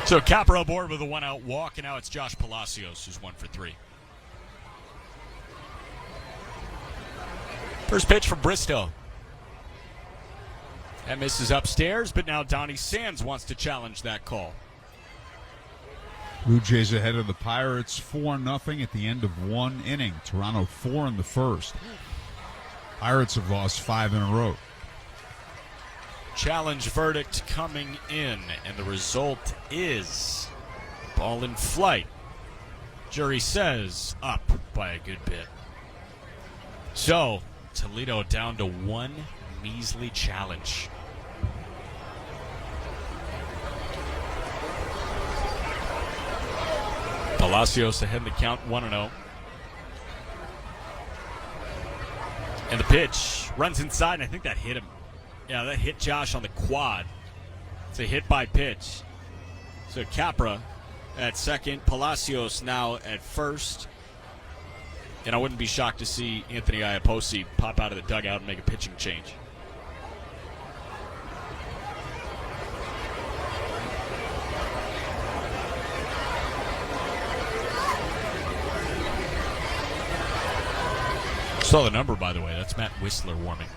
So Capra aboard with a 1-out walk, and now it's Josh Palacios who's 1 for 3. First pitch from Bristow. That misses upstairs, but now Donnie Sands wants to challenge that call. Blue Jays ahead of the Pirates 4-0 at the end of 1 inning. Toronto 4 in the first. Pirates have lost 5 in a row. Challenge verdict coming in, and the result is ball in flight. Jury says up by a good bit. So Toledo down to 1 measly challenge. Palacios ahead in the count, 1-0. And the pitch runs inside, and I think that hit him. Yeah, that hit Josh on the quad. It's a hit by pitch. So Capra at second, Palacios now at first. And I wouldn't be shocked to see Anthony Iapoce pop out of the dugout and make a pitching change. Saw the number, by the way. That's Matt Whistler warming.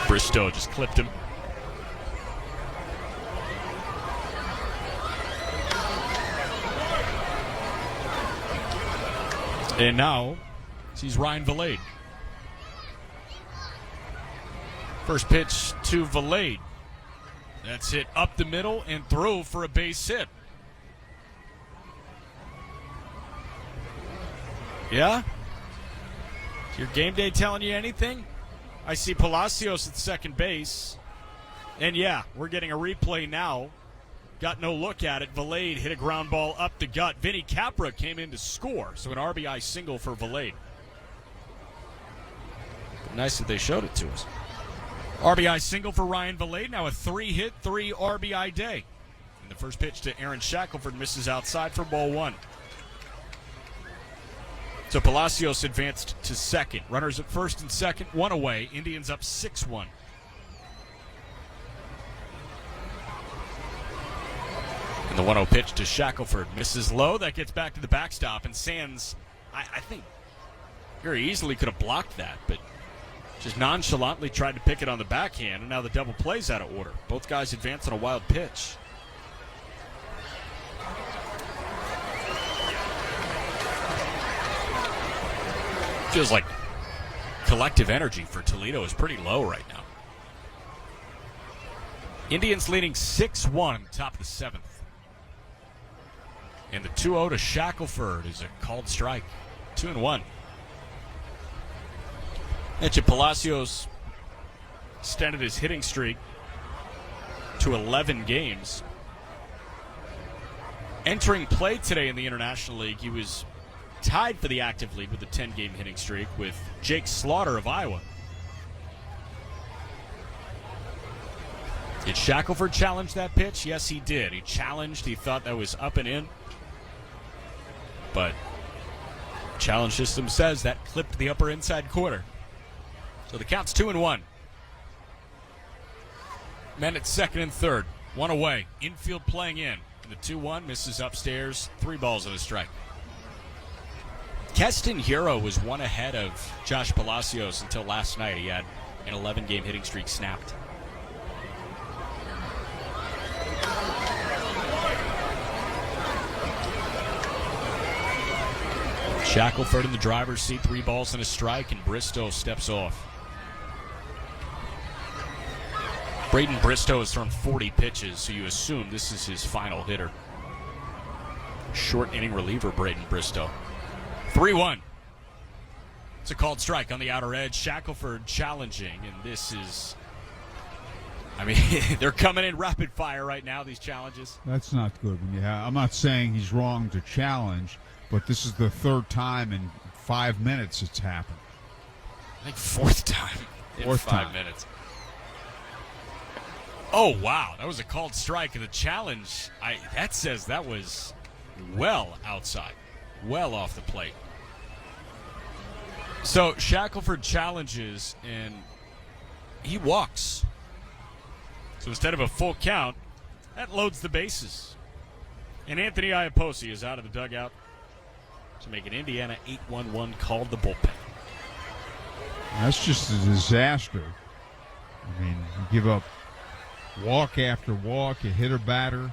Bristow just clipped him. And now sees Ryan Valade. First pitch to Valade. That's hit up the middle and through for a base hit. Yeah? Is your game day telling you anything? I see Palacios at second base. And, yeah, we're getting a replay now. Got no look at it. Valade hit a ground ball up the gut. Vinny Capra came in to score. So an RBI single for Valade. Nice that they showed it to us. RBI single for Ryan Valade. Now a 3-hit, 3 RBI day. And the first pitch to Aaron Shackelford misses outside for ball 1. So Palacios advanced to second. Runners at first and second, 1 away. Indians up 6-1. And the 1-0 pitch to Shackelford misses low. That gets back to the backstop. And Sands, I think, very easily could have blocked that, but just nonchalantly tried to pick it on the backhand. And now the double play's out of order. Both guys advance on a wild pitch. Feels like collective energy for Toledo is pretty low right now. Indians leading 6-1, top of the 7th. And the 2-0 to Shackelford is a called strike. 2-1. Mentioned Palacios extended his hitting streak to 11 games. Entering play today in the International League, he was tied for the active league with a 10-game hitting streak with Jake Slaughter of Iowa. Did Shackelford challenge that pitch? Yes, he did. He challenged. He thought that was up and in. But challenge system says that clipped the upper inside corner. So the count's 2-1. Men at second and third. 1 away. Infield playing in. And the 2-1 misses upstairs. 3 balls and a strike. Keston Hero was 1 ahead of Josh Palacios until last night. He had an 11-game hitting streak snapped. Shackelford in the driver's seat, 3 balls and a strike, and Bristow steps off. Braden Bristow has thrown 40 pitches, so you assume this is his final hitter. Short inning reliever, Braden Bristow. 3-1. It's a called strike on the outer edge. Shackelford challenging, and this is... I mean, they're coming in rapid fire right now, these challenges. That's not good. I'm not saying he's wrong to challenge, but this is the 3rd time in 5 minutes it's happened. I think 4th time in 5 minutes. Oh, wow. That was a called strike. And the challenge, that says that was well outside, well off the plate. So Shackelford challenges, and he walks. So instead of a full count, that loads the bases. And Anthony Iapoce is out of the dugout to make an Indiana 8-1-1 called the bullpen. That's just a disaster. I mean, you give up walk after walk, you hit a batter,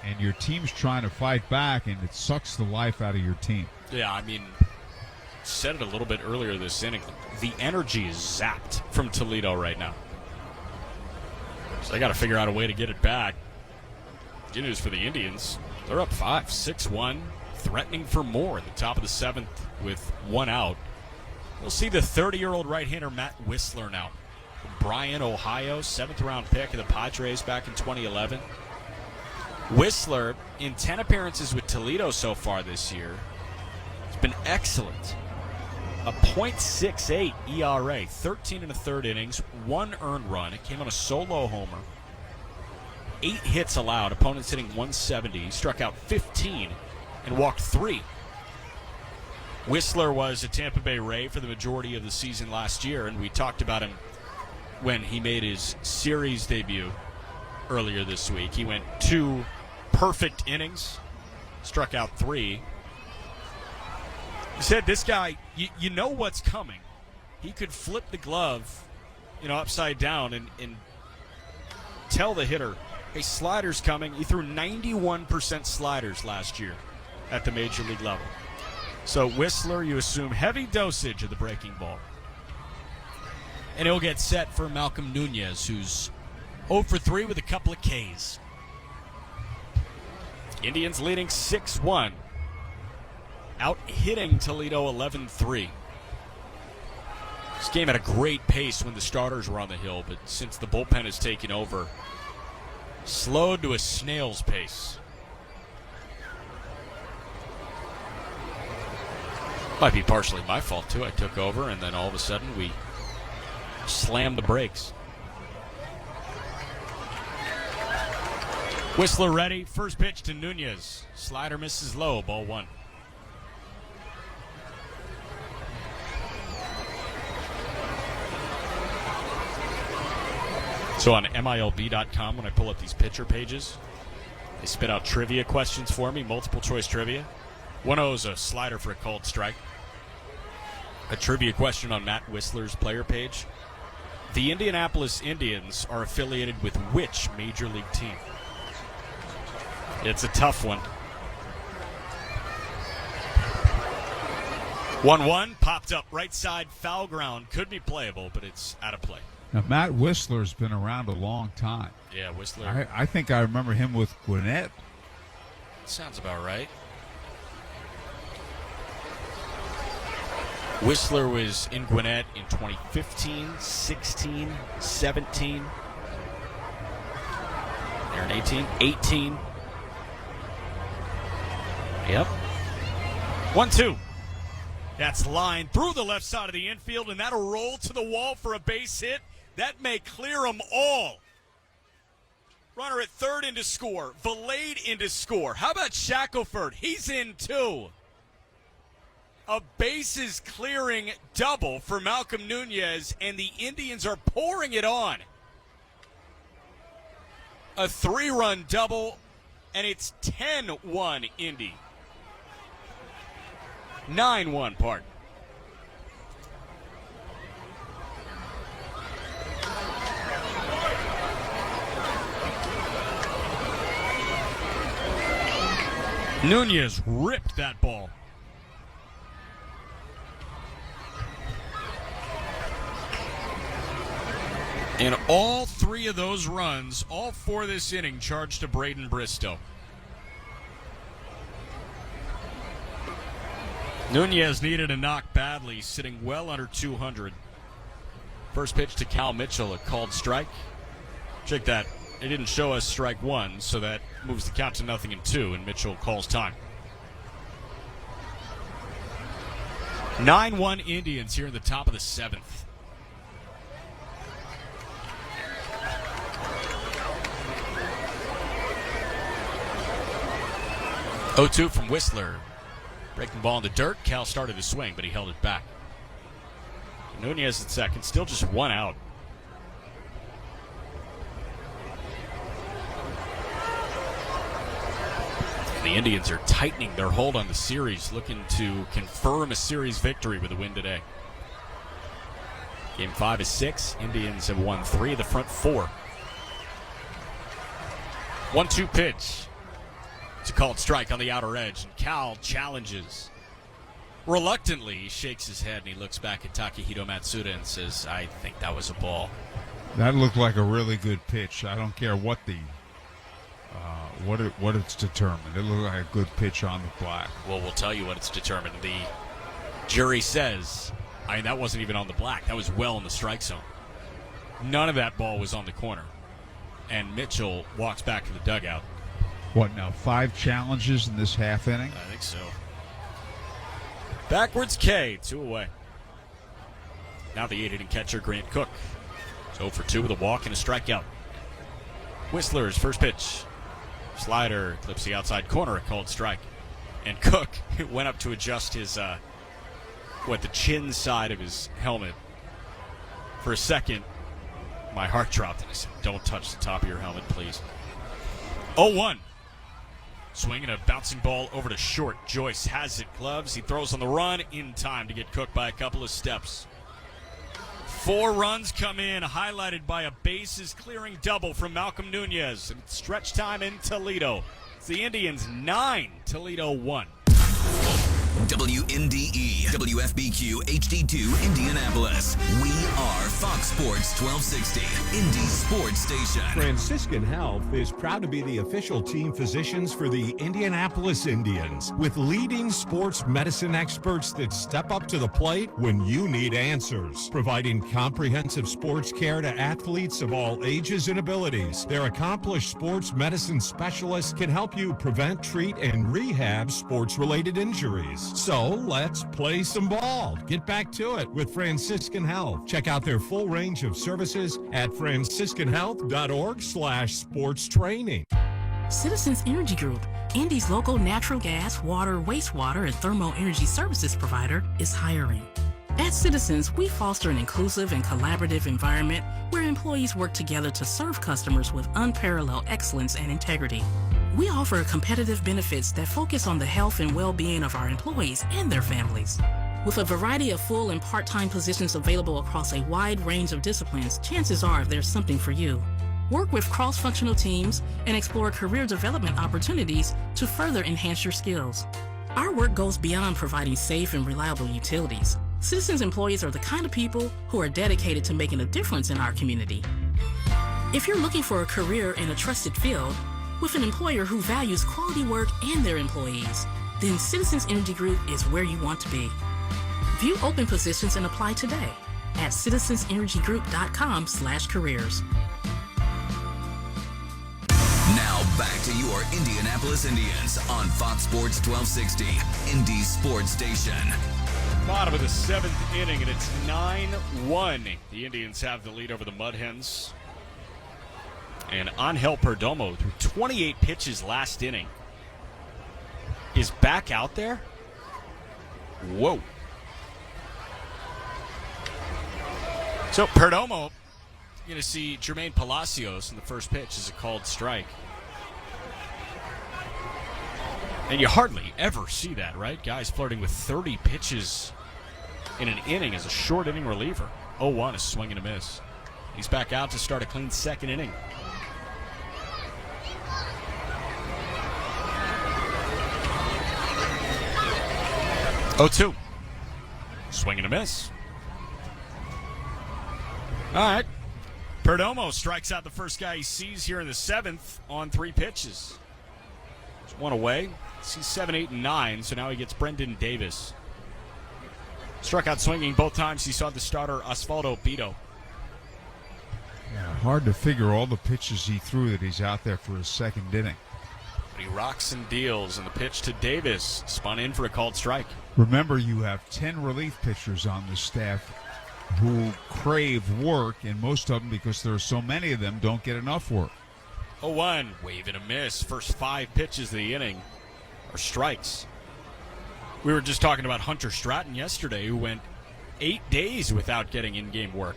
and your team's trying to fight back, and it sucks the life out of your team. Yeah, I mean, said it a little bit earlier this inning. The energy is zapped from Toledo right now. So they got to figure out a way to get it back. Good news for the Indians. They're up 5, 6-1, threatening for more at the top of the 7th with 1 out. We'll see the 30-year-old right-hander Matt Whistler now. From Bryan, Ohio, 7th-round pick of the Padres back in 2011. Whistler, in 10 appearances with Toledo so far this year, has been excellent. A .68 ERA, 13 1/3 innings, 1 earned run. It came on a solo homer. 8 hits allowed, opponents hitting 170. He struck out 15 and walked 3. Whistler was a Tampa Bay Ray for the majority of the season last year, and we talked about him when he made his series debut earlier this week. He went 2 perfect innings, struck out 3. He said this guy, you know what's coming. He could flip the glove, upside down and tell the hitter, hey, slider's coming. He threw 91% sliders last year at the major league level. So Whistler, you assume heavy dosage of the breaking ball. And he'll get set for Malcolm Nunez, who's 0 for 3 with a couple of Ks. Indians leading 6-1. Out hitting Toledo 11-3. This game had a great pace when the starters were on the hill, but since the bullpen has taken over, slowed to a snail's pace. Might be partially my fault, too. I took over, and then all of a sudden we slammed the brakes. Whistler ready. First pitch to Nunez. Slider misses low. Ball 1. So on MILB.com, when I pull up these pitcher pages, they spit out trivia questions for me, multiple choice trivia. 1-0 is a slider for a called strike. A trivia question on Matt Whistler's player page. The Indianapolis Indians are affiliated with which major league team? It's a tough one. 1-1, popped up right side, foul ground. Could be playable, but it's out of play. Now, Matt Whistler's been around a long time. Yeah, Whistler. I think I remember him with Gwinnett. Sounds about right. Whistler was in Gwinnett in 2015, 16, 17. They're in 18. 18. Yep. 1-2. That's line through the left side of the infield, and that'll roll to the wall for a base hit. That may clear them all. Runner at third in to score. Valade in to score. How about Shackelford? He's in too. A bases clearing double for Malcolm Nunez, and the Indians are pouring it on. A 3-run double, and it's 10-1 Indy. 9-1, pardon. Nunez ripped that ball. And all 3 of those runs, all 4 this inning, charged to Braden Bristow. Nunez needed a knock badly, sitting well under 200. First pitch to Cal Mitchell, a called strike. Check that. It didn't show us strike 1, so that moves the count to 0-2, and Mitchell calls time. 9-1 Indians here in the top of the 7th. Oh-2 from Whistler. Breaking the ball in the dirt. Cal started to swing, but he held it back. Nunez at second. Still just 1 out. And the Indians are tightening their hold on the series, looking to confirm a series victory with a win today. Game 5 is 6. Indians have won 3 of the front 4. 1-2 pitch. It's a called strike on the outer edge, and Cal challenges. Reluctantly, he shakes his head, and he looks back at Takehito Matsuda and says, I think that was a ball. That looked like a really good pitch. I don't care what the what it's determined. It looked like a good pitch on the black. Well, we'll tell you what it's determined. The jury says, that wasn't even on the black. That was well in the strike zone. None of that ball was on the corner. And Mitchell walks back to the dugout. What now, 5 challenges in this half inning? I think so. Backwards K, 2 away. Now the 8-inning catcher, Grant Cook. It's 0 for 2 with a walk and a strikeout. Whistler's first pitch. Slider clips the outside corner, a called strike. And Cook went up to adjust his, the chin side of his helmet. For a second, my heart dropped, and I said, don't touch the top of your helmet, please. 0-1. Swinging a bouncing ball over to short. Joyce has it. Gloves. He throws on the run in time to get cooked by a couple of steps. 4 runs come in, highlighted by a bases clearing double from Malcolm Nunez. And it's stretch time in Toledo. It's the Indians 9, Toledo 1. WNDE, WFBQ HD2 Indianapolis. We are Fox Sports 1260, Indy Sports Station. Franciscan Health is proud to be the official team physicians for the Indianapolis Indians, with leading sports medicine experts that step up to the plate when you need answers, providing comprehensive sports care to athletes of all ages and abilities. Their accomplished sports medicine specialists can help you prevent, treat, and rehab sports-related injuries. So let's play some ball. Get back to it with Franciscan Health. Check out their full range of services at franciscanhealth.org/sports training. Citizens Energy Group, Indy's local natural gas, water, wastewater, and thermal energy services provider, is hiring. At Citizens, we foster an inclusive and collaborative environment where employees work together to serve customers with unparalleled excellence and integrity. We offer competitive benefits that focus on the health and well-being of our employees and their families. With a variety of full and part-time positions available across a wide range of disciplines, chances are there's something for you. Work with cross-functional teams and explore career development opportunities to further enhance your skills. Our work goes beyond providing safe and reliable utilities. Citizens employees are the kind of people who are dedicated to making a difference in our community. If you're looking for a career in a trusted field, with an employer who values quality work and their employees, then Citizens Energy Group is where you want to be. View open positions and apply today at citizensenergygroup.com/careers. Now back to your Indianapolis Indians on Fox Sports 1260, Indy Sports Station. Bottom of the 7th inning, and it's 9-1. The Indians have the lead over the Mud Hens. And Angel Perdomo, through 28 pitches last inning, is back out there. Whoa. So Perdomo, you're going to see Jermaine Palacios in the first pitch as a called strike. And you hardly ever see that, right? Guys flirting with 30 pitches in an inning as a short inning reliever. 0-1, a swing and a miss. He's back out to start a clean second inning. Oh, 2. Swing and a miss. All right. Perdomo strikes out the first guy he sees here in the 7th on 3 pitches. There's one away. He's 7, 8, and 9, so now he gets Brendan Davis. Struck out swinging both times he saw the starter Osvaldo Bito. Yeah, hard to figure all the pitches he threw that he's out there for his second inning. But he rocks and deals, and the pitch to Davis spun in for a called strike. Remember, you have 10 relief pitchers on the staff who crave work, and most of them, because there are so many of them, don't get enough work. 0-1, wave and a miss. First 5 pitches of the inning are strikes. We were just talking about Hunter Stratton yesterday, who went 8 days without getting in-game work.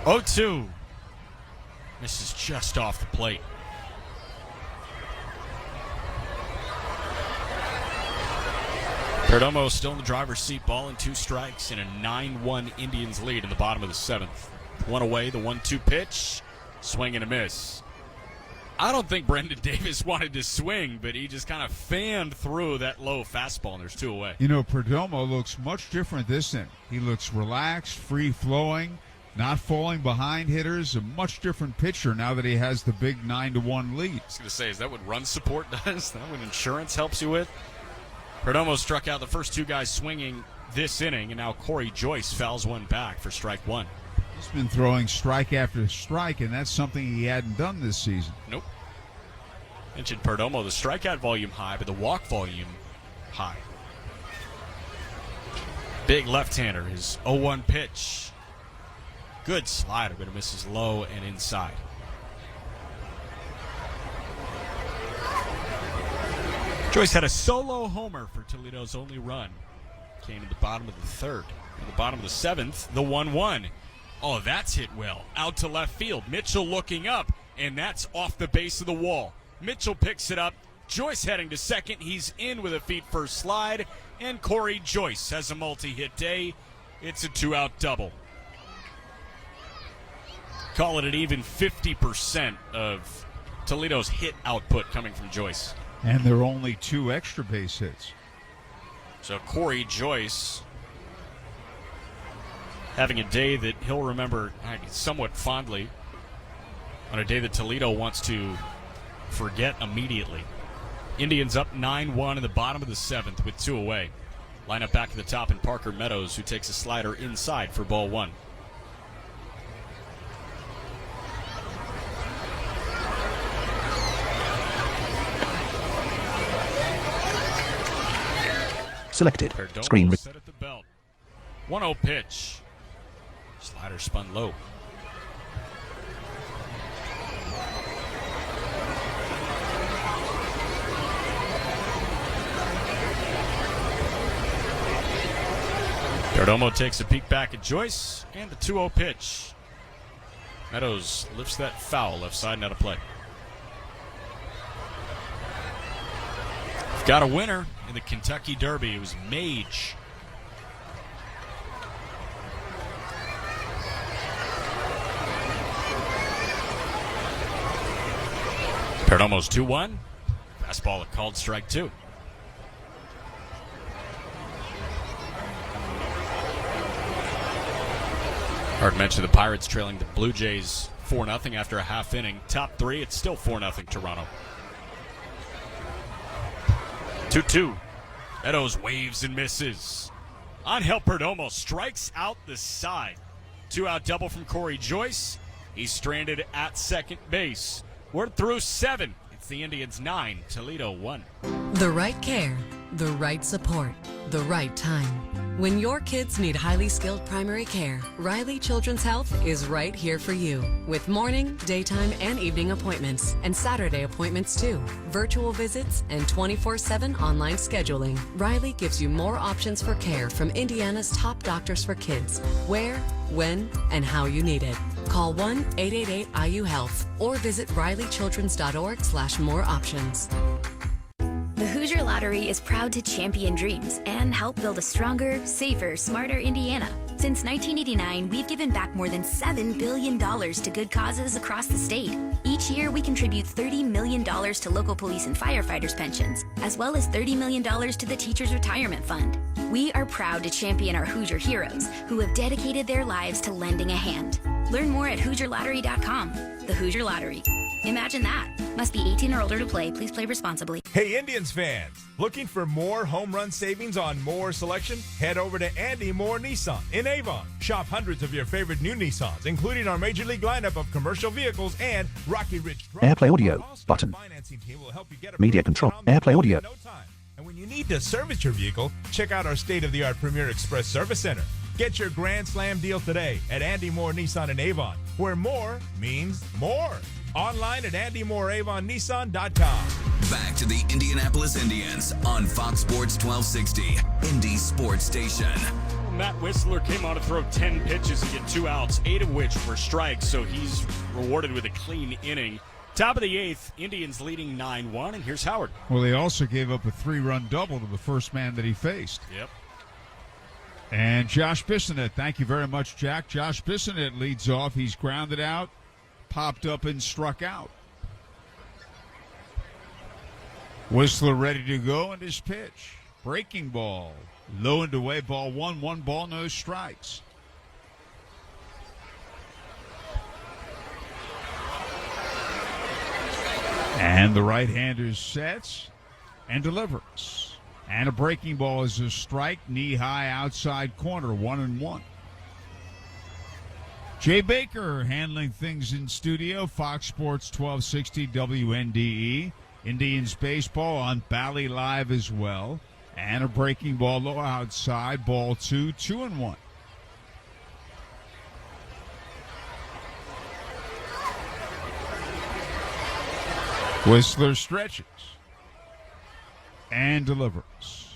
0-2. Misses just off the plate. Perdomo still in the driver's seat, ball and 2 strikes, and a 9-1 Indians lead in the bottom of the 7th. One away, the 1-2 pitch, swing and a miss. I don't think Brendan Davis wanted to swing, but he just kind of fanned through that low fastball, and there's 2 away. You know, Perdomo looks much different this inning. He looks relaxed, free-flowing, not falling behind hitters, a much different pitcher now that he has the big 9-1 lead. I was going to say, is that what run support does? Is that what insurance helps you with? Perdomo struck out the first 2 guys swinging this inning, and now Corey Joyce fouls one back for strike 1. He's been throwing strike after strike, and that's something he hadn't done this season. Nope. Mentioned Perdomo, the strikeout volume high, but the walk volume high. Big left-hander, his 0-1 pitch. Good slider, but it misses low and inside. Joyce had a solo homer for Toledo's only run. Came in the bottom of the 3rd. In the bottom of the 7th, the 1-1. Oh, that's hit well. Out to left field. Mitchell looking up, and that's off the base of the wall. Mitchell picks it up. Joyce heading to second. He's in with a feet-first slide, and Corey Joyce has a multi-hit day. It's a 2-out double. Call it an even 50% of Toledo's hit output coming from Joyce. And there are only 2 extra base hits. So Corey Joyce having a day that he'll remember somewhat fondly, on a day that Toledo wants to forget immediately. Indians up 9-1 in the bottom of the 7th with 2 away. Lineup back at the top in Parker Meadows, who takes a slider inside for ball 1. Selected. Perdomo Screen. set at the belt. 1-0 pitch. Slider spun low. Perdomo takes a peek back at Joyce, and the 2-0 pitch. Meadows lifts that foul left side, not a play. We've got a winner in the Kentucky Derby. It was Mage. Perdomo's 2-1. Fastball, a called strike 2. Hard mention the Pirates trailing the Blue Jays 4-0 after a half inning. Top 3, it's still 4-0 Toronto. 2-2. Meadows waves and misses. Angel Perdomo strikes out the side. 2-out double from Corey Joyce. He's stranded at second base. We're through 7. It's the Indians 9, Toledo 1. The right care, the right support, the right time. When your kids need highly skilled primary care, Riley Children's Health is right here for you. With morning, daytime, and evening appointments, and Saturday appointments too. Virtual visits and 24/7 online scheduling. Riley gives you more options for care from Indiana's top doctors for kids. Where, when, and how you need it. Call 1-888-IU-HEALTH or visit rileychildrens.org/more options. The Hoosier Lottery is proud to champion dreams and help build a stronger, safer, smarter Indiana. Since 1989, we've given back more than $7 billion to good causes across the state. Each year, we contribute $30 million to local police and firefighters' pensions, as well as $30 million to the Teachers' Retirement Fund. We are proud to champion our Hoosier heroes who have dedicated their lives to lending a hand. Learn more at HoosierLottery.com. The Hoosier Lottery. Imagine that. Must be 18 or older to play. Please play responsibly. Hey, Indians fans. Looking for more home run savings on more selection? Head over to Andy Moore Nissan in Avon. Shop hundreds of your favorite new Nissans, including our Major League lineup of commercial vehicles and Rocky Ridge trucks. AirPlay audio button. Media control. AirPlay audio. And when you need to service your vehicle, check out our state-of-the-art Premier Express Service Center. Get your Grand Slam deal today at Andy Moore Nissan in Avon, where more means more. Online at AndyMooreAvonNissan.com. Back to the Indianapolis Indians on Fox Sports 1260, Indy Sports Station. Matt Whistler came on to throw 10 pitches and get 2 outs, 8 of which were strikes, so he's rewarded with a clean inning. Top of the 8th, Indians leading 9-1, and here's Howard. Well, they also gave up a 3-run double to the first man that he faced. Yep. And Josh Bissonnette, thank you very much, Jack. Josh Bissonnette leads off. He's grounded out, popped up, and struck out. Whistler ready to go, and his pitch. Breaking ball. Low and away, ball 1, 1 ball, no strikes. And the right-hander sets and delivers. And a breaking ball is a strike, knee-high outside corner, 1-1. Jay Baker handling things in studio, Fox Sports 1260 WNDE. Indians baseball on Bally Live as well. And a breaking ball low outside, ball 2, 2-1. Whistler stretches and delivers.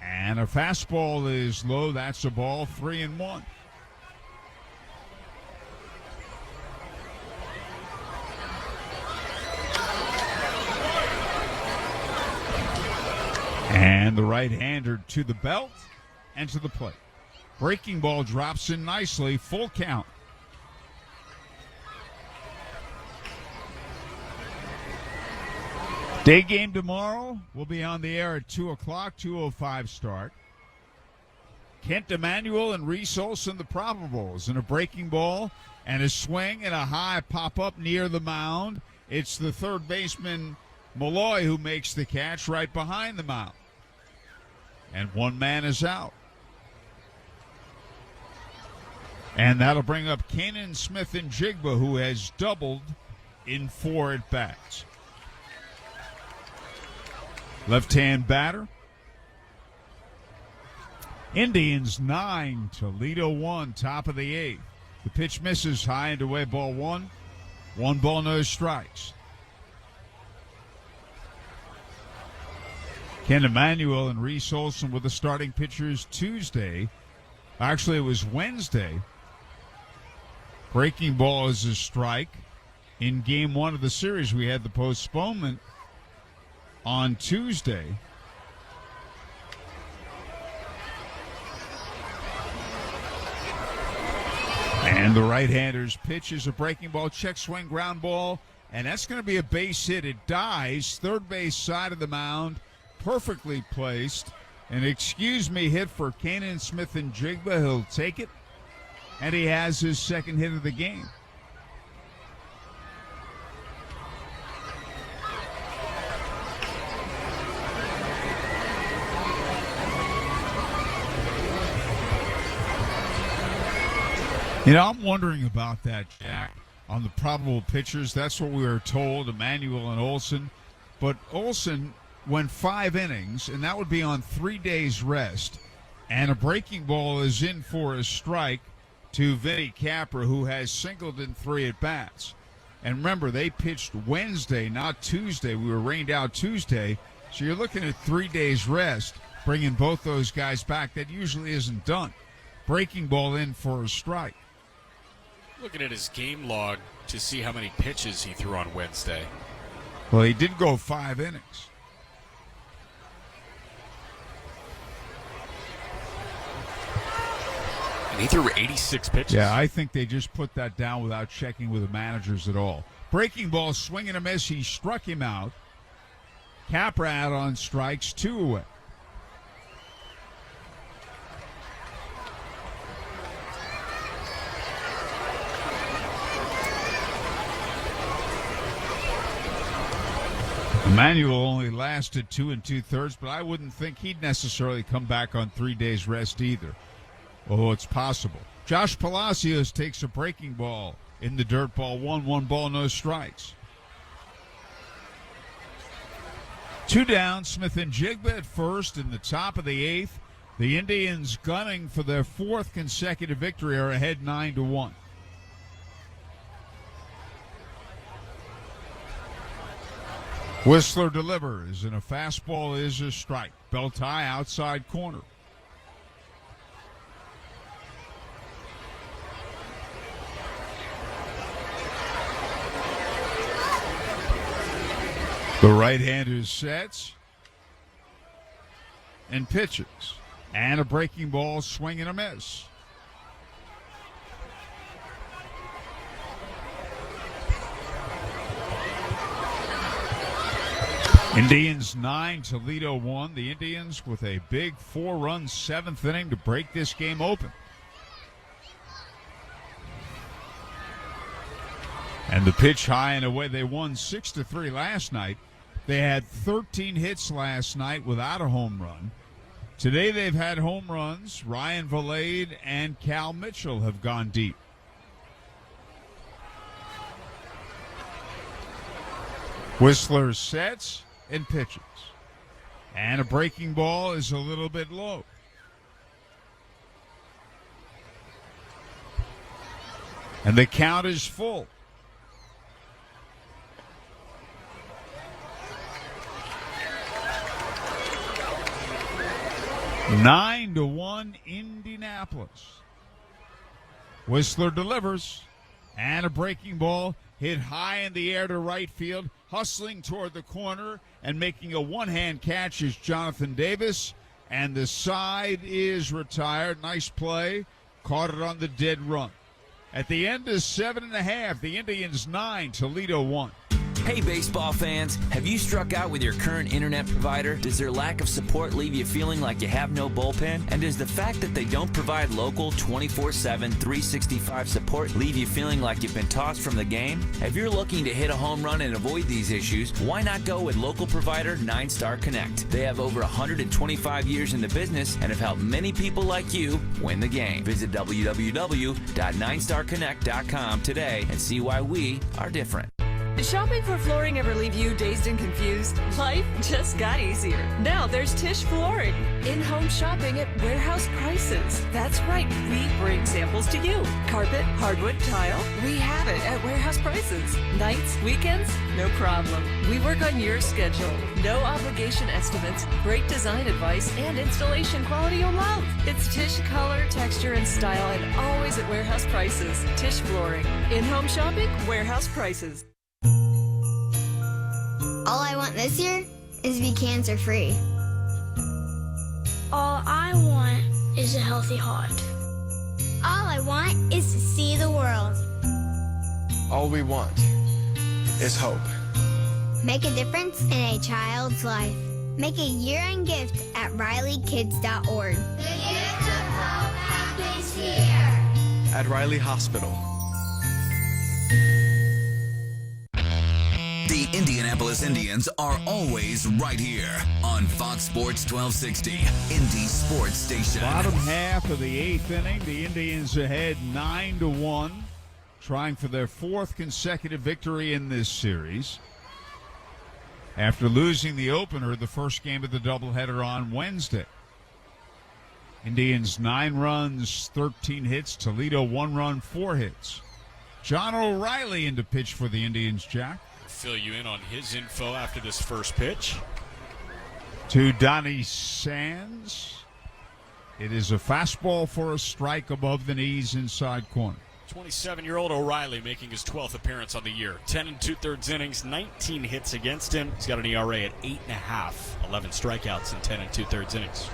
And a fastball is low. That's a ball, 3-1. And the right-hander to the belt and to the plate. Breaking ball drops in nicely, full count. Day game tomorrow. We'll be on the air at 2 o'clock, 2:05 start. Kent Emanuel and Reese Olson, the probables, and a breaking ball and a swing and a high pop-up near the mound. It's the third baseman, Malloy, who makes the catch right behind the mound. And one man is out. And that'll bring up Kanan Smith-Njigba, who has doubled in 4 at-bats. Left-hand batter. Indians 9, Toledo 1, top of the 8th. The pitch misses, high and away, ball 1. 1 ball, no strikes. Ken Emanuel and Reese Olson were the starting pitchers Tuesday. Actually, it was Wednesday. Breaking ball is a strike. In game 1 of the series, we had the postponement on Tuesday. And the right-hander's pitch is a breaking ball, check swing, ground ball, and that's going to be a base hit. It dies, third base side of the mound, perfectly placed. An excuse me hit for Kanan Smith-Njigba. He'll take it, and he has his second hit of the game. You know, I'm wondering about that, Jack, on the probable pitchers. That's what we were told, Emanuel and Olson. But Olson went 5 innings, and that would be on 3 days rest. And a breaking ball is in for a strike to Vinny Capra, who has singled in 3 at-bats. And remember, they pitched Wednesday, not Tuesday. We were rained out Tuesday. So you're looking at 3 days rest, bringing both those guys back. That usually isn't done. Breaking ball in for a strike. Looking at his game log to see how many pitches he threw on Wednesday. Well, he did go 5 innings. And he threw 86 pitches. Yeah, I think they just put that down without checking with the managers at all. Breaking ball, swing and a miss. He struck him out. Capra out on strikes, 2 away. Emanuel only lasted 2 2/3, but I wouldn't think he'd necessarily come back on 3 days rest either. Oh, it's possible. Josh Palacios takes a breaking ball in the dirt, ball 1, 1 ball, no strikes. 2 down, Smith-Njigba at first in the top of the 8th. The Indians gunning for their 4th consecutive victory are ahead 9-1. Whistler delivers, and a fastball is a strike. Belt high, outside corner. The right-hander sets and pitches. And a breaking ball, swing and a miss. Indians 9, Toledo 1. The Indians with a big 4-run 7th inning to break this game open. And the pitch high and away. They won 6-3 last night. They had 13 hits last night without a home run. Today they've had home runs. Ryan Valade and Cal Mitchell have gone deep. Whistler sets and pitches. And a breaking ball is a little bit low. And the count is full. Nine to 1 Indianapolis. Whistler delivers. And a breaking ball hit high in the air to right field. Hustling toward the corner and making a one-hand catch is Jonathan Davis. And the side is retired. Nice play. Caught it on the dead run. At the end of 7.5, the Indians 9, Toledo 1. Hey baseball fans, have you struck out with your current internet provider? Does their lack of support leave you feeling like you have no bullpen? And does the fact that they don't provide local 24/7, 365 support leave you feeling like you've been tossed from the game? If you're looking to hit a home run and avoid these issues, why not go with local provider 9-Star Connect? They have over 125 years in the business and have helped many people like you win the game. Visit www.9starconnect.com today and see why we are different. Did shopping for flooring ever leave you dazed and confused? Life just got easier. Now there's Tisch Flooring. In-home shopping at warehouse prices. That's right, we bring samples to you. Carpet, hardwood, tile, we have it at warehouse prices. Nights, weekends, no problem. We work on your schedule. No obligation estimates, great design advice, and installation quality you'll love. It's Tisch color, texture, and style, and always at warehouse prices. Tisch Flooring. In-home shopping, warehouse prices. All I want this year is to be cancer-free. All I want is a healthy heart. All I want is to see the world. All we want is hope. Make a difference in a child's life. Make a year-end gift at RileyKids.org. The gift of hope happens here. At Riley Hospital. The Indianapolis Indians are always right here on Fox Sports 1260, Indy Sports Station. Bottom half of the eighth inning, the Indians ahead 9-1, trying for their fourth consecutive victory in this series. After losing the opener, the first game of the doubleheader on Wednesday. Indians 9 runs, 13 hits. Toledo 1 run, 4 hits. John O'Reilly in to pitch for the Indians, Jack. Fill you in on his info after this first pitch. To Donnie Sands. It is a fastball for a strike above the knees inside corner. 27-year-old O'Reilly making his 12th appearance on the year. 10 2/3 innings, 19 hits against him. He's got an ERA at 8.5, 11 strikeouts in 10 2/3 innings.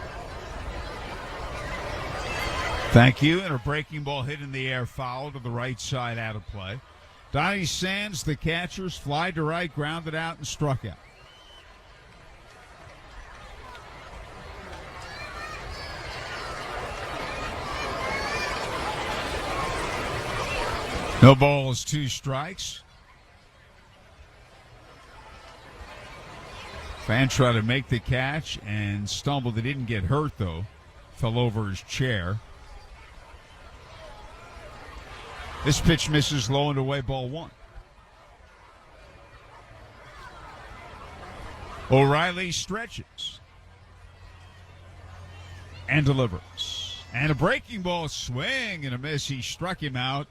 Thank you. And a breaking ball hit in the air, foul to the right side, out of play. Donnie Sands, the catchers, fly to right, grounded out, and struck out. No balls, 2 strikes. Fan tried to make the catch and stumbled. He didn't get hurt, though. Fell over his chair. This pitch misses low and away, ball 1. O'Reilly stretches and delivers. And a breaking ball swing and a miss. He struck him out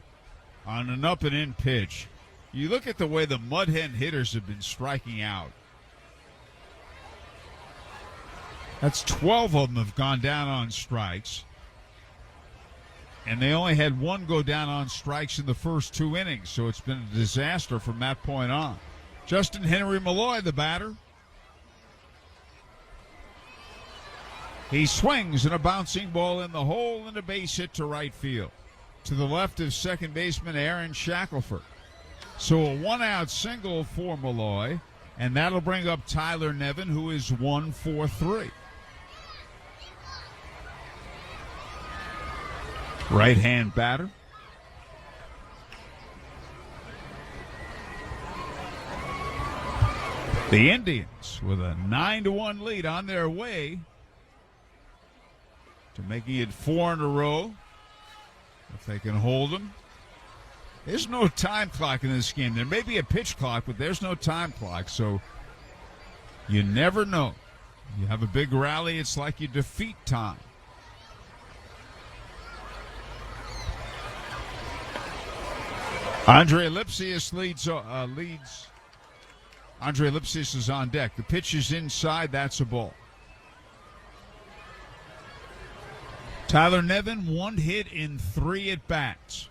on an up and in pitch. You look at the way the Mud Hen hitters have been striking out. That's 12 of them have gone down on strikes. And they only had 1 go down on strikes in the first 2 innings, so it's been a disaster from that point on. Justin Henry Malloy, the batter. He swings and a bouncing ball in the hole and a base hit to right field. To the left of second baseman Aaron Shackelford. So a 1-out single for Malloy, and that'll bring up Tyler Nevin, who is 1 for 3. Right-hand batter. The Indians with a 9-1 lead on their way to making it 4 in a row. If they can hold them. There's no time clock in this game. There may be a pitch clock, but there's no time clock, so you never know. You have a big rally, it's like you defeat time. Andre Lipsius leads. Andre Lipsius is on deck. The pitch is inside. That's a ball. Tyler Nevin, 1 hit in 3 at-bats.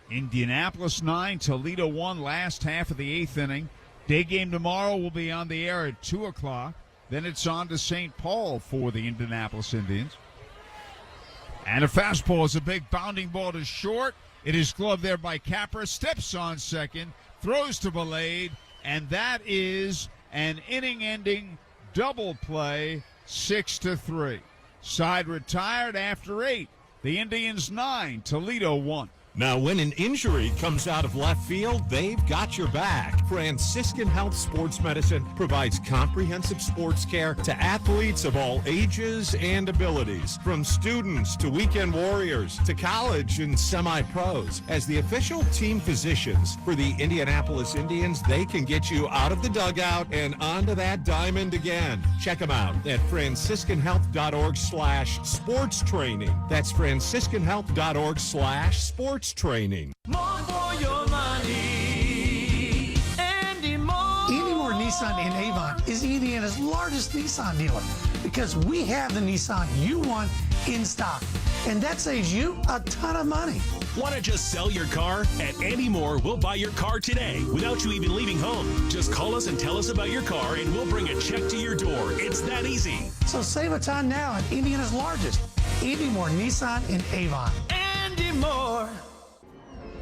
Indianapolis 9, Toledo 1, last half of the 8th inning. Day game tomorrow will be on the air at 2 o'clock. Then it's on to St. Paul for the Indianapolis Indians. And a fastball is a big bounding ball to short. It is gloved there by Capra. Steps on second. Throws to Belade. and that is an inning-ending double play, 6-3. Side retired after 8. The Indians 9, Toledo 1. Now, when an injury comes out of left field, they've got your back. Franciscan Health Sports Medicine provides comprehensive sports care to athletes of all ages and abilities, from students to weekend warriors to college and semi-pros. As the official team physicians for the Indianapolis Indians, they can get you out of the dugout and onto that diamond again. Check them out at franciscanhealth.org/sports training. That's franciscanhealth.org/sports training. More for your money. Andy Moore. Andy Moore Nissan in Avon is Indiana's largest Nissan dealer because we have the Nissan you want in stock. And that saves you a ton of money. Want to just sell your car? At Andy Moore, we'll buy your car today without you even leaving home. Just call us and tell us about your car, and we'll bring a check to your door. It's that easy. So save a ton now at Indiana's largest Andy Moore Nissan in Avon. Andy Moore.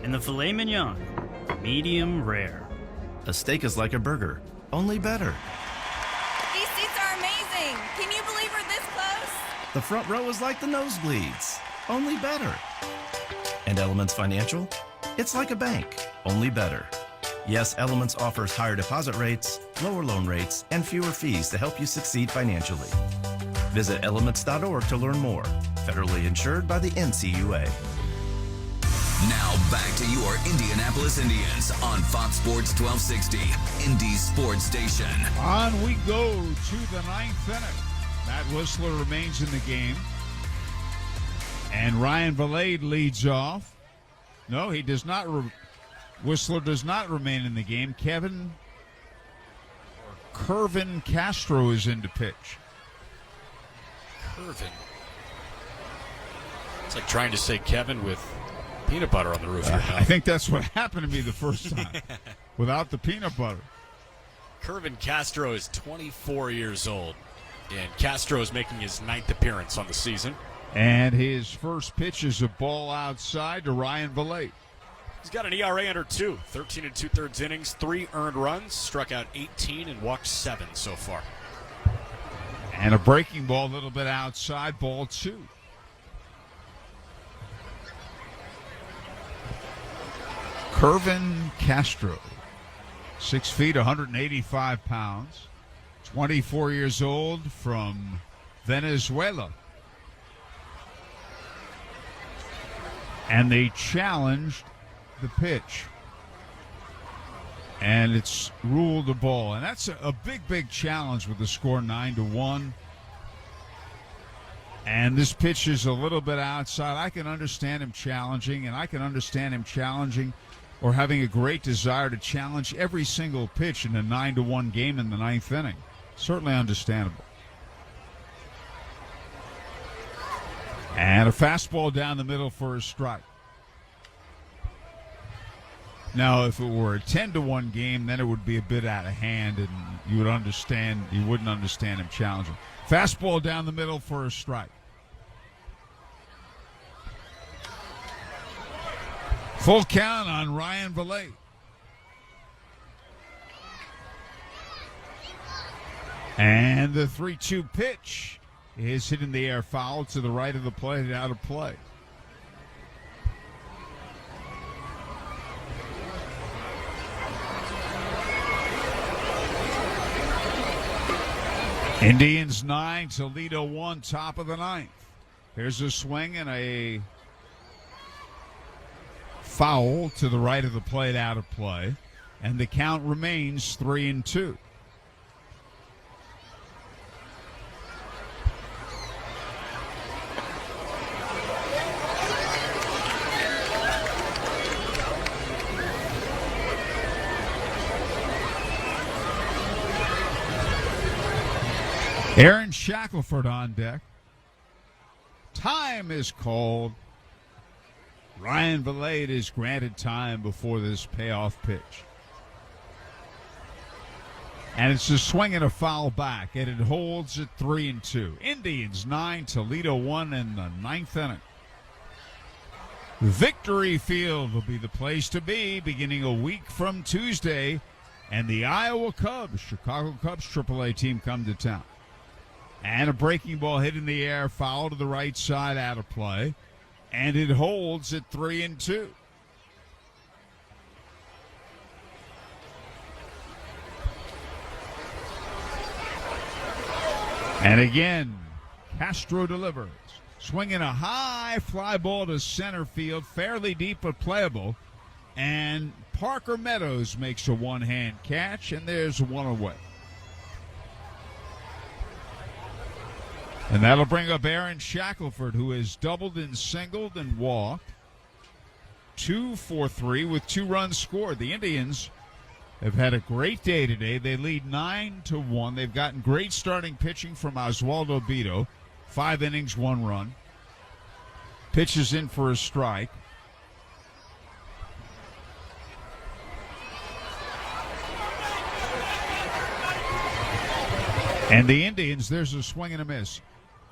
And the filet mignon, medium rare. A steak is like a burger, only better. These seats are amazing. Can you believe we're this close? The front row is like the nosebleeds, only better. And Elements Financial? It's like a bank, only better. Yes, Elements offers higher deposit rates, lower loan rates, and fewer fees to help you succeed financially. Visit elements.org to learn more. Federally insured by the NCUA. Now back to your Indianapolis Indians on Fox Sports 1260, Indy's sports station. On we go to the 9th inning. Matt Whistler remains in the game. And Ryan Valade leads off. No, he does not. Whistler does not remain in the game. Kervin Castro is in to pitch. Kervin. It's like trying to say Kevin with peanut butter on the roof. I think that's what happened to me the first time, without the peanut butter. Kervin Castro is 24 years old, and Castro is making his 9th appearance on the season. And his first pitch is a ball outside to Ryan Valade. He's got an ERA under 2, 13 and 2/3 innings, 3 earned runs, struck out 18 and walked 7 so far. And a breaking ball a little bit outside, ball 2. Kervin Castro, 6 feet, 185 pounds, 24 years old, from Venezuela. And they challenged the pitch. And it's ruled a ball. And that's a big, big challenge with the score 9-1. And this pitch is a little bit outside. I can understand him challenging, and I can understand him challenging or having a great desire to challenge every single pitch in a 9-1 game in the 9th inning. Certainly understandable. And a fastball down the middle for a strike. Now, if it were a 10-1 game, then it would be a bit out of hand, and you wouldn't understand him challenging. Fastball down the middle for a strike. Full count on Ryan Valade. And the 3-2 pitch is hit in the air, foul to the right of the plate, out of play. Indians 9, Toledo 1, top of the 9th. Here's a swing and a foul to the right of the plate, out of play. And the count remains 3-2. Aaron Shackelford on deck. Time is called. Ryan Valade is granted time before this payoff pitch. And it's a swing and a foul back, and it holds at 3-2. Indians 9, Toledo 1 in the 9th inning. Victory Field will be the place to be beginning a week from Tuesday and the Iowa Cubs, Chicago Cubs AAA team, come to town. And a breaking ball hit in the air, foul to the right side, out of play, and it holds at 3-2. And again, Castro delivers, swinging a high fly ball to center field, fairly deep but playable. And Parker Meadows makes a one-hand catch, and there's one away. And that'll bring up Aaron Shackelford, who has doubled and singled and walked. 2 for 3 with 2 runs scored. The Indians have had a great day today. They lead 9-1. They've gotten great starting pitching from Oswaldo Bido. 5 innings, 1 run. Pitches in for a strike. And the Indians, there's a swing and a miss,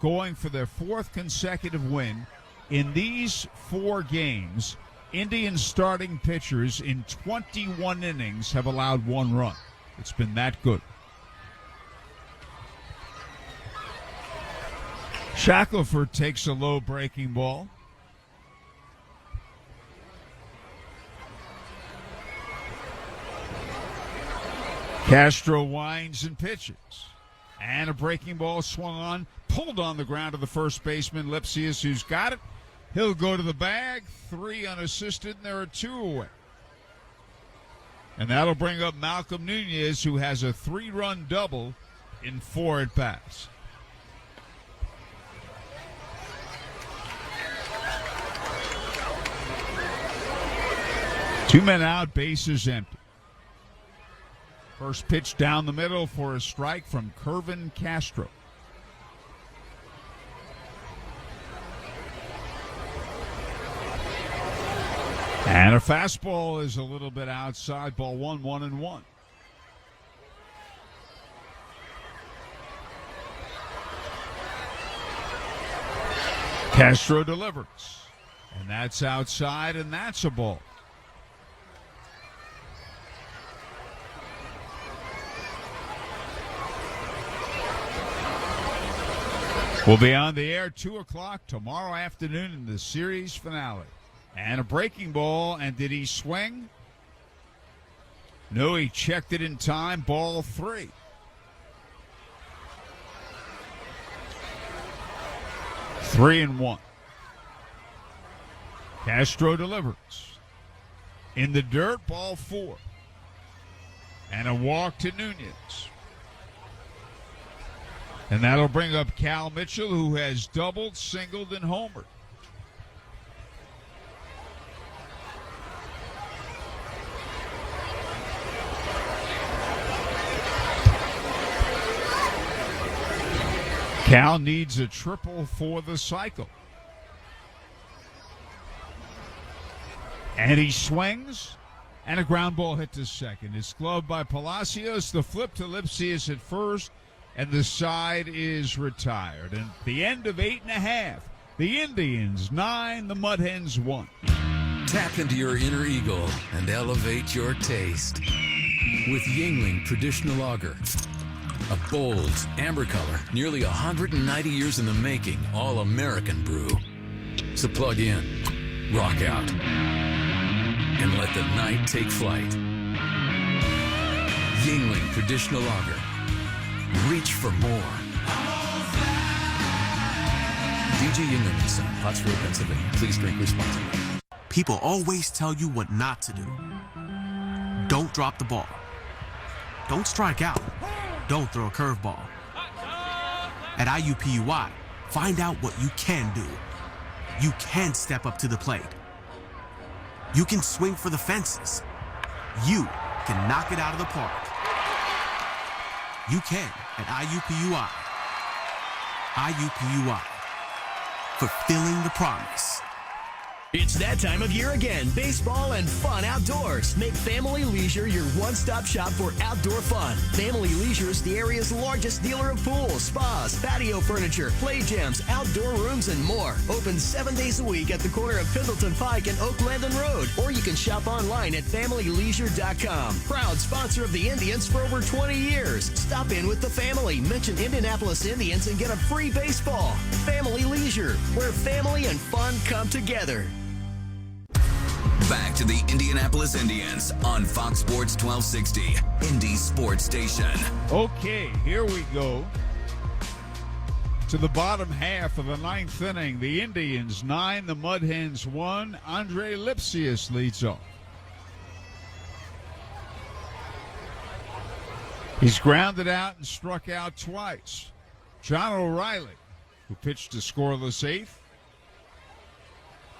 going for their 4th consecutive win. In these 4 games, Indians starting pitchers in 21 innings have allowed 1 run. It's been that good. Shackelford takes a low breaking ball. Castro winds and pitches. And a breaking ball swung on, pulled on the ground to the first baseman, Lipsius, who's got it. He'll go to the bag, 3 unassisted, and there are 2 away. And that'll bring up Malcolm Nunez, who has a 3-run double in 4 at-bats. Two men out, bases empty. First pitch down the middle for a strike from Kervin Castro. And a fastball is a little bit outside. Ball 1, 1-1. Castro delivers. And that's outside, and that's a ball. We'll be on the air 2 o'clock tomorrow afternoon in the series finale. And a breaking ball, and did he swing? No, he checked it in time. Ball 3. Three and 1. Castro delivers. In the dirt, ball 4. And a walk to Nunez. And that'll bring up Cal Mitchell, who has doubled, singled, and homered. Cal needs a triple for the cycle. And he swings, and a ground ball hit to second. It's gloved by Palacios. The flip to Lipsius at first, and the side is retired. And at the end of 8.5, the Indians 9, the Mud Hens 1. Tap into your inner eagle and elevate your taste with Yingling Traditional Lager. A bold, amber color, nearly 190 years in the making, all-American brew. So plug in, rock out, and let the night take flight. Yingling Traditional Lager. Reach for more. DG Yingling & Son, Pottsville, Pennsylvania. Please drink responsibly. People always tell you what not to do. Don't drop the ball. Don't strike out. Don't throw a curveball. At IUPUI, find out what you can do. You can step up to the plate. You can swing for the fences. You can knock it out of the park. You can at IUPUI. IUPUI. Fulfilling the promise. It's that time of year again. Baseball and fun outdoors. Make Family Leisure your one-stop shop for outdoor fun. Family Leisure is the area's largest dealer of pools, spas, patio furniture, play gyms, outdoor rooms, and more. Open 7 days a week at the corner of Pendleton Pike and Oak Landon Road. Or you can shop online at FamilyLeisure.com. Proud sponsor of the Indians for over 20 years. Stop in with the family. Mention Indianapolis Indians and get a free baseball. Family Leisure, where family and fun come together. Back to the Indianapolis Indians on Fox Sports 1260, Indy Sports Station. Okay, here we go to the bottom half of the ninth inning. The Indians 9, the Mud Hens 1. Andre Lipsius leads off. He's grounded out and struck out twice. John O'Reilly, who pitched a scoreless eighth,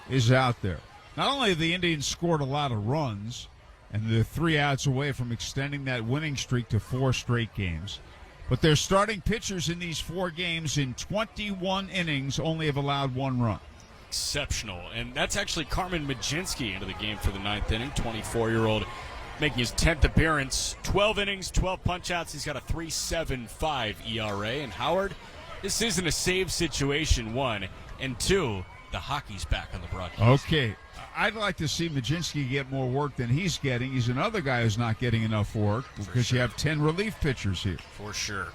is out there. Not only have the Indians scored a lot of runs, and they're 3 outs away from extending that winning streak to 4 straight games, but their starting pitchers in these 4 games in 21 innings only have allowed 1 run. Exceptional. And that's actually Carmen Mlodzinski into the game for the 9th inning, 24-year-old, making his 10th appearance. 12 innings, 12 punch-outs. He's got a 3.75 ERA. And Howard, this isn't a save situation, 1. And 2, the hockey's back on the broadcast. Okay. I'd like to see Mlodzinski get more work than he's getting. He's another guy who's not getting enough work because you have 10 relief pitchers here. For sure.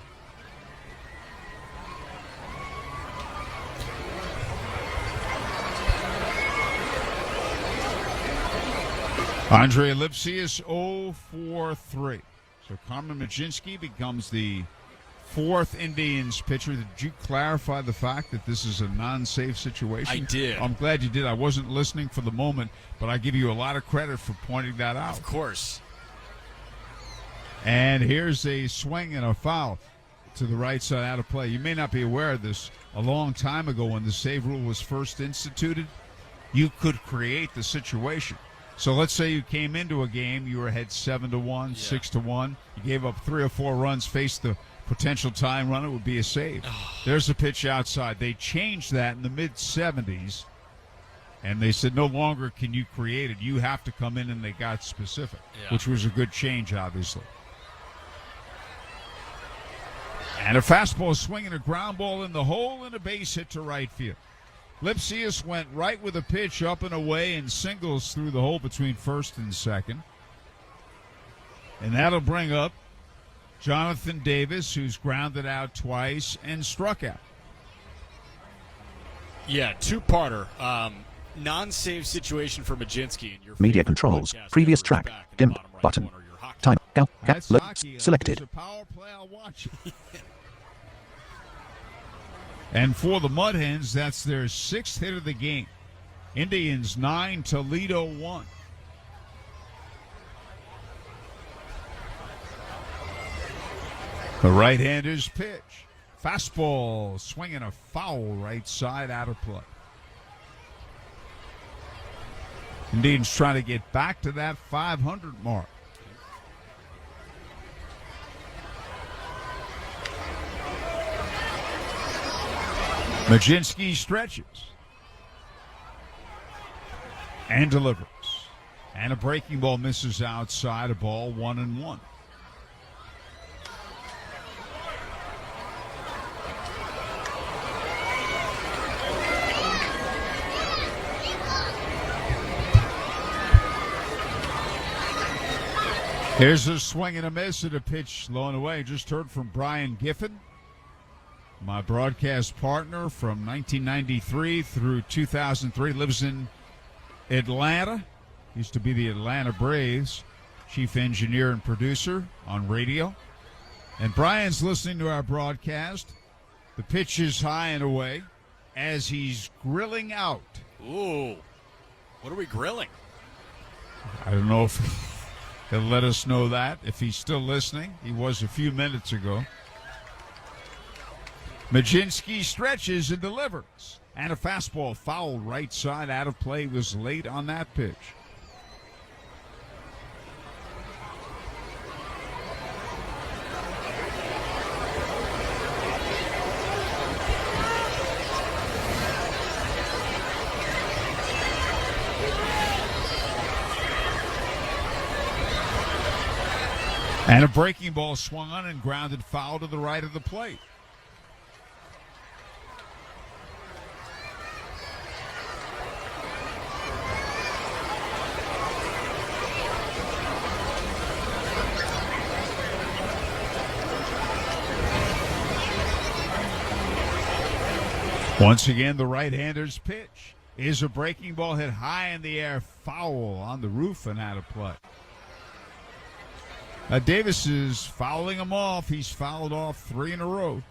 Andre Lipsius 0-for-3. So Carmen Mlodzinski becomes the 4th Indians pitcher. Did you clarify the fact that this is a non-save situation? I did. I'm glad you did. I wasn't listening for the moment, but I give you a lot of credit for pointing that out. Of course. And here's a swing and a foul to the right side out of play. You may not be aware of this. A long time ago when the save rule was first instituted, you could create the situation. So let's say you came into a game, you were ahead 7-1, 6-1. You gave up 3 or 4 runs, faced the potential tying run, it would be a save. There's a pitch outside. They changed that in the mid-'70s, and they said no longer can you create it. You have to come in, and they got specific, which was a good change, obviously. And a fastball swinging a ground ball in the hole and a base hit to right field. Lipsius went right with a pitch up and away and singles through the hole between first and second. And that'll bring up Jonathan Davis, who's grounded out twice and struck out. Yeah, 2-parter. Non-save situation for Mlodzinski. Media controls. Previous track. Dim. Button. Time. That's hockey. Selected. There's a power play. I'll watch it. And for the Mud Hens, that's their 6th hit of the game. Indians 9, Toledo 1. The right-hander's pitch. Fastball swinging a foul right side out of play. Indians trying to get back to that 500 mark. Mlodzinski stretches and delivers. And a breaking ball misses outside, a ball 1-1. Here's a swing and a miss and a pitch low and away. Just heard from Brian Giffen, my broadcast partner from 1993 through 2003. Lives in Atlanta. Used to be the Atlanta Braves chief engineer and producer on radio. And Brian's listening to our broadcast. The pitch is high and away as he's grilling out. Ooh. What are we grilling? I don't know if he'll let us know that. If he's still listening, he was a few minutes ago. Mlodzinski stretches and delivers. And a fastball foul right side out of play. Was late on that pitch. And a breaking ball swung on and grounded foul to the right of the plate. Once again, the right-hander's pitch is a breaking ball hit high in the air, foul on the roof and out of play. Davis is fouling him off. He's fouled off 3 in a row.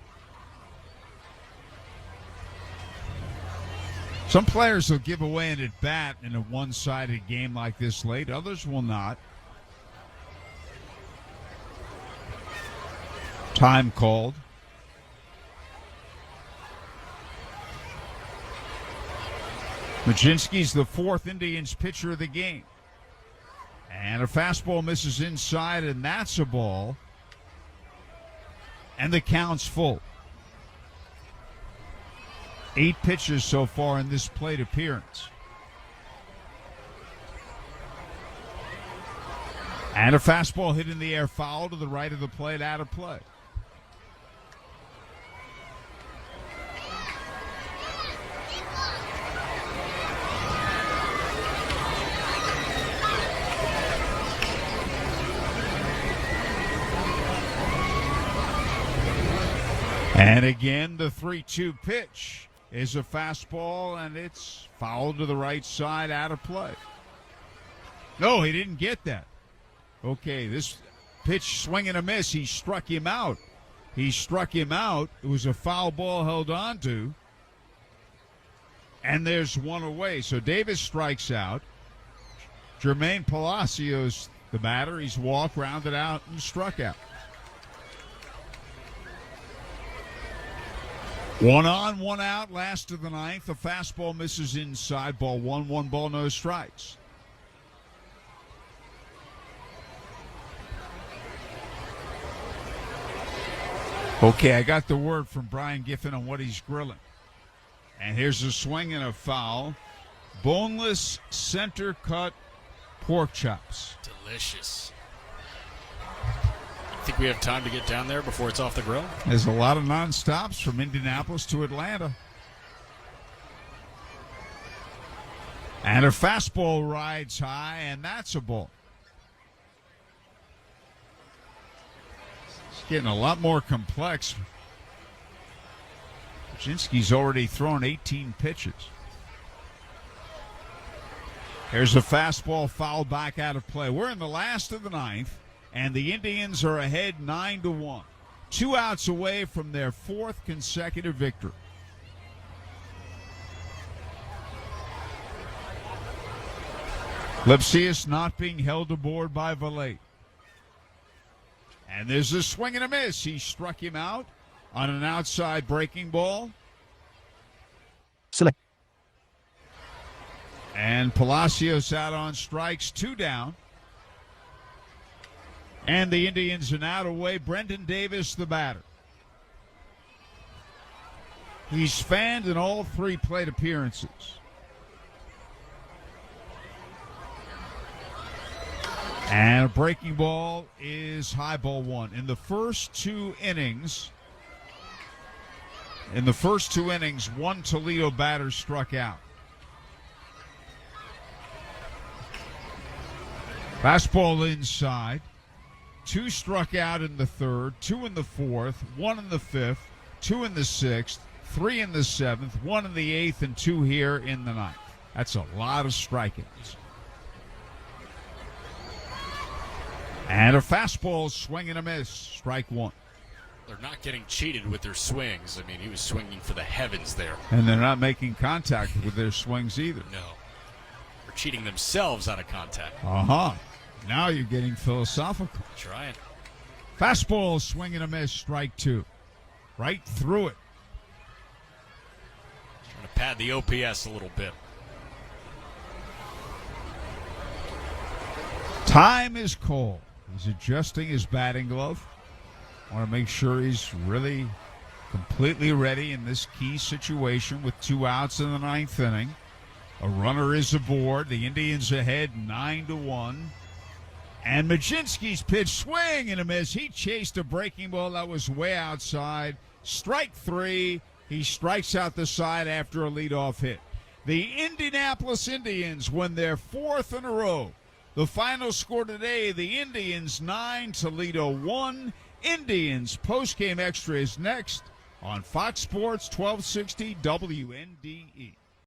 Some players will give away an at-bat in a one-sided game like this late. Others will not. Time called. Majinski's the 4th Indians pitcher of the game. And a fastball misses inside, and that's a ball. And the count's full. 8 pitches so far in this plate appearance. And a fastball hit in the air, foul to the right of the plate, out of play. And again, the 3-2 pitch is a fastball, and it's fouled to the right side, out of play. No, he didn't get that. Okay, this pitch, swing and a miss. He struck him out. It was a foul ball held on to. And there's one away. So Davis strikes out. Jermaine Palacios, the batter, he's walked, rounded out, and struck out. 1 on, 1 out, last of the 9th. The fastball misses inside, ball 1, 1 ball, no strikes. Okay, I got the word from Brian Giffen on what he's grilling. And here's a swing and a foul. Boneless center cut pork chops. Delicious. Think we have time to get down there before it's off the grill? There's a lot of non-stops from Indianapolis to Atlanta. And a fastball rides high, and that's a ball. It's getting a lot more complex. Majinski's already thrown 18 pitches. Here's a fastball fouled back out of play. We're in the last of the 9th. And the Indians are ahead 9-1. 2 outs away from their 4th consecutive victory. Lipsius not being held aboard by Valette. And there's a swing and a miss. He struck him out on an outside breaking ball. Select. And Palacios out on strikes, 2 down. And the Indians are now away. Brendan Davis, the batter. He's fanned in all 3 plate appearances. And a breaking ball is high, ball 1. In the first 2 innings, 1 Toledo batter struck out. Fastball inside. 2 struck out in the 3rd, 2 in the 4th, 1 in the 5th, 2 in the 6th, 3 in the 7th, 1 in the 8th, and 2 here in the 9th. That's a lot of strikeouts. And a fastball, swing and a miss, strike 1. They're not getting cheated with their swings. I mean, he was swinging for the heavens there. And they're not making contact with their swings either. No. They're cheating themselves out of contact. Uh-huh. Now you're getting philosophical. Trying. Fastball, swing and a miss, strike 2. Right through it. Trying to pad the OPS a little bit. Time is called. He's adjusting his batting glove. Want to make sure he's really completely ready in this key situation with 2 outs in the 9th inning. A runner is aboard. The Indians ahead 9-1. And Majinski's pitch, swing and a miss. He chased a breaking ball that was way outside. Strike 3. He strikes out the side after a leadoff hit. The Indianapolis Indians win their 4th in a row. The final score today, the Indians 9, Toledo 1. Indians postgame extra is next on Fox Sports 1260 WNDE.